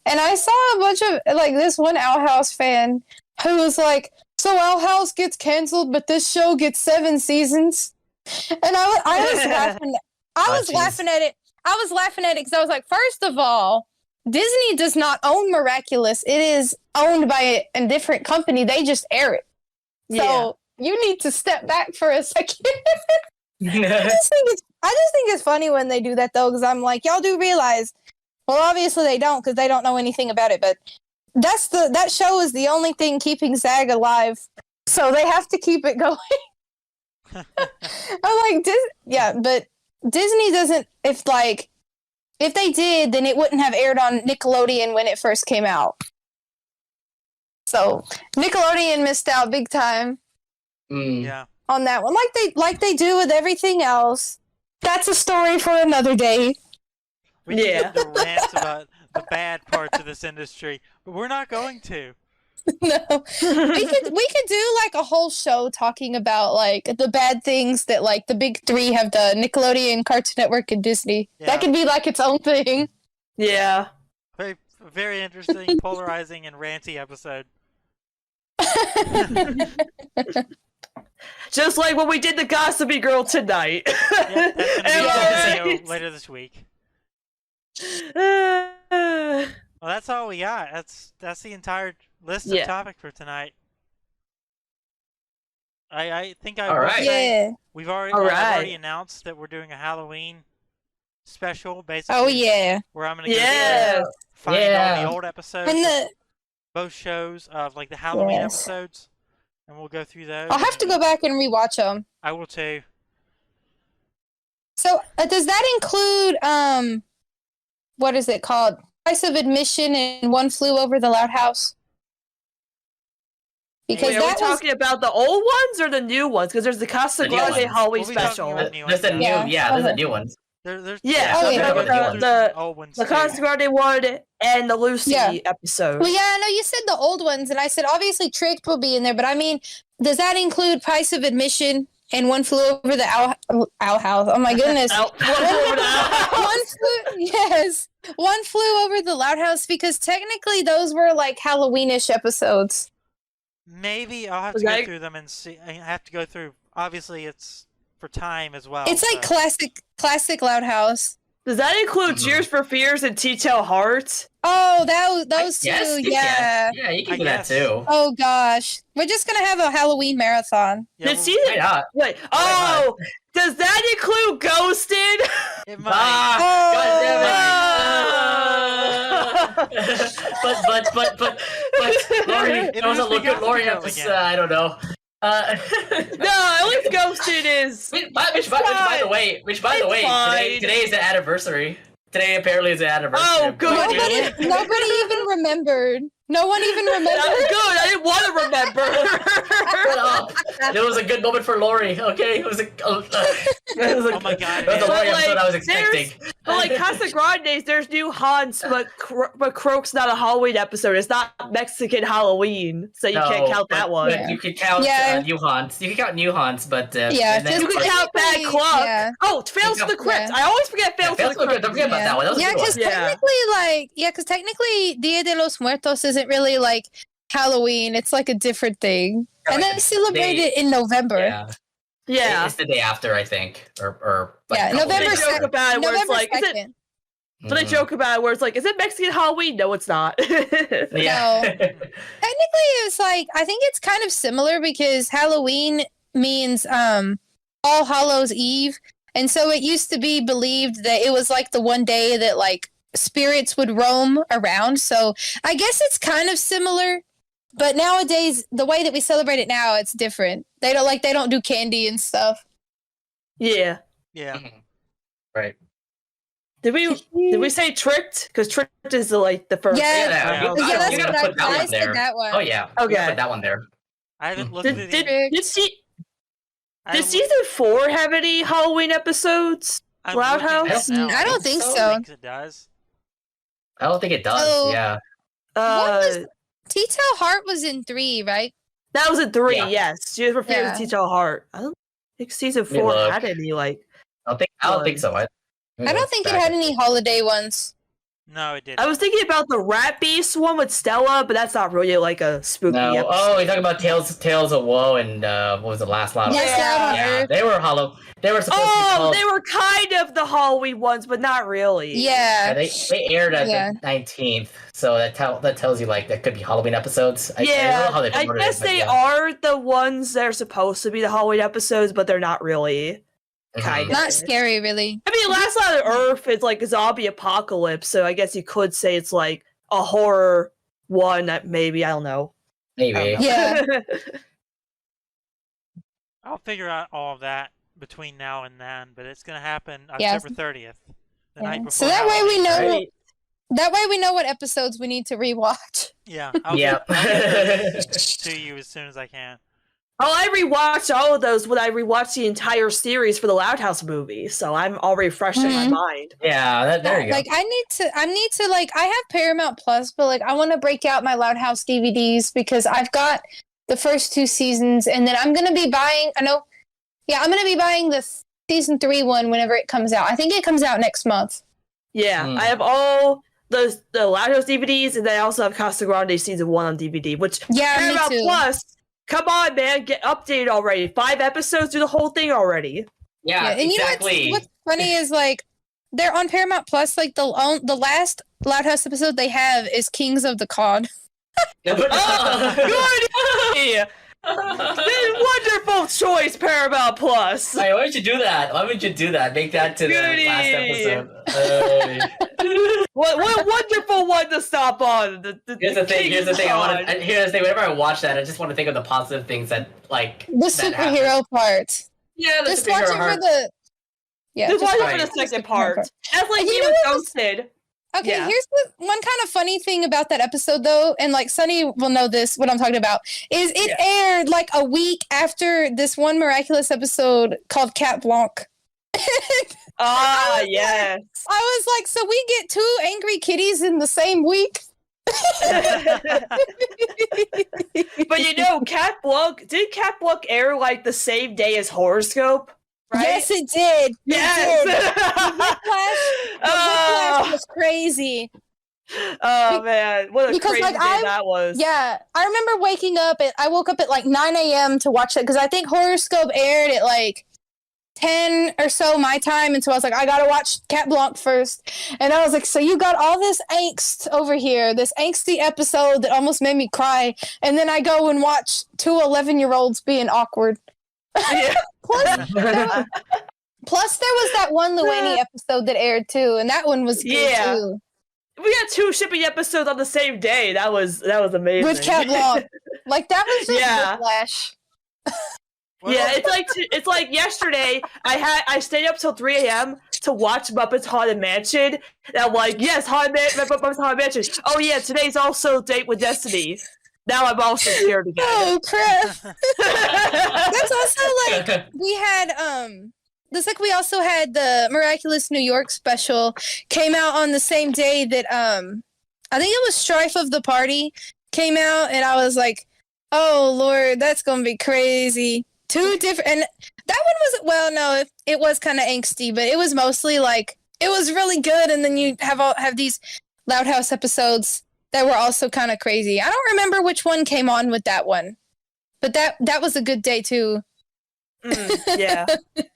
and I saw a bunch of like this one Owl House fan who was like, "So Owl House gets canceled, but this show gets 7 seasons," and I was laughing. I was laughing at it. I was laughing at it because I was like, first of all, Disney does not own Miraculous. It is owned by a different company. They just air it. So you need to step back for a second. I just think it's funny when they do that, though, because I'm like, y'all do realize, well, obviously they don't because they don't know anything about it, but that show is the only thing keeping SAG alive. So they have to keep it going. I'm like, but Disney doesn't, if they did, then it wouldn't have aired on Nickelodeon when it first came out. So Nickelodeon missed out big time. Yeah. On that one, like they do with everything else. That's a story for another day. We can get the rants about the bad parts of this industry, but we're not going to. No, we could do like a whole show talking about like the bad things that like the big three have done: Nickelodeon, Cartoon Network, and Disney. Yeah. That could be like its own thing. Yeah. Very, very interesting, polarizing, and ranty episode. Just like when we did the Gossipy Girl tonight. Yeah, that's gonna be later this week. Well, that's all we got. That's the entire list of topics for tonight. I think I will say we've already announced that we're doing a Halloween special, basically. Oh yeah. Where I'm gonna go find all the old episodes, both shows of like the Halloween episodes, and we'll go through those. I'll have to go back and rewatch them. I will too. So does that include what is it called? Price of Admission and One Flew Over the Loud House? Because are we talking about the old ones or the new ones? Because there's the Casagrandes Halloween special. There's a new ones. The Casagrandes one and the Lucy episode. Well, I know you said the old ones, and I said obviously Tricked will be in there, but I mean, does that include Price of Admission and One Flew Over the Owl House? Oh my goodness! One Flew Over the Loud House, because technically those were like Halloweenish episodes. Maybe I'll have to go through them and see. I have to go through. Obviously, it's for time as well. It's like classic Loud House. Does that include Cheers for Fears and Tea Tell Hearts? Oh, those two, yeah. Yeah, you can do that too. Oh gosh, we're just gonna have a Halloween marathon. Yeah, does that include Ghosted? It might. But Lori, it doesn't look good. Lori, I don't know. No, at least Ghosted is. Which by the way, today is the anniversary. Today apparently is the anniversary. Oh, good. Nobody even remembered. No one even remembered. That's good. I didn't want to remember. It was a good moment for Lori. Okay, it was oh my god! It was the Lori episode I was expecting. But like Casagrandes, there's new haunts, but Croak's not a Halloween episode. It's not Mexican Halloween, so you can't count that one. But you can count new haunts. You can count new haunts, but you can count Bad Club. Yeah. Oh, Fails to the Crypt. I always forget Fails to the Crypt. Don't forget about that one. That was because technically, Dia de los Muertos isn't really like Halloween. It's like a different thing, and they celebrate it in November. Yeah, it's the day after, I think, or November 2nd. Joke about it where it's like, so they joke about it where it's like, is it Mexican Halloween? No, it's not. No. Technically, it's like, I think it's kind of similar because Halloween means All Hallows Eve, and so it used to be believed that it was like the one day that like spirits would roam around. So I guess it's kind of similar. But nowadays, the way that we celebrate it now, it's different. They don't do candy and stuff. Yeah. Yeah. Right. Did we say Tricked? Because Tricked is the first. Yeah, that's you gotta put that one there. That one. Oh yeah. Okay. Put that one there. I haven't looked at it. Did season 4 have any Halloween episodes? Loud House? I don't think so. I think it does. I don't think it does. Oh. Yeah. Tea Towel Heart was in 3, right? That was in 3, Yeah. yes. She was referring to Tea Towel Heart. I don't think season 4 had any, like... I don't think so. I don't think it had any holiday ones. No, it didn't. I was thinking about the Rat Beast one with Stella, but that's not really like a spooky episode. Oh, you're talking about Tales of Woe and what was the last Loud? Yeah. They were hollow. They were supposed to be called... they were kind of the Halloween ones, but not really. Yeah. They aired at the 19th, so that tells you like there could be Halloween episodes. I don't know how they promoted guess it, they are the ones that are supposed to be the Halloween episodes, but they're not really. Kind of. Not scary, really. I mean, Last Light on Earth is like a zombie apocalypse, so I guess you could say it's like a horror one that maybe, I don't know. Maybe. Yeah. I'll figure out all of that between now and then, but it's gonna happen October 30th, the night before. So that way we know. Right. That way we know what episodes we need to rewatch. Yeah. I'll get to you as soon as I can. Oh, I rewatched all of those when I rewatched the entire series for the Loud House movie, so I'm already fresh in my mind. Yeah, there you go. Like I need to like I have Paramount Plus, but like I want to break out my Loud House DVDs because I've got the first 2 seasons, and then I'm gonna be buying. I'm gonna be buying the season 3 one whenever it comes out. I think it comes out next month. Yeah, I have all the Loud House DVDs, and then I also have Casagrandes season 1 on DVD, which Paramount Plus. Come on, man, get updated already. 5 episodes, do the whole thing already. Yeah, and exactly. You know what's funny is like they're on Paramount Plus. Like the last Loud House episode they have is Kings of the Cod. Good. Wonderful choice, Paramount Plus. Hey, why would you do that? Why would you do that? Make that to the last episode. What a wonderful one to stop on. Here's the thing. Whenever I watch that, I just want to think of the positive things that like the superhero part. Yeah, the just superhero watch it part. for the. Yeah, just watch it for the second part. As like you you know and Sid. Okay, Yeah. here's one kind of funny thing about that episode, though, and like Sunny will know this, what I'm talking about, is it aired like a week after this one Miraculous episode called Cat Blanc. Yes. I was like, so we get 2 angry kitties in the same week? But you know, did Cat Blanc air like the same day as Horoscope? Right? Yes, it did. Yes. The whiplash was crazy. Oh man, what a Because, crazy like, day that was. Yeah, I remember I woke up at like 9 a.m. to watch that because I think Horoscope aired at like 10 or so my time, and so I was like, I gotta watch Cat Blanc first. And I was like, so you got all this angst over here, this angsty episode that almost made me cry, and then I go and watch 2 11-year-olds being awkward. Yeah. Plus there was that one Luani episode that aired too, and that one was good too. We had 2 shipping episodes on the same day. That was amazing. With Cat Blanc. Like that was just whiplash. Yeah, it's like yesterday. I stayed up till 3 a.m. to watch Muppets Haunted Mansion. And I'm like, yes, Muppets Haunted Mansion. Oh yeah, today's also Date with Destiny. Now I'm also scared again. Oh crap! That's also like we had we also had the Miraculous New York special came out on the same day that I think it was Strife of the Party came out, and I was like, oh Lord, that's gonna be crazy. 2 different, and that one it was kind of angsty, but it was mostly like it was really good. And then you have these Loud House episodes that were also kind of crazy. I don't remember which one came on with that one, but that was a good day too. Yeah.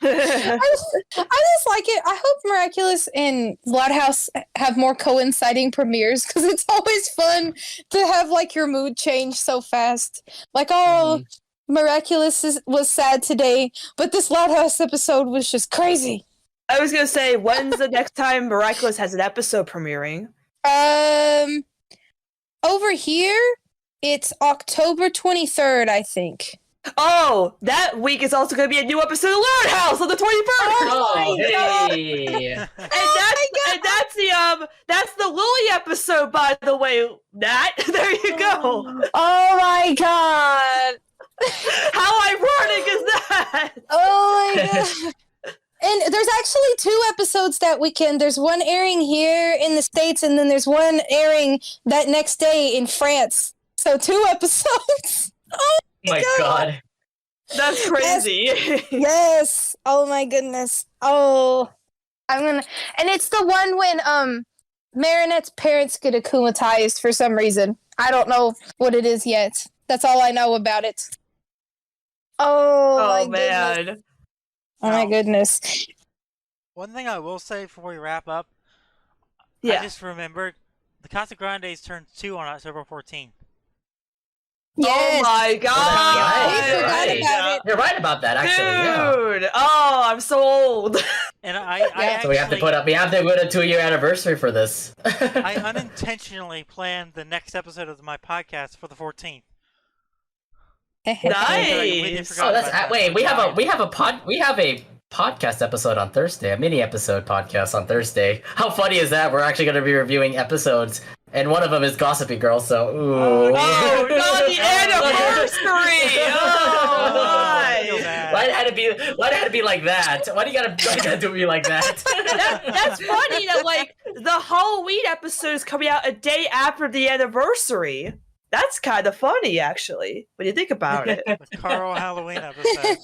I just like it. I hope Miraculous and Loud House have more coinciding premieres because it's always fun to have like your mood change so fast. Like, Miraculous was sad today, but this Loud House episode was just crazy. I was gonna say, when's the next time Miraculous has an episode premiering? Over here, it's October 23rd, I think. Oh, that week is also going to be a new episode of Loud House on the 21st. Oh, hey. And that's the Lily episode, by the way. Nat, there you go. Oh my god. How ironic is that? Oh my god. And there's actually 2 episodes that weekend. There's one airing here in the States, and then there's one airing that next day in France. So 2 episodes. Oh my god. That's crazy. Yes. Oh my goodness. Oh. And it's the one when Marinette's parents get akumatized for some reason. I don't know what it is yet. That's all I know about it. Oh my man. Goodness. Oh my goodness. One thing I will say before we wrap up, Yeah. I just remembered the Casagrandes turned 2 on October 14th. Yes. Oh my god! We forgot about it. You're right about that, actually. Dude! Oh, I'm so old. And I So we have to put a 2-year anniversary for this. I unintentionally planned the next episode of my podcast for the 14th. Nice. Oh, that's wait. We have a podcast episode on Thursday, a mini episode podcast on Thursday. How funny is that? We're actually going to be reviewing episodes, and one of them is Gossipy Girl. So, ooh. Oh, not the anniversary! Oh, my. Why did it have to be like that? Why do you gotta do me like that? That's funny that like the Halloween episode is coming out a day after the anniversary. That's kind of funny, actually, when you think about it. The Carl Halloween episode.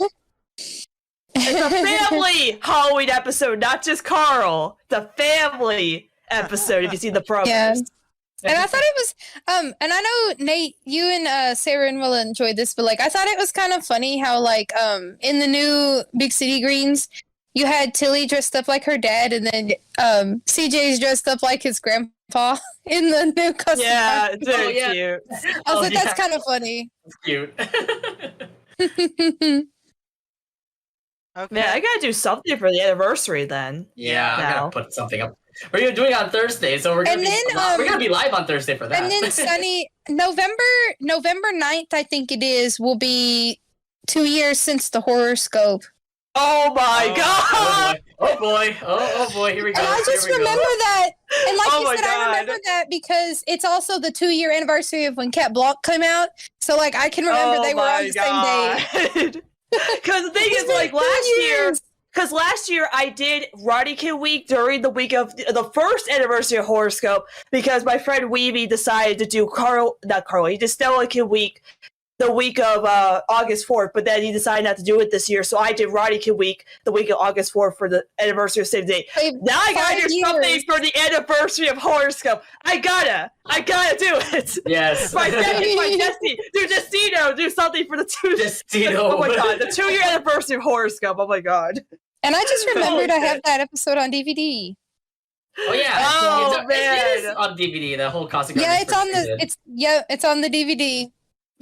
It's a family Halloween episode, not just Carl. The family episode. If you see the promos. Yeah. And I thought it was, and I know Nate, you and Seren will enjoy this, but like I thought it was kind of funny how like in the new Big City Greens, you had Tilly dressed up like her dad, and then CJ's dressed up like his grandpa in the new costume. Yeah, it's very yeah. cute. I was like, that's kind of funny. It's cute. Okay. Man, I gotta do something for the anniversry then. Yeah, I'm Now. gonna put something up. We're doing it on Thursday, so we're gonna be live on Thursday for that. And then Sunny, November 9th, I think it is, will be 2 years since the Horoscope. Oh my god! Oh boy, here we go. And I just remember that. And like Oh you my said, I God. remember that because it's also the 2-year anniversary of when Cat Blanc came out. So like I can remember they were on the same day. Because the thing is, like last year I did Ronnie Kid Week during the week of the first anniversary of Horoscope because my friend Weeby decided to do he did Stella Kid Week the week of August 4th, but then he decided not to do it this year, so I did Ronnie Kid Week the week of August 4th for the anniversary of Save Date. Now I gotta do something for the anniversary of Horoscope. I gotta do it. Yes. My Destiny, do Destino, do something for the Destino. Oh my god, the 2-year anniversary of Horoscope. Oh my god. And I just remembered I have that episode on DVD. Oh yeah. Oh, it is man. on DVD. The whole Casagrandes. Yeah, it's on the DVD.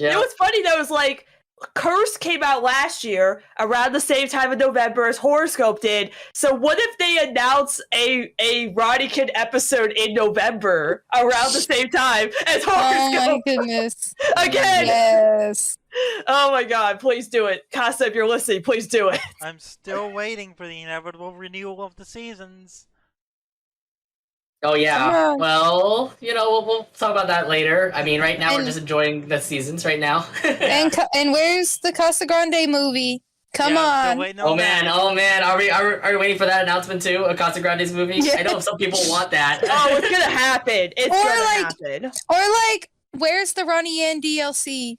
You know what's funny though is like Curse came out last year around the same time in November as Horoscope did. So what if they announce a Ronnie Kid episode in November around the same time as Horoscope? Oh my goodness. Again. Yes. Oh my god, please do it. Casa, if you're listening, please do it. I'm still waiting for the inevitable renewal of the seasons. Oh yeah. Yeah. Well, we'll talk about that later. I mean, right now we're just enjoying the seasons right now. And where's the Casagrande movie? Come I'm still on. waiting Oh on man, that. are we waiting for that announcement too? A Casagrandes movie? Yeah. I know some people want that. Oh, it's gonna happen. It's Or gonna like- happen. Or like, where's the Ronnie Anne DLC?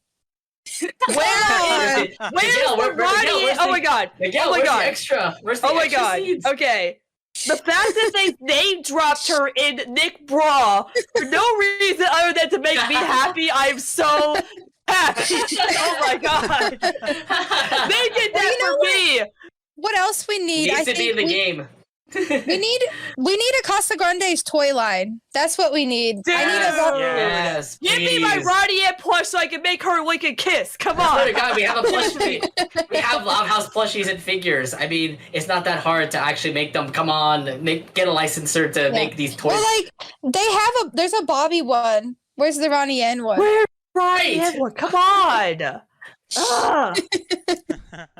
Where's Miguel, the Ronnie? Oh my god. Miguel, Oh my where's god. the extra? Where's the Oh my extra god. scenes? Okay. The fact that they name dropped her in Nick Bra for no reason other than to make me happy, I'm so happy. Oh my god. They did that you know for me. What else we need? Needs I to be think in the game. we need a Casagrande's toy line. That's what we need. Dude. I need a Yes, Give me my please. Ronnie Anne plush so I can make her lick and kiss. Come I swear on. to God, we have a plushie. We have House plushies and figures. I mean, it's not that hard to actually make them. Come on, get a licensor to make these toys. Well, like there's a Bobby one. Where's the Ronnie Anne one? Where's Ronnie Right. Anne one? Come on.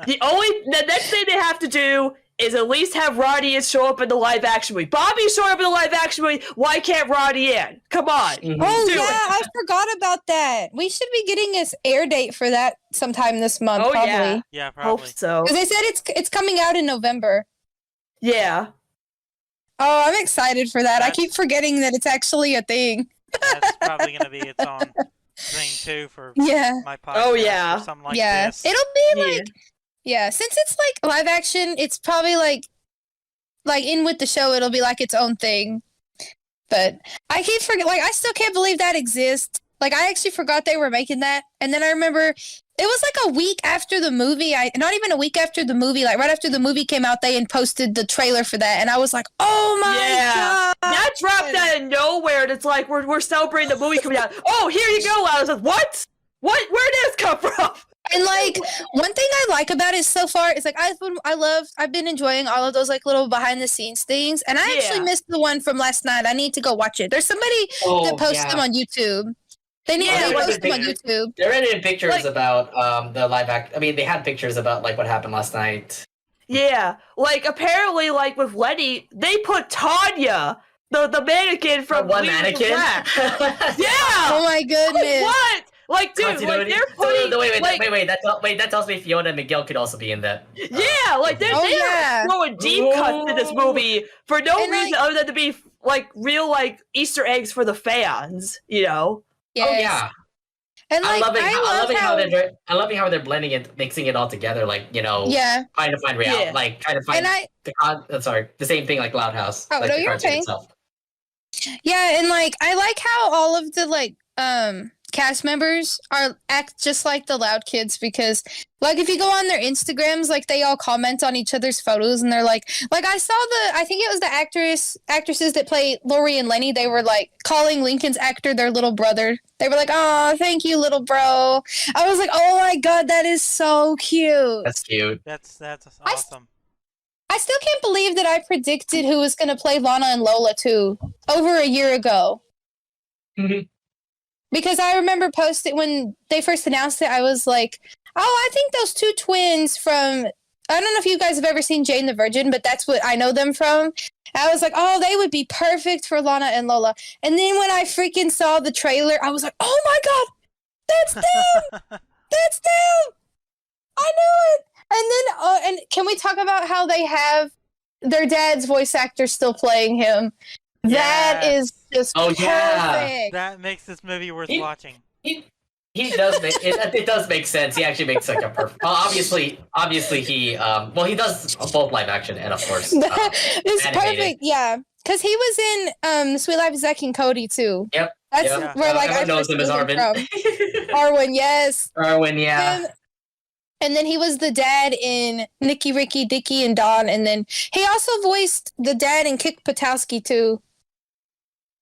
The next thing they have to do is at least have Ronnie Anne show up in the live action movie. Bobby's showing up in the live action movie. Why can't Ronnie Anne? Come on. Oh yeah, I forgot about that. We should be getting an air date for that sometime this month. Oh, probably. Yeah, Hope probably. so. Because they said it's coming out in November. Yeah. Oh, I'm excited for that. I That's- keep forgetting that it's actually a thing. That's probably going to be its own thing too for Yeah. my podcast. Oh, yeah. Or something like Yeah. this. It'll be Yeah. like since it's like live action, it's probably like in with the show, it'll be like its own thing. But I keep forgetting, like, I still can't believe that exists. Like, I actually forgot they were making that. And then I remember it was like a week after the movie. Not even a week after the movie, like right after the movie came out, they posted the trailer for that. And I was like, oh my God. That dropped out of nowhere. And it's like, we're celebrating the movie coming out. Oh, here you go. I was like, what? Where did this come from? And like one thing I like about it so far is like I've been enjoying all of those like little behind the scenes things, and I actually missed the one from last night. I need to go watch it. There's somebody that posts them on YouTube. They need to post them on YouTube. There are pictures about the live act. I mean, they had pictures about like what happened last night. Yeah, like apparently, like with Lenny, they put Tanya, the mannequin from one Leave mannequin. Yeah. Oh my goodness. What? Like, dude, like they're putting. Wait. That tells me Fiona and Miguel could also be in that. Yeah, like they're throwing deep cuts in this movie for no reason other than to be like real like Easter eggs for the fans, you know? Yes. Oh yeah. And like, I love how they're blending it, mixing it all together, like, you know, trying to find reality, like trying to find the same thing like Loud House. Oh, like no, the you're cartoon okay. itself. Yeah, and like I like how all of the like cast members act just like the Loud kids, because like if you go on their Instagrams, like they all comment on each other's photos, and they're like I saw I think it was the actresses that play Lori and Lenny, they were like calling Lincoln's actor their little brother. They were like, oh, thank you, little bro. I was like, oh my God, that is so cute. That's cute. That's awesome. I still can't believe that I predicted who was going to play Lana and Lola too over a year ago. Mm-hmm. Because I remember posting when they first announced it, I was like, oh, I think those two twins from, I don't know if you guys have ever seen Jane the Virgin, but that's what I know them from. I was like, oh, they would be perfect for Lana and Lola. And then when I freaking saw the trailer, I was like, oh my God, that's them! That's them! I knew it! And then, and can we talk about how they have their dad's voice actor still playing him? That is just perfect. That makes this movie worth watching. He does make it does make sense. He actually makes like a perfect. Well, obviously he he does both live action and of course it's animated. perfect. Yeah, because he was in Sweet Life of Zack and Cody too. Yep. That's where like everyone knows him as Arwen. Arwen, yes. Arwen, yeah. And then he was the dad in Nicky, Ricky, Dicky, and Dawn. And then he also voiced the dad in Kick Patowski too.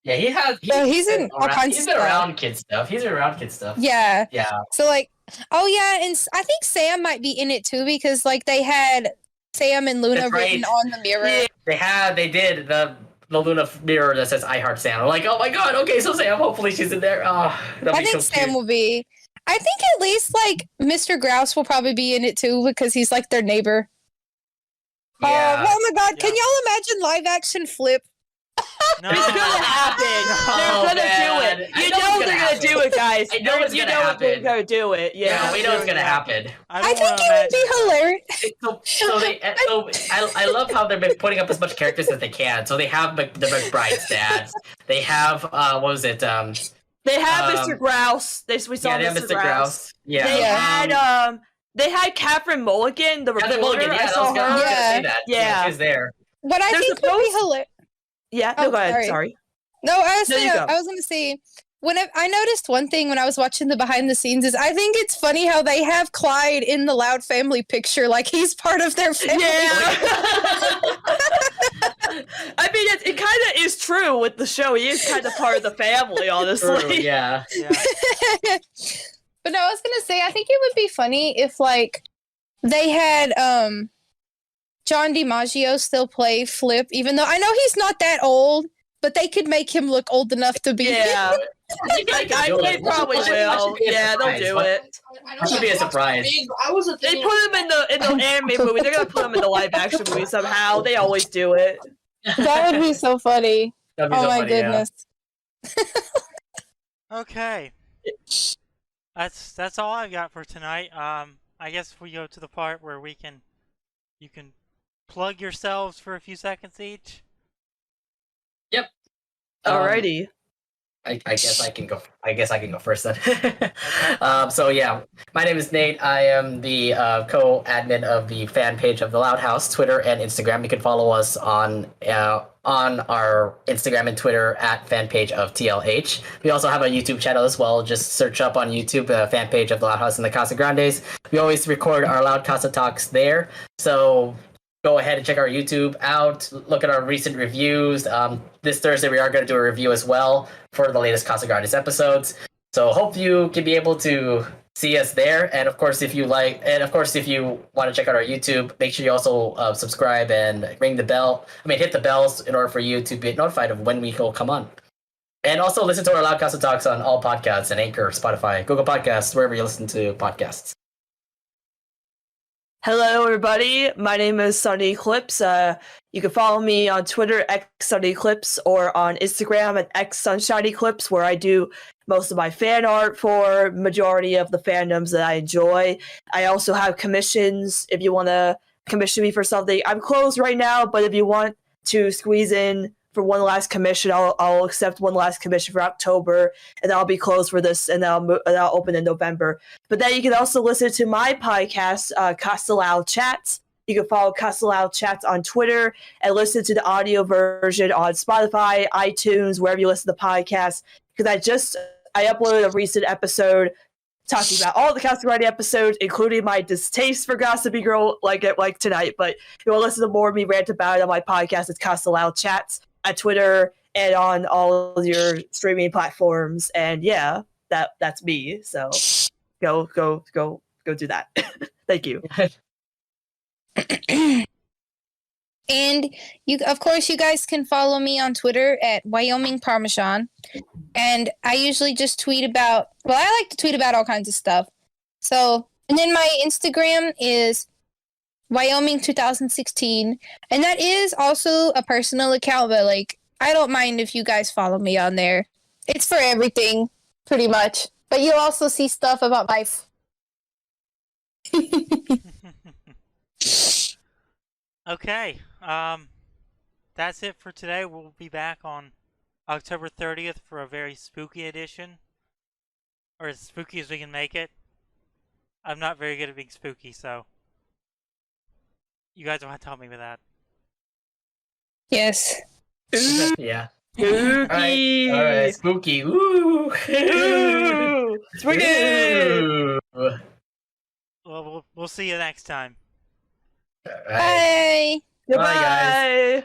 Yeah, he's in all kinds of stuff. He's been around kid stuff. Yeah. Yeah. So like, oh yeah, and I think Sam might be in it too, because like they had Sam and Luna written on the mirror. Yeah, they did the Luna mirror that says "I Heart Sam." I'm like, oh my God, okay, so Sam, hopefully she's in there. Oh, I think Sam will be. I think at least like Mr. Grouse will probably be in it too, because he's like their neighbor. Yeah. Oh my God! Can y'all imagine live action Flip? No. It's gonna happen. They're gonna do it. You know they're gonna do it, guys. I know it's gonna happen. They're gonna do it. Yeah, we know it's gonna happen. I think it would be hilarious. I love how they've been putting up as much characters as they can. So they have the McBride's dads. They have what was it? They have Mr. Grouse. We saw Mr. Grouse. Yeah. They had Catherine Mulligan, the reporter. Mulligan, I saw her. Yeah, she's there. What I think would be hilarious. Yeah, no, go ahead. Sorry. No, I was going to say, I noticed one thing when I was watching the behind the scenes is I think it's funny how they have Clyde in the Loud family picture, like he's part of their family. Yeah. I mean, it kind of is true with the show. He is kind of part of the family, honestly. True, yeah. But no, I was going to say, I think it would be funny if like they had John DiMaggio still play Flip, even though I know he's not that old, but they could make him look old enough to be. Yeah. They probably will. Yeah, they'll do it. It should be a surprise. They put him in the anime movie. They're gonna put him in the live action movie somehow. They always do it. That would be so funny. That'd be Oh so my funny, goodness. Okay. That's all I've got for tonight. I guess we go to the part where you can plug yourselves for a few seconds each. Yep. Alrighty. I guess I can go. I guess I can go first then. So yeah, my name is Nate. I am the co-admin of the fan page of the Loud House, Twitter and Instagram. You can follow us on our Instagram and Twitter at fan page of TLH. We also have a YouTube channel as well. Just search up on YouTube fan page of the Loud House and the Casagrandes. We always record our Loud Casa talks there. So go ahead and check our YouTube out. Look at our recent reviews. This Thursday we are going to do a review as well for the latest Casagrandes episodes. So hope you can be able to see us there. And of course, if you want to check out our YouTube, make sure you also subscribe and hit the bells in order for you to be notified of when we will come on. And also listen to our Loud Casa Talks on all podcasts and Anchor, Spotify, Google Podcasts, wherever you listen to podcasts. Hello, everybody. My name is Sunny Eclipse. You can follow me on Twitter, @SunnyEclipse, or on Instagram at @SunshineEclipse, where I do most of my fan art for majority of the fandoms that I enjoy. I also have commissions if you want to commission me for something. I'm closed right now, but if you want to squeeze in for one last commission, I'll accept one last commission for October, and I'll be closed for this, and I'll open in November. But then you can also listen to my podcast, Casa Loud Chats. You can follow Casa Loud Chats on Twitter and listen to the audio version on Spotify, iTunes, wherever you listen to podcasts. Because I uploaded a recent episode talking about all the Casagrandes episodes, including my distaste for Gossipy Girl, like tonight. But if you want to listen to more of me rant about it on my podcast, it's Casa Loud Chats at Twitter and on all of your streaming platforms. And yeah, that's me. So go do that. Thank you. And of course, you guys can follow me on Twitter at Wyoming Parmesan. And I usually just tweet about, I like to tweet about all kinds of stuff. So, and then my Instagram is Wyoming 2016. And that is also a personal account, but I don't mind if you guys follow me on there. It's for everything, pretty much. But you'll also see stuff about life. Okay, that's it for today. We'll be back on October 30th for a very spooky edition, or as spooky as we can make it. I'm not very good at being spooky, so you guys will have to help me with that. Yes. Yeah. Spooky. All right. Spooky. Ooh. Ooh. Spooky. Ooh. Well, we'll see you next time. All right. Bye. Goodbye. Bye, guys.